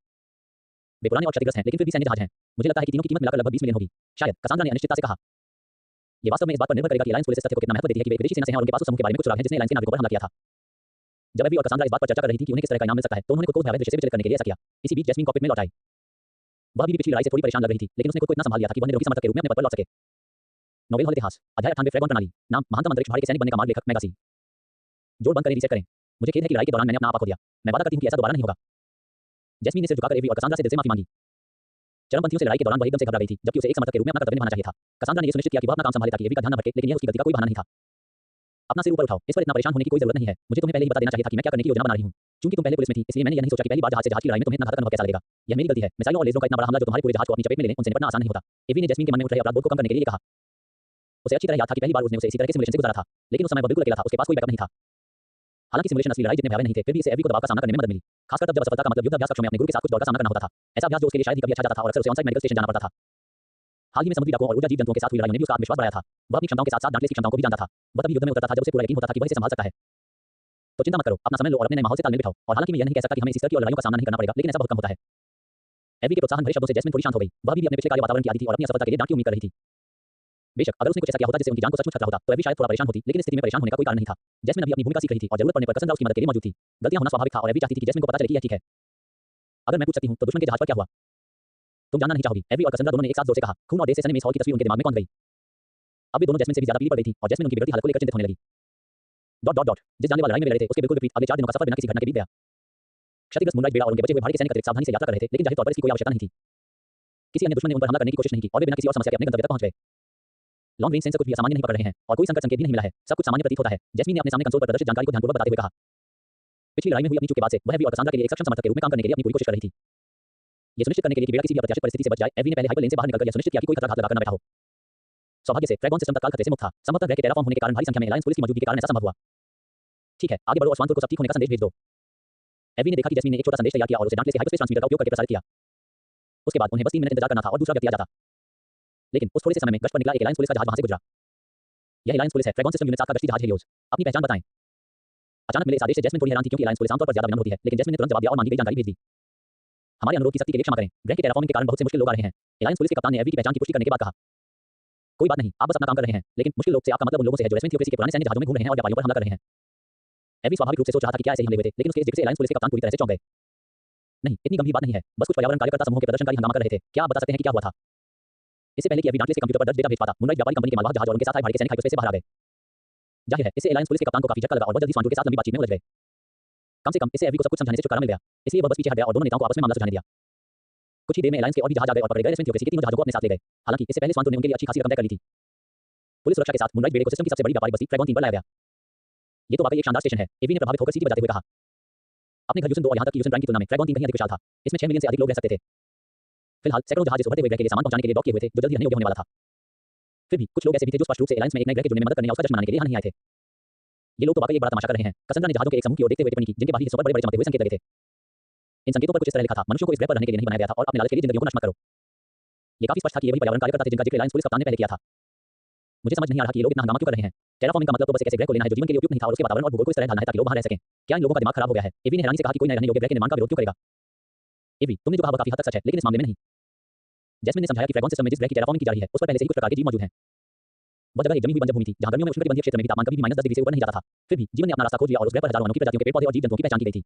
वे पुराने और क्षतिग्रस्त हैं, लेकिन फिर भी सैन्य जहाज हैं। मुझे लगता है कि तीनों की कीमत मिलाकर लगभग 20 मिलियन होगी। शायद, कसांड्रा ने अनिश्चितता से कहा। ये वास्तव में इस बात पर निर्भर करेगा कि एलायंस पुलिस इस तथ्य को कितना महत्व देती है कि वे एक विदेशी सेना से हैं और उनके पास उस समूह के बारे में कुछ सुराग है जिसने एलायंस के नाविकों पर हमला किया था। जब एवी और कसांड्रा इस बात पर चर्चा कर रही थी कि उन्हें किस तरह का इनाम मिल सकता है, तो उन्होंने खुद को भयावह दृश्य से विचलित करने के लिए ऐसा किया। इसी बीच जैस्मीन कॉकपिट में लौट आई। वह भी पिछली लड़ाई से थोड़ी परेशान लग रही थी, लेकिन उसने खुद को इतना संभाल लिया था कि वह निरोगी समर्थक के रूप में अपने पद पर लौट सके। नोवेल हॉल इतिहास अध्याय 98 फ्रेगॉन प्रणाली नाम महानतम अंतरिक्ष भाड़ी के सैनिक बनने का मार्ग लेखक मैगासी। जोड़ बंद करें, रीसेट करें। मुझे खेद है कि लड़ाई के दौरान मैंने अपना आपा खो दिया। मैं वादा करती हूं कि ऐसा दोबारा नहीं होगा। जैस्मीन ने सिर झुकाकर एवी और कसांड्रा से दिल से माफी मांगी। चरमपंथियों से लड़ाई के दौरान वह एकदम से घबरा गई थी, जबकि उसे एक समर्थक के रूप में अपना कर्तव्य निभाना चाहिए था। कसांड्रा ने यह सुनिश्चित किया कि वह अपना काम संभाले ताकि एवी का ध्यान न भटके, लेकिन यह उसकी गति का कोई बहाना नहीं था। अपना सिर ऊपर उठाओ, इस पर इतना परेशान होने की कोई जरूरत नहीं है। मुझे तुम्हें पहले ही बता देना चाहिए था कि मैं क्या करने की योजना बना रही हूं। क्योंकि तुम पहले पुलिस में थी, इसलिए मैंने यह नहीं सोचा कि पहली बार जहाज से जहाज की लड़ाई में तुम्हें इतना घातक अनुभव कैसा लगेगा। यह मेरी गलती है। मिसाइलों और लेजरों का इतना बड़ा हमला जो तुम्हारे पूरे जहाज को अपनी चपेट में ले लें, उनसे निपटना आसान नहीं होता। एवी ने जैस्मीन के मन में उठ रहे अपराध बोध को कम करने के लिए कहा। उसे अच्छी तरह याद था कि पहली बार उसने उसे इसी तरह के सिमुलेशन से गुजारा था, लेकिन उस समय वह बिल्कुल अकेला था, उसके पास कोई बैकअप नहीं था। हालांकि सिमुलेशन असली लड़ाई जितने भयावह नहीं थे, फिर भी इसे एवी को दबाव का सामना करने में मदद मिली। खासकर तब जब असफलता का मतलब युद्ध अभ्यास कक्षों में अपने गुरु के साथ कुछ दौर का सामना करना होता था। ऐसा अभ्यास जो उसके लिए शायद ही कभी अच्छा जाता था और अक्सर उसे ऑन-साइट मेडिकल स्टेशन जाना पड़ता था। हाल ही में समुद्री डाकुओं और ऊर्जा जीव जंतुओं के साथ हुई लड़ाइयों ने भी उसका आत्मविश्वास बढ़ाया था। वह अपनी क्षमताओं के साथ-साथ डांटलेस की क्षमताओं को भी जानता था। वह तभी युद्ध में उतरता था जब उसे पूरा यकीन होता था कि वह इसे संभाल सकता है। तो चिंता मत करो, अपना समय लो और अपने नए माहौल से तालमेल बिठाओ। और हालांकि मैं यह नहीं कह सकता कि हमें इसी तरह की और लड़ाइयों का सामना नहीं करना पड़ेगा, लेकिन ऐसा बहुत कम होता है। एवी के प्रोत्साहन भरे शब्दों से जैस्मिन थोड़ी शांत हो गई। वह भी अपने पिछले कार्य वातावरण की आदी थी और अपनी असफलता के लिए डांट की उम्मीद कर रही थी। बेशक अगर उसने कुछ ऐसा किया होता जिससे उनकी जान को सचमुच खतरा होता, तो एवी शायद थोड़ा परेशान होती, लेकिन इस स्थिति में परेशान होने का कोई कारण नहीं था। जैस्मिन अभी अपनी भूमिका सीख रही थी और जरूरत पड़ने पर कसांड्रा उसकी मदद के लिए मौजूद थी। गलतियां होना स्वाभाविक था और एवी चाहती थी कि जैस्मिन को पता चले कि यह ठीक है। अगर मैं पूछ सकती हूं तो दुश्मन के जहाज पर क्या हुआ? तुम जानना नहीं चाहोगी? एवी और कसांड्रा दोनों ने एक साथ जोर से कहा। खून और देश से सने में इस हॉल की तस्वीर उनके दिमाग में कौंध गई। अब वे दोनों जैस्मिन से भी ज्यादा पीली पड़ गई थी और जैस्मिन उनकी बिगड़ती हालत को लेकर चिंतित होने लगी। जिस जानलेवा लड़ाई में वे लड़े थे उसके बिल्कुल विपरीत अगले 4 दिनों का सफर बिना किसी घटना के बीत गया। क्षतिग्रस्त मूनलाइट बेड़ा और उनके बचे हुए भाड़े के सैनिक अतिरिक्त सावधानी से यात्रा कर रहे थे, लेकिन जाहिर तौर पर इसकी कोई आवश्यकता नहीं थी। किसी अन्य दुश्मन ने उन पर हमला करने की कोशिश नहीं की और वे बिना किसी और समस्या के अपने गंतव्य तक पहुंच गए। लॉन्ग रेंज सेंसर कुछ भी असामान्य नहीं पकड़ रहे हैं और कोई संकट संकेत भी नहीं मिला है। सब कुछ सामान्य प्रतीत होता है। जैस्मिन ने अपने सामने कंसोल पर प्रदर्शित जानकारी को ध्यानपूर्वक बताते हुए कहा। पिछली लड़ाई में हुई अपनी चूक के बाद से वह एवी और कसांड्रा के लिए एक सक्षम समर्थक के रूप में काम करने के लिए अपनी पूरी कोशिश कर रही थी। ये सुनिश्चित करने के लिए कि बेड़ा किसी भी अप्रत्याशित परिस्थिति से बच जाए, एवी ने पहले हाइपरलेन से बाहर निकलकर यह सुनिश्चित किया कि कोई खतरा घात लगाकर न बैठा हो। सौभाग्य से फ्रेगॉन सिस्टम तत्काल खतरे से मुक्त था। संभवतः ग्रह के टेराफॉर्म होने के कारण भारी संख्या में एलायंस पुलिस की मौजूदगी के कारण ऐसा संभव हुआ। ठीक है, आगे बढ़ो और स्वांतुर को सब ठीक होने का संदेश भेज दो। एवी ने देखा कि जैस्मिन ने एक छोटा संदेश तैयार किया और उसे डांटलेस हाइपरस्पेस ट्रांसमीटर का उपयोग करके प्रसारित किया। उसके बाद उन्हें बस 3 मिनट इंतजार करना था और दूसरा व्यक्ति आ जाता। लेकिन उस थोड़े से समय में गश्त पर निकला एक एलायंस पुलिस का जहाज वहां से गुजरा। यह एलायंस पुलिस है, फ्रेगॉन सिस्टम यूनिट 7 का गश्ती जहाज हेलियोस। अपनी पहचान बताएं। अचानक मिले इस आदेश से जैस्मिन थोड़ी हैरान थी क्योंकि एलायंस पुलिस आमतौर पर ज्यादा विनम्र होती है, लेकिन जैस्मिन ने तुरंत जवाब दिया और मांगी गई जानकारी भेज दी। हमारे अनुरोध की सख्ती के लिए क्षमा करें। ग्रह के टेराफॉर्मिंग के कारण बहुत से मुश्किल लोग आ रहे हैं। एलायंस पुलिस के कप्तान ने एवी की पहचान की पुष्टि करने के बाद कहा। कोई बात नहीं, आप बस अपना काम कर रहे हैं, लेकिन मुश्किल लोग से आपका मतलब उन लोगों से है जो रेस्मेंट थियोक्रेसी के पुराने सैन्य जहाजों में घूम रहे हैं और व्यापारियों पर हमला कर रहे हैं। एवी स्वाभाविक रूप से सोच रहा था कि क्या ऐसे ही हमले हुए थे, लेकिन उसके इस जिक्र से एलायंस पुलिस के कप्तान पूरी तरह से चौंक गए। नहीं, इतनी गंभीर बात नहीं है, बस कुछ पर्यावरण कार्यकर्ता समूह के प्रदर्शनकारी हंगामा कर रहे थे। क्या आप बता सकते हैं कि क्या हुआ था? इससे पहले कि एवी डांटलेस से कंप्यूटर पर दर्ज डेटा भेज पाता, मूनलाइट व्यापारी कंपनी के मालवाहक जहाज और उनके साथ आए भाड़े के सैनिक हाइपरस्पेस से बाहर आ गए। जाहिर है, इससे एलायंस पुलिस के कप्तान को काफी झटका लगा और वह जल्दी स्वांतुर के साथ लंबी बातचीत में उलझ गए। कम से कम इससे एवी को सब कुछ समझाने से छुटकारा मिल गया, इसलिए वह बस पीछे हट गया और दोनों नेताओं को आपस में मामला सुलझाने दिया। कुछ ही देर में एलायंस के और भी जहाज आ गए और पकड़े गए रेस्मेंट थियोक्रेसी के तीनों जहाजों को अपने साथ ले गए। हालांकि इससे पहले स्वांतुर ने उनके लिए अच्छी खासी रकम तय कर ली थी। पुलिस सुरक्षा के साथ मूनलाइट बेड़े को सिस्टम की सबसे बड़ी व्यापारिक बस्ती फ्रेगॉन 3 पर लाया गया। ये तो वाकई एक शानदार स्टेशन है, एवी ने प्रभावित होकर सीटी बजाते हुए कहा। अपने घर यूसन 2 और यहाँ तक कि यूसन प्राइम की तुलना में फ्रेगॉन 3 कहीं अधिक विशाल था। इसमें 6 मिलियन से अधिक लोग रह सकते थे। फिलहाल सैकड़ों जहाज इस उभरते हुए ग्रह के लिए सामान पहुंचाने के लिए डॉक किए हुए थे, जो जल्दी रहने योग्य होने वाला था। फिर भी कुछ लोग ऐसे भी थे जो स्पष्ट रूप से एलायंस में एक नए ग्रह के जुड़ने में मदद करने या उसका जश्न मनाने के लिए यहाँ नहीं आए थे। ये लोग तो वाकई एक बड़ा तमाशा कर रहे हैं। कसांड्रा ने जहाजों के एक समूह की ओर देखते हुए टिप्पणी की, जिनके बाहरी हिस्सों पर बड़े-बड़े चमकते हुए संकेत लगे थे। इन संकेतों पर कुछ इस तरह लिखा था, मनुष्यों को इस ग्रह पर रहने के लिए नहीं बनाया गया था और अपने लालच के लिए जिंदगियों को नष्ट मत करो। ये काफी स्पष्ट था कि ये वही पर्यावरण कार्यकर्ता थे जिनका जिक्र एलायंस पुलिस कप्तान ने पहले किया था। मुझे समझ नहीं आ रहा कि ये लोग इतना हंगामा क्यों कर रहे हैं। टेराफॉर्मिंग का मतलब तो बस एक ऐसे ग्रह को लेना है जो जीवन के लिए उपयुक्त नहीं था और उसके वातावरण और भूगोल को इस तरह ढालना है ताकि लोग वहां रह सकें। क्या इन लोगों का दिमाग खराब हो गया है? एवी ने हैरानी से कहा कि कोई नए रहने योग्य ग्रह के निर्माण का विरोध क्यों करेगा? एवी, तुमने जो कहा वह काफी हद तक सच है, लेकिन इस मामले में नहीं। जैस्मिन ने समझाया कि फ्रेगॉन सिस्टम में जिस ग्रह की टेराफॉर्मिंग की जा रही है, उस पर पहले से ही कुछ प्रकार के जीव मौजूद हैं। वह जगह एक जमी हुई बंजर भूमि थी, जहां गर्मियों में उष्णकटिबंधीय क्षेत्र में भी तापमान कभी भी -10 डिग्री से ऊपर नहीं जाता था। फिर भी जीवन ने अपना रास्ता खोज लिया और उस ग्रह पर हजारों अनोखी प्रजातियों के पेड़ पौधे और जीव जंतुओं की पहचान की गई थी।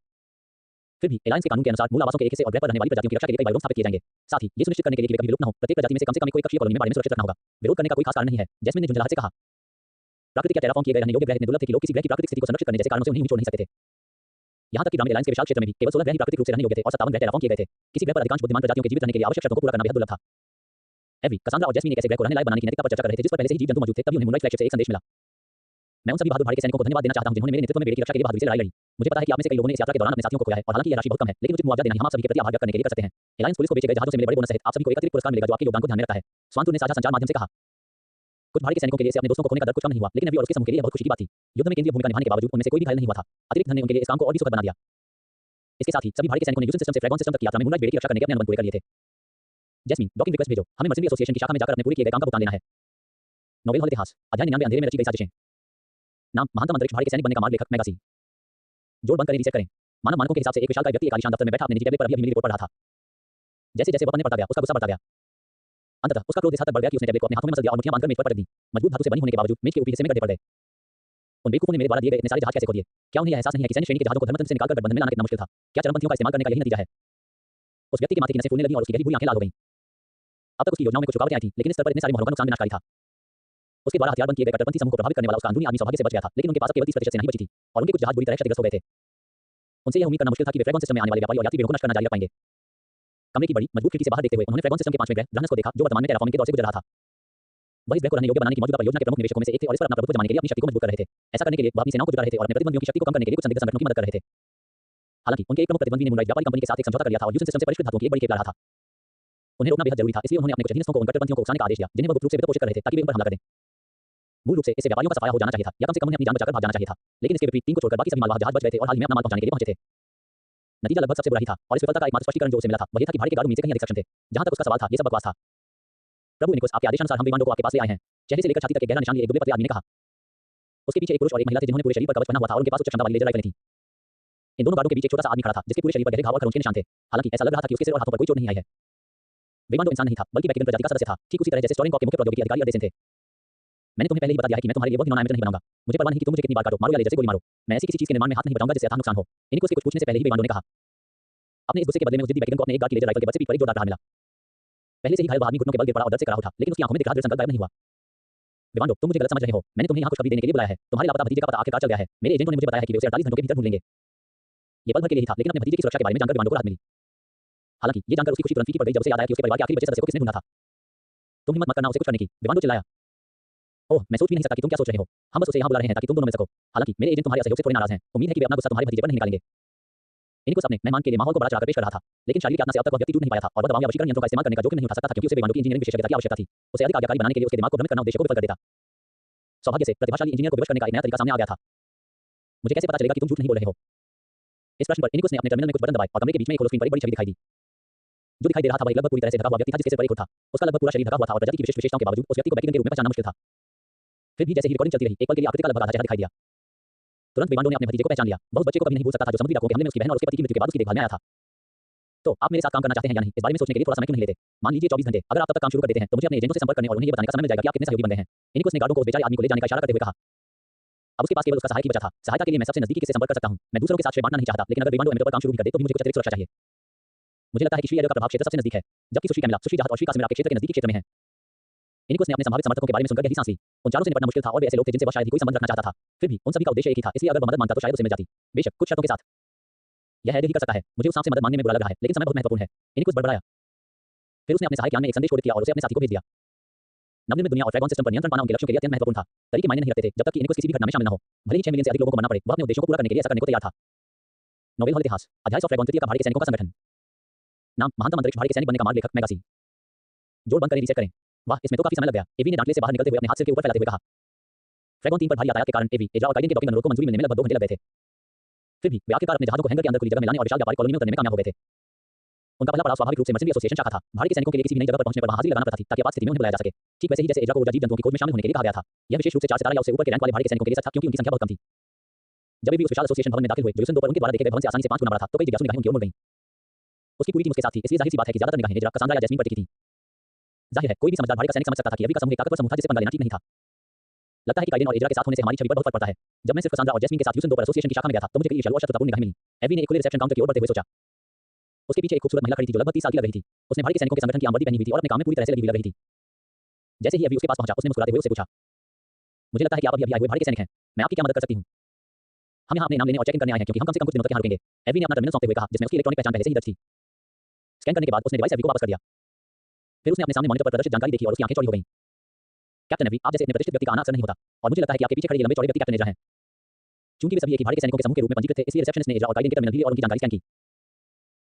फिर भी एलायंस के कानून के अनुसार मूल आवासों के एक हिस्से और ग्रह पर रहने वाली प्रजातियों की रक्षा के लिए कई बायोडोम स्थापित किए जाएंगे। साथ ही ये सुनिश्चित करने के लिए कि वे कभी विलुप्त न हो, प्रत्येक प्रजाति में से कम एक कक्षीय कॉलोनी में बाड़े में सुरक्षित रखना होगा। विरोध करने का कोई खास कारण नहीं है, जैस्मिन ने झुंझलाहट से कहा। प्राकृतिक या टेराफॉर्म किए गए रहने योग्य ग्रह इतने दुर्लभ थे कि लोग किसी ग्रह की प्राकृतिक स्थिति को संरक्षित करने जैसे कारणों से उन्हें छोड़ नहीं सकते थे। यहाँ तक कि ड्रामेड एलायंस के विशाल क्षेत्र में भी केवल 16 ग्रह ही प्राकृतिक रूप से रहने योग्य थे और 57 ग्रह टेराफॉर्म किए गए थे। किसी ग्रह पर अधिकांश बुद्धिमान प्रजातियों के जीवित रहने के लिए आवश्यक शर्तों को पूरा करना बेहद दुर्लभ था। एवी, कसांड्रा और जैस्मिन एक ऐसे ग्रह को रहने लायक बनाने की नैतिकता पर चर्चा कर रहे थे जिस पर पहले से ही जीव जंतु मौजूद थे। तभी उन्हें मूनलाइट फ्लैगशिप से एक संदेश मिला। मैं उन सभी बहादुर भारत के सैनिकों को धन्यवाद देना चाहता हूं जिन्होंने मेरे नेतृत्व में बेड़े की रक्षा के लिए बहादुरी से लड़ाई लड़ी। मुझे पता है कि आप में से कई लोगों ने इस यात्रा के दौरान अपने साथियों को खोया है और हालांकि यह राशि बहुत कम है, लेकिन उचित मुआवजा देना ही हम आप सभी के प्रति आभार व्यक्त करने के लिए कर सकते हैं। एलायंस पुलिस को बेचे गए जहाजों से मिले बड़े बोनस सहित आप सभी को एक अतिरिक्त पुरस्कार मिलेगा जो आपके योगदान को ध्यान में रखता है। स्वांतु ने साझा संचार माध्यम से कहा। कुछ भारतीय सैनिकों के लिए इसे अपने दोस्तों को खोने का दर्द कुछ कम नहीं हुआ, लेकिन अभी और उसके समूह के लिए बहुत खुशी की बात थी। युद्ध में केंद्रीय भूमिका निभाने के बावजूद उनमें से कोई भी घायल नहीं हुआ था। अतिरिक्त धन ने उनके लिए इस काम को और भी सुखद बना दिया। इसके साथ ही सभी भारतीय सैनिकों ने यूजन सिस्टम से फ्रेगॉन सिस्टम तक की यात्रा में मूनलाइट बेड़े की रक्षा करने के अपने अनुबंध पूरे कर लिए थे। जैस्मिन, डॉकिंग रिक्वेस्ट भेजो, हमें मर्चेंट्री एसोसिएशन की शाखा में जाकर अपने पूरे किए गए काम का भुगतान लेना है। नोवेल हॉल इतिहास, अध्याय 99 अंधेरे में रची गई साजिशें। नाम महानतम अंतरिक्ष भाड़ी के सैनिक बनने का मार्ग लेखक मैगासी। जोड़ बंद करें, रीसेट करें। मानव मानकों के हिसाब से एक विशालकाय व्यक्ति एक आलीशान दफ्तर में बैठा अपने निजी टैबलेट पर अभी मिली रिपोर्ट पढ़ रहा था। जैसे जैसे वह पढ़ने पड़ता गया उसका गुस्सा बढ़ता गया। अंततः उसका क्रोध इस हद तक बढ़ गया कि उसने टैबलेट को अपने हाथों में मसल दिया और मुट्ठियां बांधकर मेज पर पटक दी। मजबूत धातु से बनी होने के बावजूद मेज के ऊपरी हिस्से में गड्ढे पड़ गए। उन बेवकूफों ने मेरे द्वारा दिए गए इतने सारे जहाज कैसे खो दिए? क्या उन्हें यह एहसास नहीं है कि सैन्य श्रेणी के जहाजों को धर्मतंत्र से निकालकर गठबंधन में लाना कितना मुश्किल था? क्या चरमपंथियों का इस्तेमाल करने का यही नतीजा है? उस व्यक्ति के माथे की नसें फूलने लगीं और उसकी गहरी बुरी आंखें लाल हो गईं। अब तक उसकी योजनाओं में कुछ रुकावटें आई थीं, लेकिन इस स्तर पर इतने सारे मोहरों का नुकसान विनाशकारी था। उसके द्वारा हथियारबंद किए गए कट्टरपंथी समूह को प्रभावित करने वाला उसका अंदरूनी आदमी सौभाग्य से बच गया था, लेकिन उनके पास केवल 30% सेना ही बची थी और उनके कुछ जहाज बुरी तरह क्षतिग्रस्त हो गए थे। उनसे यह उम्मीद करना मुश्किल था कि वे फ्रेगॉन सिस्टम में आने वाले व्यापारी और यात्री भीड़ को नष्ट करना जारी रख पाएंगे। कमरे की बड़ी मजबूत खिड़की से बाहर देखते हुए उन्होंने फ्रेगॉन सिस्टम के 5वें ग्रह ब्रहनस को देखा, जो वर्तमान में टेराफॉर्मिंग के दौर से गुजर रहा था। वह इस ग्रह को रहने योग्य बनाने की मौजूदा परियोजना के प्रमुख निवेशकों में से एक थे और इस पर अपना प्रभुत्व जमाने के लिए अपनी शक्ति को मजबूत कर रहे थे। ऐसा करने के लिए वह अपनी सेनाओं को जुटा रहे थे और अपने प्रतिद्वंदियों की शक्ति को कम करने के लिए कुछ संदिग्ध संगठनों की मदद कर रहे थे। हालांकि उनके एक प्रमुख प्रतिद्वंदी ने मूनलाइट व्यापारी कंपनी के साथ एक समझौता कर लिया था और यूजन सिस्टम से परिष्कृत धातुओं की एक बड़ी खेप ला रहा था। उन्हें रोकना बेहद जरूरी था, इसलिए उन्होंने अपने कुछ अधीनस्थों को उन कट्टरपंथियों को उकसाने का आदेश दिया जिन्हें वह गुप्त रूप से वित्त पोषित कर रहे थे ताकि वे उन पर हमला करें। मूल रूप से इससे व्यापारियों का सफाया हो जाना चाहिए था या कम से कम उन्हें अपनी जान बचाकर भाग जाना चाहिए था, लेकिन इसके विपरीत टीम को छोड़कर बाकी सभी मालवाहक जहाज बच गए थे और हाल ही में अपना माल पहुंचाने के लिए पहुंचे थे। नतीजा लगभग सबसे बुरा ही था और इस विफलता का एकमात्र स्पष्टीकरण जो उसे मिला था वह यह था कि भाड़े के गार्ड उम्मीद से कहीं अधिक सक्षम थे। जहां तक उसका सवाल था यह सब बकवास था। प्रभु निकोस, आपके आदेशानुसार हम विमानों को आपके पास ले आए हैं। चेहरे से लेकर छाती तक एक गहरा निशान लिए एक दुबले पतले आदमी ने कहा। उसके पीछे एक पुरुष और एक महिला थे जिन्होंने पूरे शरीर पर कवच पहना हुआ था और उनके पास उच्च क्षमता वाली लेजर राइफलें थीं। इन दोनों गार्डों के बीच एक छोटा सा आदमी खड़ा था जिसके पूरे शरीर पर गहरे घाव और खरोंच के निशान थे। हालांकि ऐसा लग रहा था कि उसके सिर और हाथों पर कोई चोट नहीं आई है। विमान तो इंसान नहीं था बल्कि बैक्टीरियन प्रजाति का सदस्य था, ठीक उसी तरह जैसे स्टोरिंग के मुख्य प्रौद्योगिकी अधिकारी अरडेसन थे। मैंने तुम्हें पहले ही बता दिया है कि मैं तुम्हारे लिए वह घिनौना एमेटर नहीं बनाऊंगा। मुझे परवाह नहीं कि तुम मुझे कितनी बार काटो, मारो या लेजर से गोली मारो। मैं ऐसी किसी चीज के निर्माण में हाथ नहीं बटाऊंगा जिससे अथाह नुकसान हो। इनको से कुछ पूछने से पहले ही विमानों ने कहा। अपने इस गुस्से के बदले में उस जिद्दी बैक्टीरियन को अपने एक गार्ड की लेजर राइफल के बल से पीठ पर एक जोरदार प्रहार मिला। पहले से ही घायल वह आदमी घुटनों के बल गिर पड़ा और दर्द से कराह उठा, लेकिन उसकी आंखों में दिख रहा दृढ़ संकल्प गायब नहीं हुआ। विमानों, तुम मुझे गलत समझ रहे हो। मैंने तुम्हें यहाँ खुशखबरी देने के लिए बुलाया है। तुम्हारे लापता भतीजे का पता आखिरकार चल गया है। मेरे एजेंटों ने मुझे बताया है कि वे उसे 48 घंटों के भीतर ढूंढ लेंगे। ये पल भर के लिए ही था, लेकिन अपने भतीजे की सुरक्षा के बारे में जानकर विमानों को राहत मिली। हालांकि ये जानकर उसकी खुशी तुरंत फीकी पड़ गई जब उसे याद आया कि उसके परिवार के आखिरी बचे सदस्य को किसने ढूंढा था। तुम हिम्मत मत करना उसे कुछ करने की, विमानों चिल्लाया। ओह, मैं सोच भी नहीं सकता कि तुम क्या सोच रहे हो। हम बस उसे यहाँ बुला रहे हैं ताकि तुम दोनों मिल सको। हालांकि मेरे एजेंट तुम्हारे असहयोग से थोड़े नाराज हैं। उम्मीद है कि वे अपना गुस्सा तुम्हारे भतीजे पर नहीं निकालेंगे। इनको अपने मेहमान के लिए माहौल को बड़ा चढ़ाकर पेश कर रहा था, लेकिन शारीरिक यातना से अब तक वह व्यक्ति टूट नहीं पाया था और वह दवाओं या वशीकरण यंत्रों का इस्तेमाल करने का जोखिम नहीं उठा सकता था क्योंकि उसे विमानों की इंजीनियरिंग विशेषज्ञता की आवश्यकता थी। उसे अधिक आज्ञाकारी बनाने के लिए उसके दिमाग को भ्रमित करना उद्देश्य को विफल कर देता। सौभाग्य से प्रतिभाशाली इंजीनियर को विवश करने का एक नया तरीका सामने आ गया था। मुझे कैसे पता चलेगा कि तुम झूठ नहीं बोल रहे हो? इस प्रश्न पर इनिकुस ने अपने टर्मिनल में कुछ बटन दबाए और कमरे के बीच में एक होलो स्क्रीन पर एक बड़ी छवि दिखाई दी। जो दिखाई दे रहा था वह लगभग पूरी तरह से ढका हुआ व्यक्ति था जिसके सिर पर एक हुड था। उसका लगभग पूरा शरीर ढका हुआ था और प्रजाति की विशिष्ट विशेषताओं के बावजूद उस व्यक्ति को बैक्टीरियन के रूप में पहचानना मुश्किल था। फिर भी जैसे ही रिकॉर्डिंग चलती रही, एक पल के लिए आकृति का लगभग आधा चेहरा दिखाई दिया। तुरंत विमानों ने अपने भतीजे को पहचान लिया। वह उस बच्चे को कभी नहीं भूल सकता था जो समुद्री डाकुओं के हमले में उसकी बहन और उसके पति की मृत्यु के बाद उसकी देखभाल में आया था। तो आप मेरे साथ काम करना चाहते हैं या नहीं, इस बारे में सोचने के लिए थोड़ा समय क्यों नहीं लेते? मान लीजिए 24 घंटे। अगर आप तब तक काम शुरू कर देते हैं तो मुझे अपने एजेंटों से संपर्क करने और उन्हें ये बताने का समय मिल जाएगा कि आप कितने सहयोगी बन गए हैं। इनिकुस ने गार्डों को उस बेचारे आदमी को ले जाने का इशारा करते हुए कहा। अब उसके पास केवल उसका सहायक ही बचा था। सहायता के लिए मैं सबसे नजदीकी किससे संपर्क कर सकता हूं? मैं दूसरों के साथ श्रेय बांटना नहीं चाहता, लेकिन अगर विमानों एमिटर पर काम शुरू भी कर दे तो भी मुझे कुछ अतिरिक्त सुरक्षा चाहिए। मुझे लगता है कि श्री एरियो का प्रभाव क्षेत्र सबसे नजदीक है, जबकि सुश्री कैमिला, सुश्री जहाज और श्री कासिमिर आपके क्षेत्र के नजदीकी क्षेत्र में है। इनिकुस ने अपने संभावित समर्थकों के बारे में सुनकर गहरी सांस ली। उन चारों से निपटना मुश्किल था और वे ऐसे लोग थे जिनसे वह शायद ही कोई संबंध रखना चाहता था। फिर भी उन सभी का उद्देश्य एक ही था, इसलिए अगर वह मदद मांगता तो शायद उसे मिल जाती, बेशक कुछ शर्तों के साथ। यह है ही कर सकता है। मुझे उस सांप से मदद मांगने में बुरा लग रहा है, लेकिन समय बहुत महत्वपूर्ण है। इनिकुस बड़बड़ाया। फिर उसने अपने सहायक यान में एक संदेश कोडित किया और उसे अपने साथी को भेज दिया। नवनिर्मित दुनिया और फ्रेगॉन सिस्टम पर नियंत्रण पाना उनके लक्ष्यों के लिए अत्यंत महत्वपूर्ण था। तरीके मायने नहीं रखते थे जब तक कि इनिकुस किसी भी घटना में शामिल न हो। भले ही 6 मिलियन से अधिक लोगों को मरना पड़े, वह अपने उद्देश्यों को पूरा करने के लिए ऐसा करने को तैयार था। नोवेल हॉल इतिहास, अध्याय 100 फ्रेगॉन तृतीय का भाड़े के सैनिकों का संगठन। नाम महानतम अंतरिक्ष भाड़े के सैनिक बनने का मार्ग लेखक मैगासी। जोड़ बंद करें, रीसेट करें। वाह, इसमें तो काफी समय लग गया। एवी ने डांटले से बाहर निकलते हुए अपने हाथ सिर के ऊपर फैलाते हुए कहा। फ्रेगॉन 3 पर भारी यातायात के कारण एवी, एजरा और काइडेन के डॉकिंग अनुरोध को मंजूरी मिलने में लगभग 2 घंटे लग गए थे। फिर भी वे आखिरकार अपने जहाजों को हैंगर के अंदर खुली जगह में लाने और विशाल व्यापारिक कॉलोनी में उतरने में कामयाब हो गए थे। उनका पहला पड़ाव स्वाभाविक रूप से मर्चेंट्री एसोसिएशन शाखा था। भारत के सैनिकों के लिए किसी भी नई जगह पर पहुंचने पर वहां हाजिरी लगाना पड़ता थी ताकि आपात स्थिति में उन्हें बुलाया जा सके। ठीक वैसे ही जैसे एजरा को ऊर्जा जीव जंतुओं की खोज में शामिल होने के लिए कहा गया था। यह विशेष रूप से 4 सितारा या उससे ऊपर के रैंक वाले भारत के सैनिकों के लिए सच था क्योंकि उनकी संख्या बहुत कम थी। जब भी उस विशाल एसोसिएशन भवन में दाखिल हुए जो यूसन 2 पर उनके द्वारा देखे गए भवन से आसानी से 5 गुना बड़ा था तो कई जिज्ञासु निगाहें उनकी ओर मुड़ गईं। उसकी पूरी टीम उसके साथ थी, इसलिए जाहिर सी बात है कि ज्यादातर निगाहें एजरा, कसांड्रा या जैस्मीन पर टिकी थी। जाहिर है कोई भी समझदार भारत का सैनिक समझ सकता था कि अभी का समूह एक ताकतवर समूह था जिससे पंगा लेना ठीक नहीं था। लगता है कि काइडेन और एजरा के साथ होने से हमारी छवि पर बहुत फर्क पड़ता है। जब मैं सिर्फ कसांड्रा और जैस्मीन के साथ यूसन 2 पर एसोसिएशन की शाखा में गया था तो मुझे कई ईर्ष्यालु और शत्रुतापूर्ण निगाहें मिली। एवी ने एक खुले रिसेप्शन काउंटर की ओर बढ़ते हुए सोचा। उसके पीछे एक खूबसूरत महिला खड़ी थी जो लगभग 30 साल की लग रही थी। उसने भारत के सैनिकों के संगठन की आम वर्दी पहनी हुई थी और अपने काम में पूरी तरह से लगी हुई लग रही थी। जैसे ही अभी उसके पास पहुंचा उसने मुस्कुराते हुए उससे पूछा, मुझे लगता है कि आप अभी आए हुए भारत के सैनिक हैं, मैं आपकी क्या मदद कर सकती हूँ? हम यहाँ अपने नाम लेने और चेक इन करने आए हैं क्योंकि हम कम से कम कुछ दिनों तक यहाँ रुकेंगे। एवी ने अपना टर्मिनल सौंपते हुए कहा जिसमें उसकी इलेक्ट्रॉनिक पहचान पहले से ही दर्ज थी। स्कैन करने के बाद उसने डिवाइस एवी को वापस कर दिया। फिर उसने अपने सामने मॉनिटर पर प्रदर्शित जानकारी देखी और उसकी आंखें चौड़ी हो गईं। कैप्टन एवी, आप जैसे इतने प्रतिष्ठित व्यक्ति का आना अक्सर नहीं होता और मुझे लगता है कि आपके पीछे खड़े ये लंबे चौड़े व्यक्ति कैप्टन एजरा हैं। चूंकि वे सभी एक ही भारत के सैनिकों के समूह के रूप में पंजीकृत थे इसलिए रिसेप्शनिस्ट ने एजरा और काइडेन के टर्मिनल भी लिए और उनकी जानकारी स्कैन की।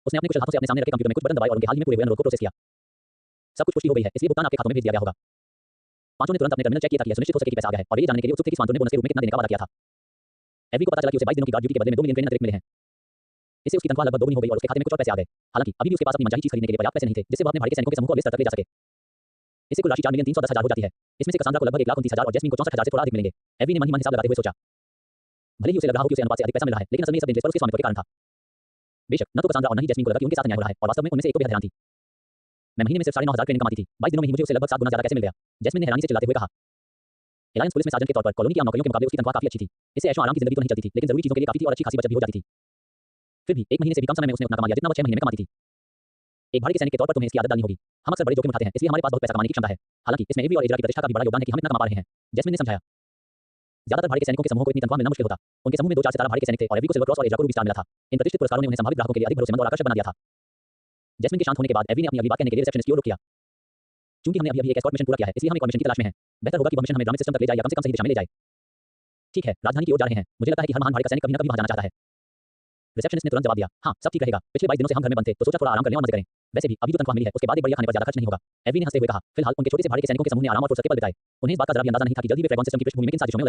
उसने अपने कुशल हाथों से अपने सामने रखे कंप्यूटर में कुछ बटन दबाए और उनके हाल ही में पूरे हुए अनुरोध को प्रोसेस किया। सब कुछ पुष्टि हो गई है इसलिए भुगतान आपके खातों में भेज दिया गया होगा। पांचों ने तुरंत अपने टर्मिनल चेक किया ताकि यह सुनिश्चित हो सके कि पैसा आ गया है और वे ये जानने के लिए उत्सुक थे कि स्वांतों ने बोनस के रूप में कितना देने का वादा किया था। एवी को पता चला कि उसे 22 दिनों की गार्ड ड्यूटी के बदले में 2 मिलियन क्रेन अतिरिक्त मिले हैं। इससे उसकी तनख्वाह लगभग 2 गुनी हो गई और उसके खाते में कुछ और पैसे आ गए। हालांकि अभी भी उसके पास अपनी मनचाही चीज खरीदने के लिए पर्याप्त पैसे नहीं थे जिससे वह अपने भारत के सैनिकों के समूह को अगले स्तर तक ले जा सके। इससे कुल राशि 4,310,000 हो जाती है। इसमें से कसांड्रा को लगभग 1,29,000 और जैस्मीन को 64,000 से थोड़ा अधिक मिलेंगे। एवी ने मन ही मन हिसाब लगाते हुए सोचा। भले ही उसे लग रहा हो कि उसे अनुपात से अधिक पैसा मिल रहा है लेकिन असल में ये सब डेंजरस पर उसके स्वामित्व के कारण था। बेशक न तो कसांड्रा और न ही जैस्मीन को लगा कि उनके साथ अन्याय हो रहा है और वास्तव में उनमें से एक को बेहद हैरान थी। मैं महीने में सिर्फ 9,500 क्रेडिट कमाती थी, 22 दिनों में ही मुझे उससे लगभग 7 गुना ज्यादा कैसे मिल गया? जैस्मीन ने हैरानी से चिल्लाते हुए कहा। एलायंस पुलिस में सार्जेंट के तौर पर कॉलोनी की आम नौकरियों के मुकाबले उसकी तनख्वाह काफी अच्छी थी। इससे ऐशो आराम की जिंदगी तो नहीं चलती थी लेकिन जरूरी चीजों के लिए काफी थी और अच्छी खासी बचत भी हो जाती थी। फिर भी 1 महीने से भी कम समय में उसने उतना कमा लिया जितना वह 6 महीने में कमाती थी। एक भारत के सैनिक के तौर पर तुम्हें इसकी आदत डालनी होगी। हम अक्सर बड़े जोखिम उठाते हैं इसलिए हमारे पास बहुत पैसा कमाने की क्षमता है। हालांकि इसमें एवी और एजरा की प्रतिष्ठा का भी बड़ा योगदान है कि हम इतना कमा पा रहे हैं। जैस्मीन ने समझाया। ज्यादातर भारत के सैनिकों के समूह को इतनी तनख्वाह मिलना मुश्किल होता। उनके समूह में 2-4 सितारा भारत के सैनिक थे और एवी को सिल्वर क्रॉस और एजरा को रूबी स्टार मिला था। इन प्रतिष्ठित पुरस्कारों ने उन्हें संभावित ग्राहकों के लिए अधिक भरोसेमंद और आकर्षक बना दिया था। जैस्मीन के शांत होने के बाद एवी ने अपनी अगली बात कहने के लिए रिसेप्शनिस्ट की ओर रुख किया। चूंकि हमने अभी एक एस्कॉर्ट मिशन पूरा किया है इसलिए हम एक और मिशन की तलाश में हैं। बेहतर होगा कि वह मिशन हमें ड्रामे सिस्टम तक ले जाए या कम से कम सही दिशा में ले जाए। ठीक है, राजधानी की ओर जा रहे हैं। मुझे लगता है कि हर महान भारत का सैनिक कभी न कभी वहां जाना चाहता है। रिसेप्शनिस्ट ने तुरंत जवाब दिया, हाँ सब ठीक रहेगा। पिछले 22 दिनों से हम घर में बंद थे तो सोचा थोड़ा आराम करने और मजे करें। वैसे भी अभी जो तनख्वाह मिली है उसके बाद एक बढ़िया खाने पर ज्यादा खर्च नहीं होगा। एवी ने हंसते हुए कहा। फिलहाल उनके छोटे से भारत के सैनिकों के समूह ने आराम और फुर्सत के पल बिताए। उन्हें इस बात का जरा भी अंदाजा नहीं था कि जल्दी वे फ्रेगॉन सिस्टम की पृष्ठभूमि में किन साजिशों में